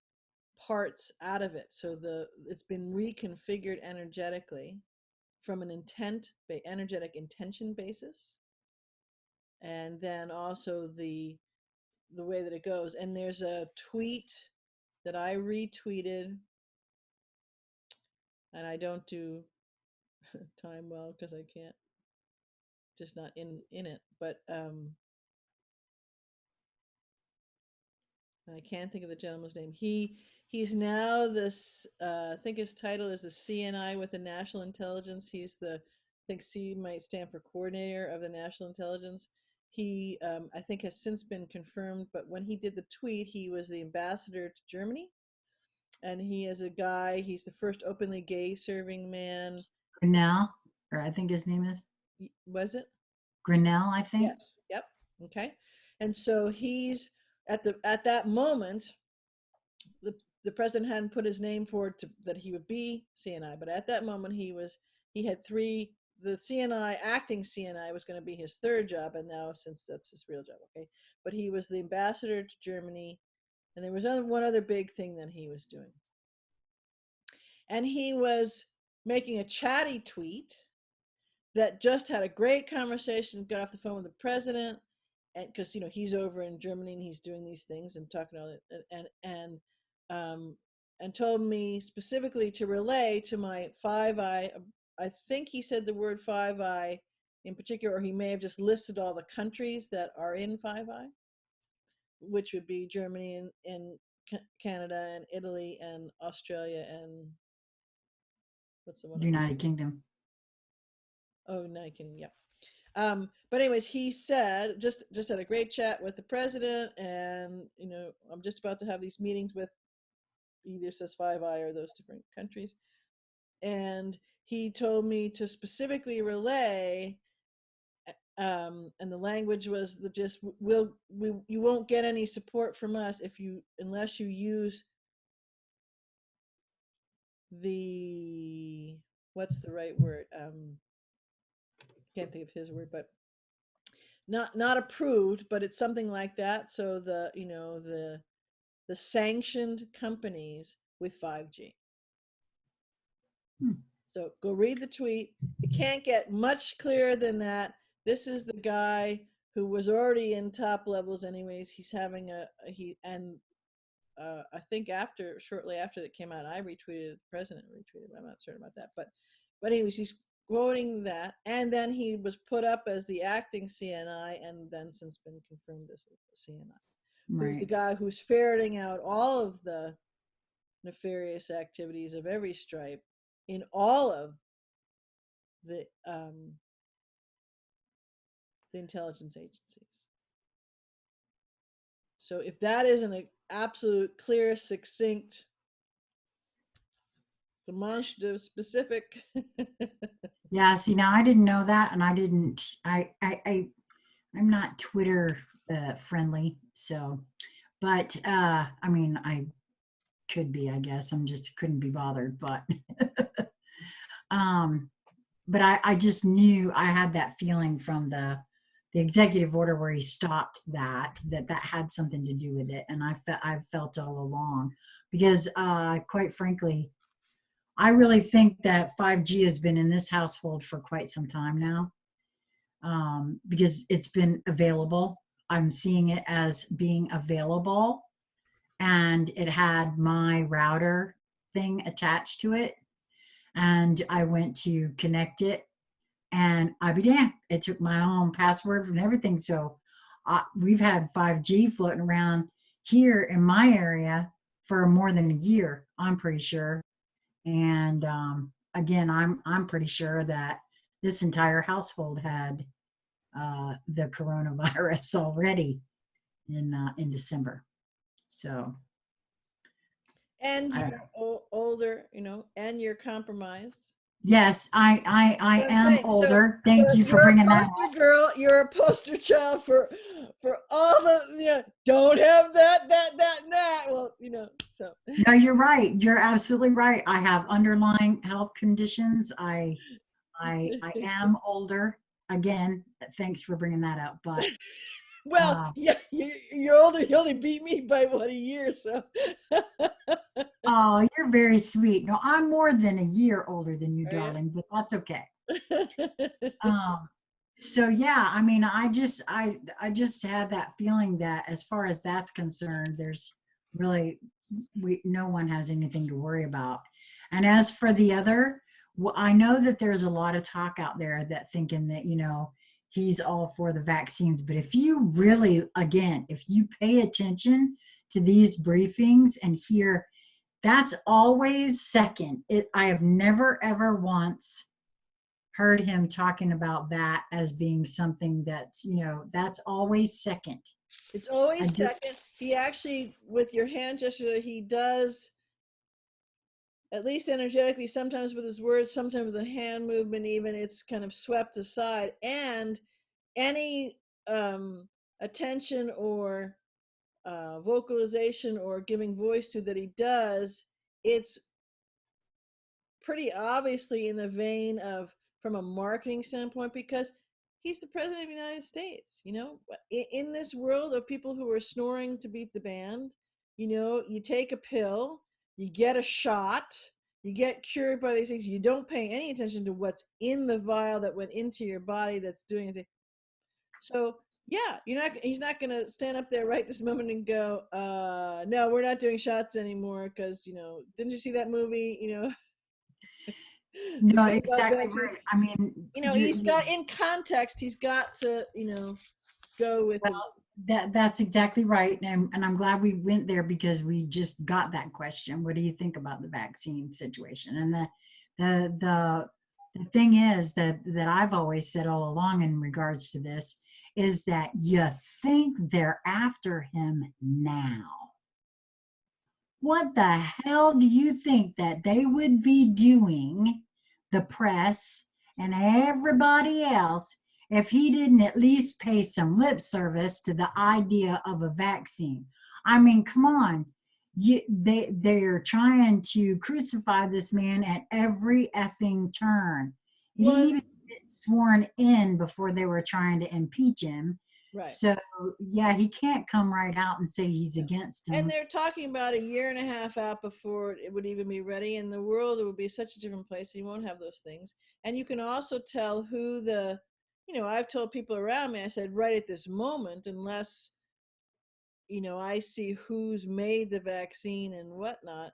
parts out of it. So it's been reconfigured energetically from an energetic intention basis. and then also the way that it goes. And there's a tweet that I retweeted, and I don't do time well because I can't, just not in it, but I can't think of the gentleman's name. He's now this, I think his title is the CNI with the National Intelligence. He's the, I think C might stand for coordinator of the National Intelligence. He, I think, has since been confirmed, but when he did the tweet, he was the ambassador to Germany. And he is a guy, he's the first openly gay serving man. Grinnell, or I think his name is Was it? Grinnell, I think. Yes. Yep. Okay. And so he's at that moment, the president hadn't put his name forward that he would be CNI, but at that moment he had three. The CNI, acting CNI, was going to be his third job, and now since that's his real job, okay. But he was the ambassador to Germany, and there was one other big thing that he was doing, and he was making a chatty tweet that just had a great conversation, got off the phone with the president, and because he's over in Germany and he's doing these things and talking all that, and told me specifically to relay to my 5i. I think he said the word 5i in particular, or he may have just listed all the countries that are in 5i, which would be Germany and Canada and Italy and Australia and what's the one? United Kingdom. Oh, United Kingdom, yeah. But anyways, he said, just had a great chat with the president, and I'm just about to have these meetings with either says 5i or those different countries, and he told me to specifically relay, and the language was you won't get any support from us unless you use the, what's the right word, can't think of his word, but not approved, but it's something like that. So the sanctioned companies with 5G. So go read the tweet. It can't get much clearer than that. This is the guy who was already in top levels anyways. He's having I think shortly after it came out, I retweeted, the president retweeted, I'm not certain about that. But anyways, he's quoting that. And then he was put up as the acting CNI, and then since been confirmed as a CNI. Right. Who's the guy who's ferreting out all of the nefarious activities of every stripe in all of the intelligence agencies. So if that isn't an absolute, clear, succinct, demonstrative, specific. Yeah, see, now I didn't know that, and I'm not Twitter friendly, so, but I mean, I could be, I guess. I'm just couldn't be bothered, but but I just knew, I had that feeling from the executive order where he stopped that had something to do with it, and I've felt all along, because quite frankly, I really think that 5G has been in this household for quite some time now, because it's been available. I'm seeing it as being available, and it had my router thing attached to it, and I went to connect it, and I'll be damned, it took my own password and everything. So we've had 5G floating around here in my area for more than a year, I'm pretty sure. And again, I'm pretty sure that this entire household had the coronavirus already in December. So. And you're older, and you're compromised. Yes, I am older. Thank you for bringing that up. You're a poster girl. You're a poster child for all the don't have that. Well, so. No, you're right. You're absolutely right. I have underlying health conditions. I am older. Again, thanks for bringing that up. But well, yeah, you're older. You only beat me by a year, so. Oh, you're very sweet. No, I'm more than a year older than you, darling, but that's okay. So yeah, I mean, I just had that feeling that as far as that's concerned, there's really no one has anything to worry about. And as for the other, I know that there's a lot of talk out there that thinking that, he's all for the vaccines. But if you really, again, if you pay attention to these briefings and hear, that's always second. I have never ever once heard him talking about that as being something that's, that's always second. It's I always do. second. He actually, with your hand gesture, he does, at least energetically, sometimes with his words, sometimes with the hand movement, even it's kind of swept aside. And any attention or vocalization or giving voice to that he does, it's pretty obviously in the vein of from a marketing standpoint, because he's the president of the United States. In this world of people who are snoring to beat the band, you take a pill, you get a shot, you get cured by these things, you don't pay any attention to what's in the vial that went into your body that's doing it. So yeah, he's not going to stand up there right this moment and go, no, we're not doing shots anymore because, didn't you see that movie, No, about exactly vaccine? right. I mean, He's got, in context, he's got to, go with the, that's exactly right. And I'm glad we went there because we just got that question. What do you think about the vaccine situation? And the thing is that I've always said all along in regards to this is that you think they're after him now. What the hell do you think that they would be doing, the press and everybody else, if he didn't at least pay some lip service to the idea of a vaccine? I mean, come on. They're trying to crucify this man at every effing turn. He well, even get sworn in before they were trying to impeach him. right. So yeah, he can't come right out and say he's against him. And they're talking about a year and a half out before it would even be ready. In the world, it would be such a different place. You won't have those things. And you can also tell who I've told people around me, I said, right at this moment, unless, I see who's made the vaccine and whatnot,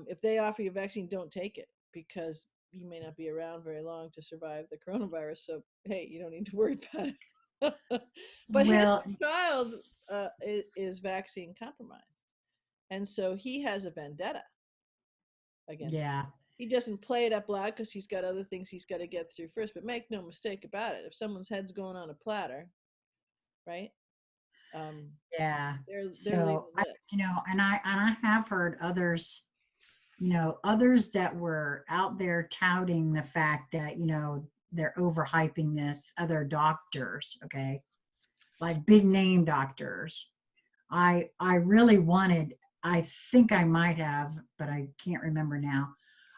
if they offer you a vaccine, don't take it because you may not be around very long to survive the coronavirus. So, hey, you don't need to worry about it. But his Well, child is vaccine compromised. And so he has a vendetta against them. yeah. He doesn't play it up loud because he's got other things he's got to get through first. But make no mistake about it, if someone's head's going on a platter, right? Yeah. They're leaving So the list. and I have heard others, others that were out there touting the fact that, they're overhyping this, other doctors, okay? Like big name doctors. I really wanted, I think I might have, but I can't remember now.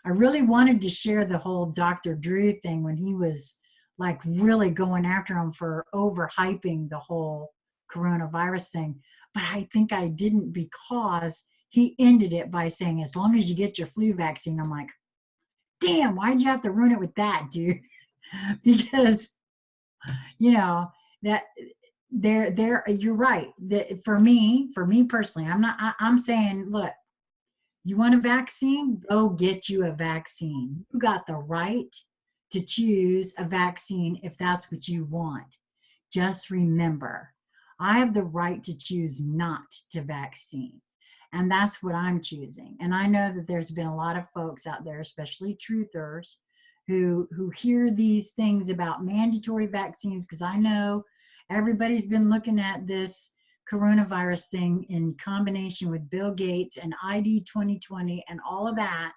I really wanted to share the whole Dr. Drew thing when he was like really going after him for overhyping the whole coronavirus thing. But I think I didn't because he ended it by saying, as long as you get your flu vaccine. I'm like, damn, why'd you have to ruin it with that, dude? Because, you know, that there you're right. That for me personally, I'm saying, look, you want a vaccine? Go get you a vaccine. You got the right to choose a vaccine if that's what you want. Just remember, I have the right to choose not to vaccine. And that's what I'm choosing. And I know that there's been a lot of folks out there, especially truthers, who hear these things about mandatory vaccines, because I know everybody's been looking at this coronavirus thing in combination with Bill Gates and ID 2020 and all of that.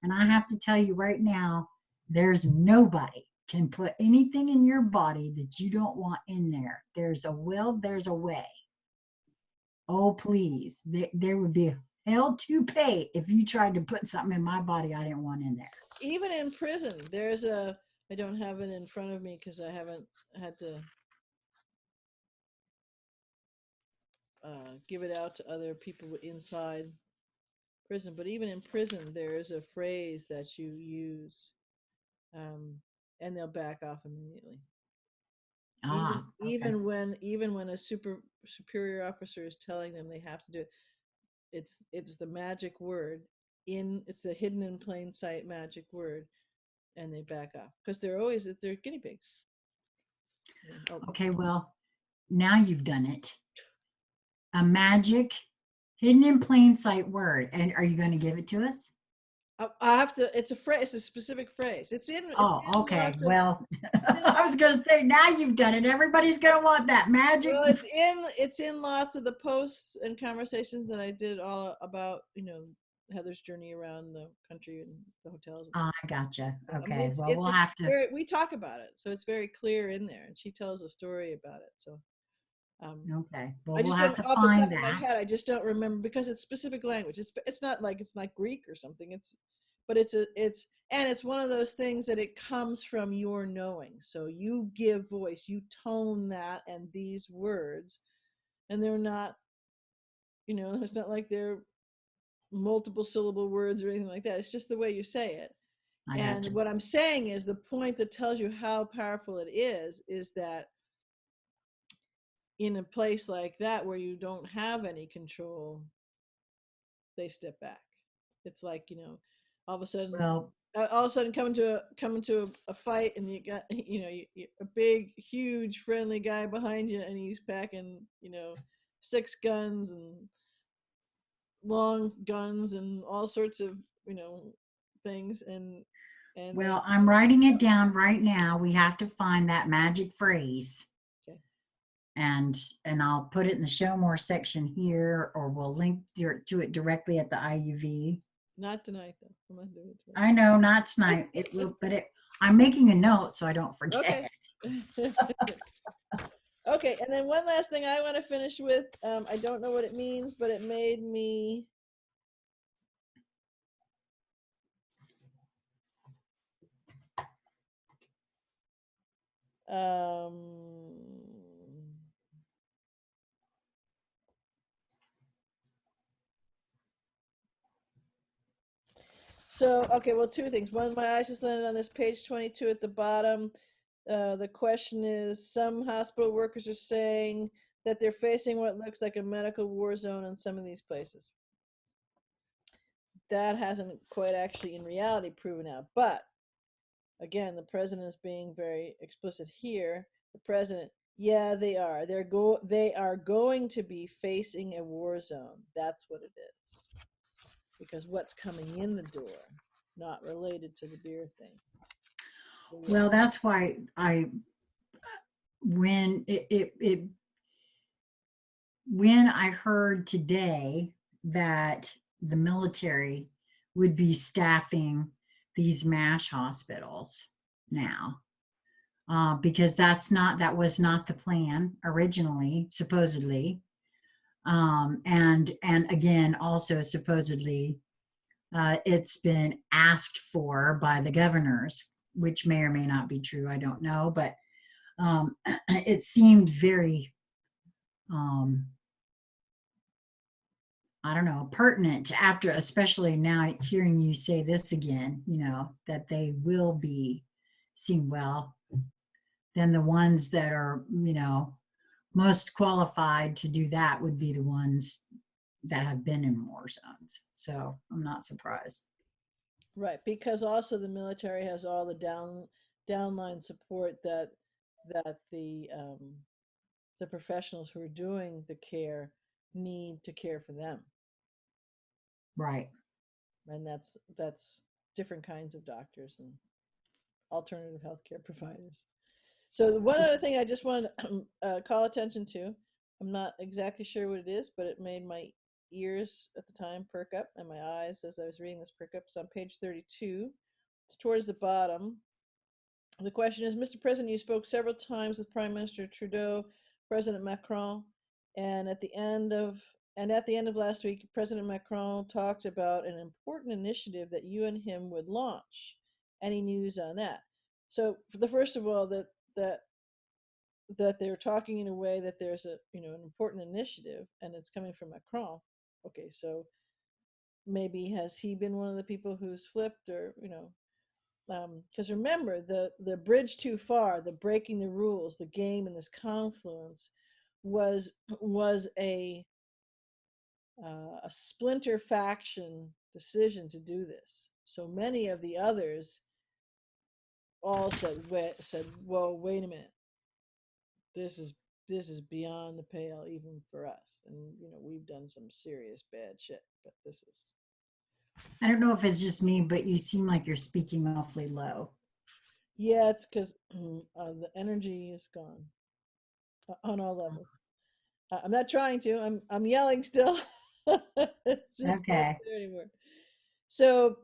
And I have to tell you right now, there's nobody can put anything in your body that you don't want in there. There's a will, there's a way. Oh, please. There would be hell to pay if you tried to put something in my body I didn't want in there. Even in prison, I don't have it in front of me because I haven't had to give it out to other people inside prison. But even in prison, there is a phrase that you use, and they'll back off immediately. Ah, okay. Even when a superior officer is telling them they have to do it, it's the magic word, it's the hidden in plain sight magic word, and they back off because they're guinea pigs. Oh, Okay, well, now you've done it. A magic hidden in plain sight word. And are you going to give it to us? I have to. It's a phrase. It's a specific phrase. It's Oh, in okay. lots of. Well, It's in I was going to say, now you've done it. Everybody's going to want that magic. Well, it's in lots of the posts and conversations that I did all about, Heather's journey around the country and the hotels and stuff. I gotcha. So, I mean, Okay. Well, we'll have to. we talk about it, so it's very clear in there, and she tells a story about it. So, Okay. Well, I we'll just have don't to off the find top of my that. head. I just don't remember because it's specific language. It's not like it's not Greek or something. It's one of those things that it comes from your knowing. So you give voice, you tone that and these words, and they're not, it's not like they're multiple syllable words or anything like that. It's just the way you say it. I And gotcha. what I'm saying is the point that tells you how powerful it is that in a place like that where you don't have any control, they step back. It's like, all of a sudden Well, coming to a fight, and you got a big huge friendly guy behind you, and he's packing 6 guns and long guns and all sorts of things, and they. well, I'm writing it down right now. We have to find that magic phrase. Okay. And I'll put it in the show more section here, or we'll link to it directly at the IUV. Not tonight though. I'm not doing it tonight. I know, not tonight. It will, but I'm making a note so I don't forget. Okay. Okay, and then one last thing I want to finish with. I don't know what it means, but it made me. So, okay, well, two things. One, my eyes just landed on this page 22 at the bottom. The question is, some hospital workers are saying that they're facing what looks like a medical war zone in some of these places. That hasn't quite actually in reality proven out. But again, the president is being very explicit here. The president, yeah, they are. They are going to be facing a war zone. That's what it is. Because what's coming in the door, not related to the beer thing. Well, that's why when when I heard today that the military would be staffing these MASH hospitals now, because that was not the plan originally, supposedly, and again, also supposedly, it's been asked for by the governors, which may or may not be true. I don't know, but it seemed very I don't know, pertinent after, especially now hearing you say this again, that they will be seen well, then the ones that are, most qualified to do that would be the ones that have been in war zones. So I'm not surprised. Right, because also the military has all the downline support that the professionals who are doing the care need to care for them. Right. And that's different kinds of doctors and alternative healthcare providers. So the one other thing I just want to call attention to, I'm not exactly sure what it is, but it made my ears at the time perk up and my eyes as I was reading this perk up. It's on page 32. It's towards the bottom. The question is, Mr. President, you spoke several times with Prime Minister Trudeau, President Macron, and at the end of last week, President Macron talked about an important initiative that you and him would launch. Any news on that? So, the first of all, that they're talking in a way that there's an important initiative, and it's coming from Macron. Okay, so maybe has he been one of the people who's flipped, or because remember, the bridge too far, the breaking the rules, the game in this confluence was a splinter faction decision to do this. So many of the others all said, "Whoa, wait a minute. This is beyond the pale even for us." And we've done some serious bad shit, but this is. I don't know if it's just me, but you seem like you're speaking awfully low. Yeah, it's because the energy is gone on all levels. I'm not trying to. I'm yelling still. It's just not Okay. there anymore. So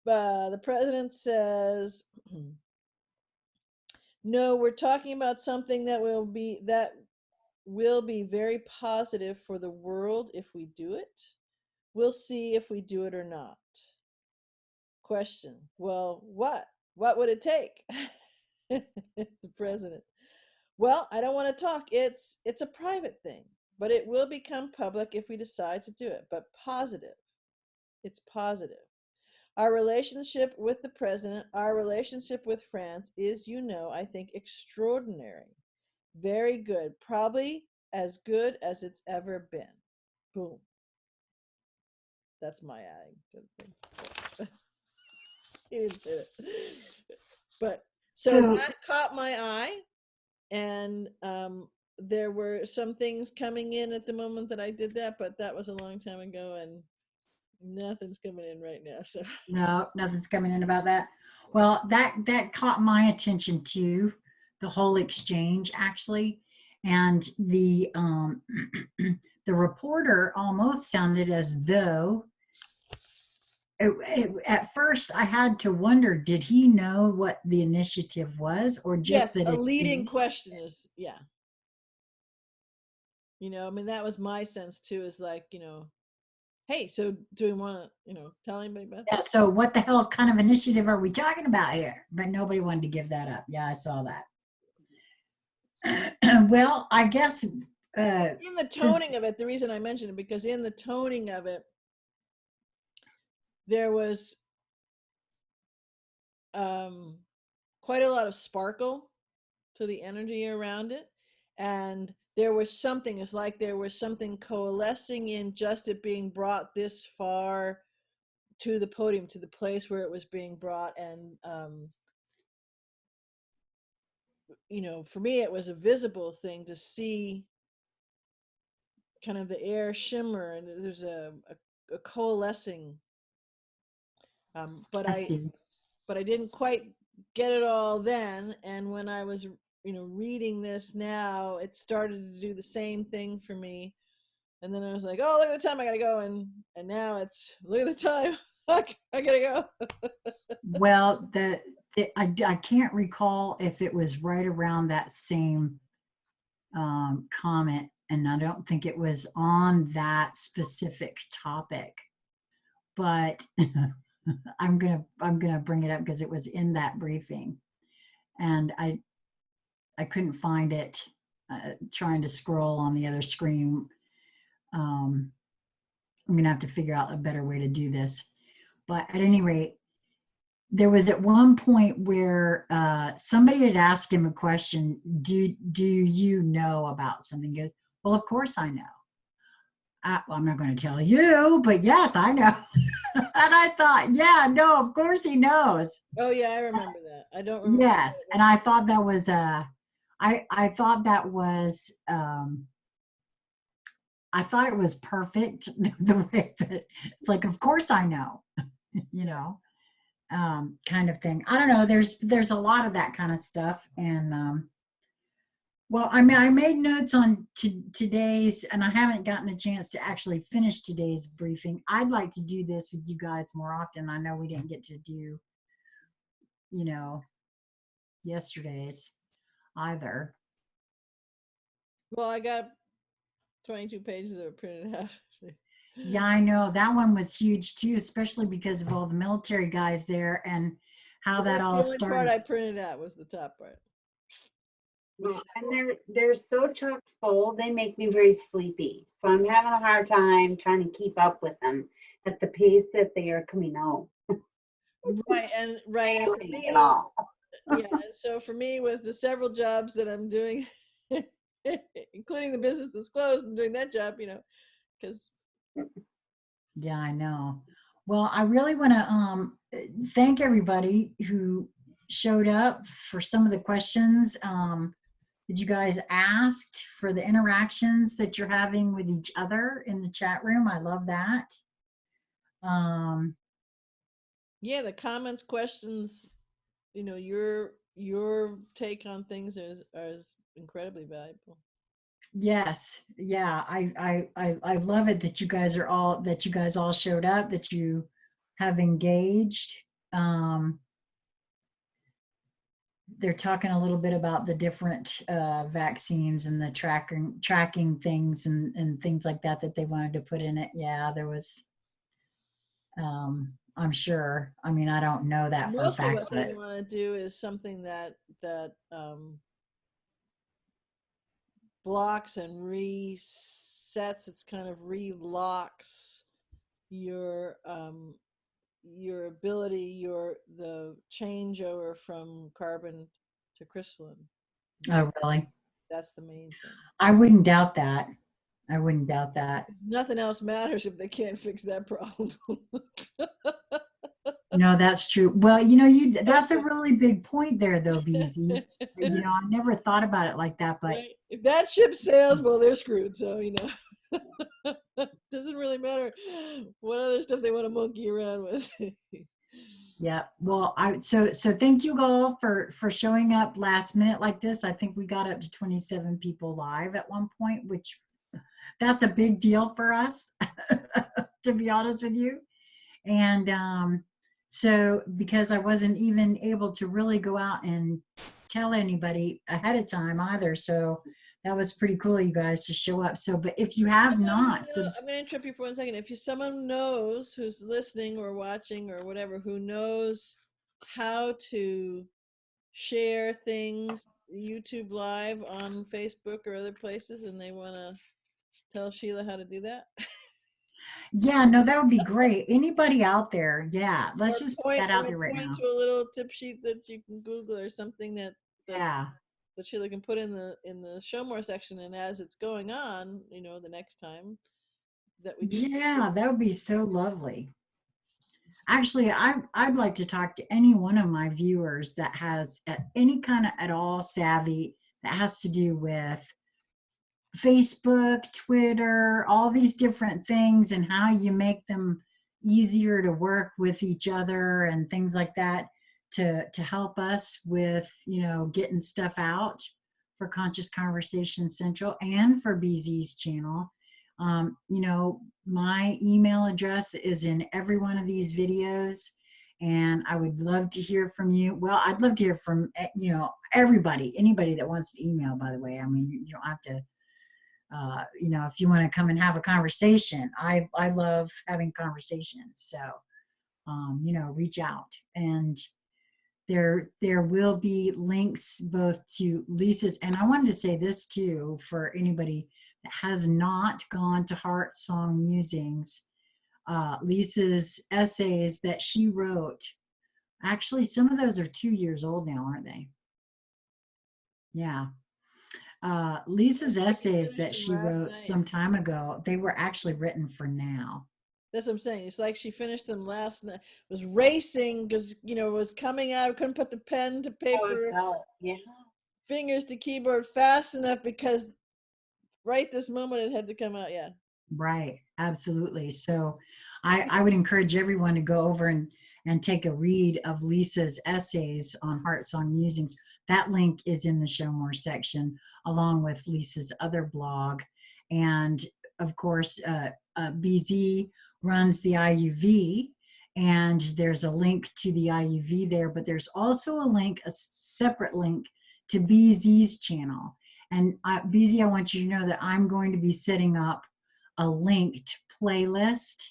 the president says, "No, we're talking about something that will be very positive for the world if we do it. We'll see if we do it or not." Question. Well, what? What would it take? The president. Well, I don't want to talk. It's a private thing, but it will become public if we decide to do it. But positive. It's positive. Our relationship with the president, our relationship with France is, I think, extraordinary. Very good. Probably as good as it's ever been. Boom. That's my adding to the thing. He didn't say it. But so that caught my eye. And there were some things coming in at the moment that I did that, but that was a long time ago, and nothing's coming in right now. So No, nothing's coming in about that. Well, that caught my attention too, the whole exchange actually, and the the reporter almost sounded as though at first I had to wonder, did he know what the initiative was, or just yes, that a it? leading question is, yeah. I mean, that was my sense too, is like, hey, so do we want to, tell anybody about Yeah, this? so what the hell kind of initiative are we talking about here? But nobody wanted to give that up. Yeah, I saw that. Well, I guess In the toning of it, the reason I mentioned it, because in the toning of it, there was quite a lot of sparkle to the energy around it. And there was something, it's like there was something coalescing in just it being brought this far to the podium, to the place where it was being brought. And, for me, it was a visible thing to see kind of the air shimmer, and there's a coalescing. But I see. I didn't quite get it all then. And when I was, reading this now, it started to do the same thing for me. And then I was like, oh, look at the time, I gotta go. And now it's, look at the time, I gotta go. Well, I can't recall if it was right around that same comment, and I don't think it was on that specific topic, but I'm gonna bring it up because it was in that briefing, and I couldn't find it. Trying to scroll on the other screen. I'm gonna have to figure out a better way to do this. But at any rate, there was at one point where somebody had asked him a question. Do you know about something? He goes, well, of course I know. Well, I'm not going to tell you, but yes, I know. And I thought, yeah, no, of course he knows. Oh yeah, I remember that. I don't remember. Yes, and I thought that was I thought that was I thought it was perfect the way that it's like, of course I know, kind of thing. I don't know. There's a lot of that kind of stuff, and well, I mean, I made notes on today's, and I haven't gotten a chance to actually finish today's briefing. I'd like to do this with you guys more often. I know we didn't get to do, yesterday's either. Well, I got 22 pages of it printed out. Yeah, I know that one was huge too, especially because of all the military guys there and how that all the only started. part I printed out was the top part. Well, and they're so chock full, they make me very sleepy. So I'm having a hard time trying to keep up with them at the pace that they are coming out. Right, and right, and for Failing me, and all. yeah. So for me, with the several jobs that I'm doing, including the business that's closed, and doing that job, because Yeah, I know. Well, I really want to thank everybody who showed up for some of the questions that you guys asked, for the interactions that you're having with each other in the chat room. I love that. yeah, the comments, questions, your take on things is incredibly valuable. Yes, yeah, I love it that you guys all showed up, that you have engaged. Um, they're talking a little bit about the different vaccines and the tracking things and things like that that they wanted to put in it. Yeah, there was. I'm sure. I mean, I don't know that for a Mostly fact, what they but want to do is something that blocks and resets. It's kind of relocks your ability, the changeover from carbon to crystalline. oh, really? That's the main thing. I wouldn't doubt that. I wouldn't doubt that. Nothing else matters if they can't fix that problem. No, that's true. Well, that's a really big point there though, BZ. I never thought about it like that, but Right? If that ship sails, well, they're screwed. So doesn't really matter what other stuff they want to monkey around with. yeah. Well, so thank you all for showing up last minute like this. I think we got up to 27 people live at one point, which that's a big deal for us, to be honest with you. And so because I wasn't even able to really go out and tell anybody ahead of time either, so that was pretty cool, you guys, to show up. So, but if you have not, I'm going to interrupt you for 1 second. If someone knows, who's listening or watching or whatever, who knows how to share things YouTube live on Facebook or other places, and they want to tell Sheila how to do that, yeah, no, that would be great. Anybody out there? Yeah, let's just put that out there right point now. to a little tip sheet that you can Google or something that Yeah. Sheila can put in the show more section, and as it's going on, the next time that we do. Yeah, that would be so lovely. Actually, I'd like to talk to any one of my viewers that has any kind of at all savvy that has to do with Facebook, Twitter, all these different things, and how you make them easier to work with each other and things like that, to help us with getting stuff out for Conscious Conversation Central and for BZ's channel. My email address is in every one of these videos, and I would love to hear from you. Well, I'd love to hear from anybody that wants to email, by the way. I mean, you don't have to if you want to come and have a conversation. I love having conversations. So reach out. And there will be links both to Lisa's, and I wanted to say this too, for anybody that has not gone to Heart Song Musings, Lisa's essays that she wrote. Actually, some of those are 2 years old now, aren't they? Yeah. Lisa's essays that she wrote some time ago, they were actually written for now. That's what I'm saying. It's like she finished them last night. Was racing because was coming out. Couldn't put the pen to paper, Yeah. fingers to keyboard fast enough because right this moment it had to come out. Yeah. Right. Absolutely. So I would encourage everyone to go over and take a read of Lisa's essays on Heart Song Musings. That link is in the Show More section, along with Lisa's other blog. And of course, BZ runs the IUV, and there's a link to the IUV there, but there's also a separate link to BZ's channel. And BZ, I want you to know that I'm going to be setting up a linked playlist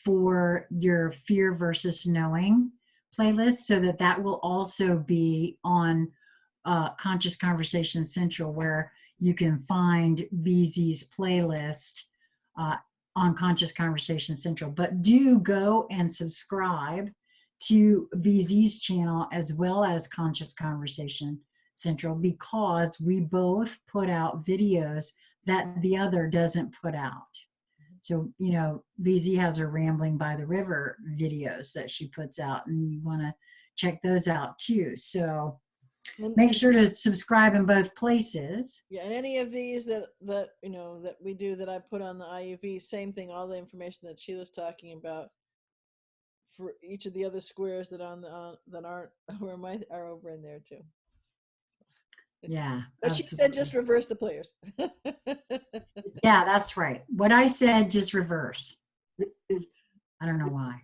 for your Fear versus Knowing playlist, so that will also be on Conscious Conversation Central, where you can find BZ's playlist on Conscious Conversation Central. But do go and subscribe to BZ's channel as well as Conscious Conversation Central, because we both put out videos that the other doesn't put out. So, you know, BZ has her Rambling by the River videos that she puts out, and you want to check those out too. So make sure to subscribe in both places. Yeah, and any of these that you know that we do that I put on the IUV, same thing. All the information that Sheila's talking about for each of the other squares that that aren't where mine are over in there too. Yeah, But absolutely. she said just reverse the players. Yeah, that's right. What I said, just reverse. I don't know why.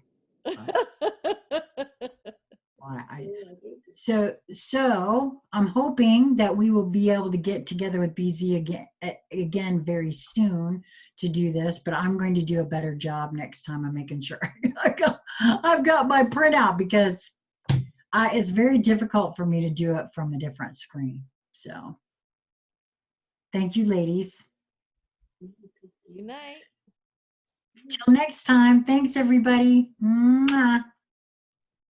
So I'm hoping that we will be able to get together with BZ again very soon to do this, but I'm going to do a better job next time. I'm making sure I've got my printout, because it's very difficult for me to do it from a different screen. So thank you, ladies. Good night. Till next time. Thanks, everybody. Mwah.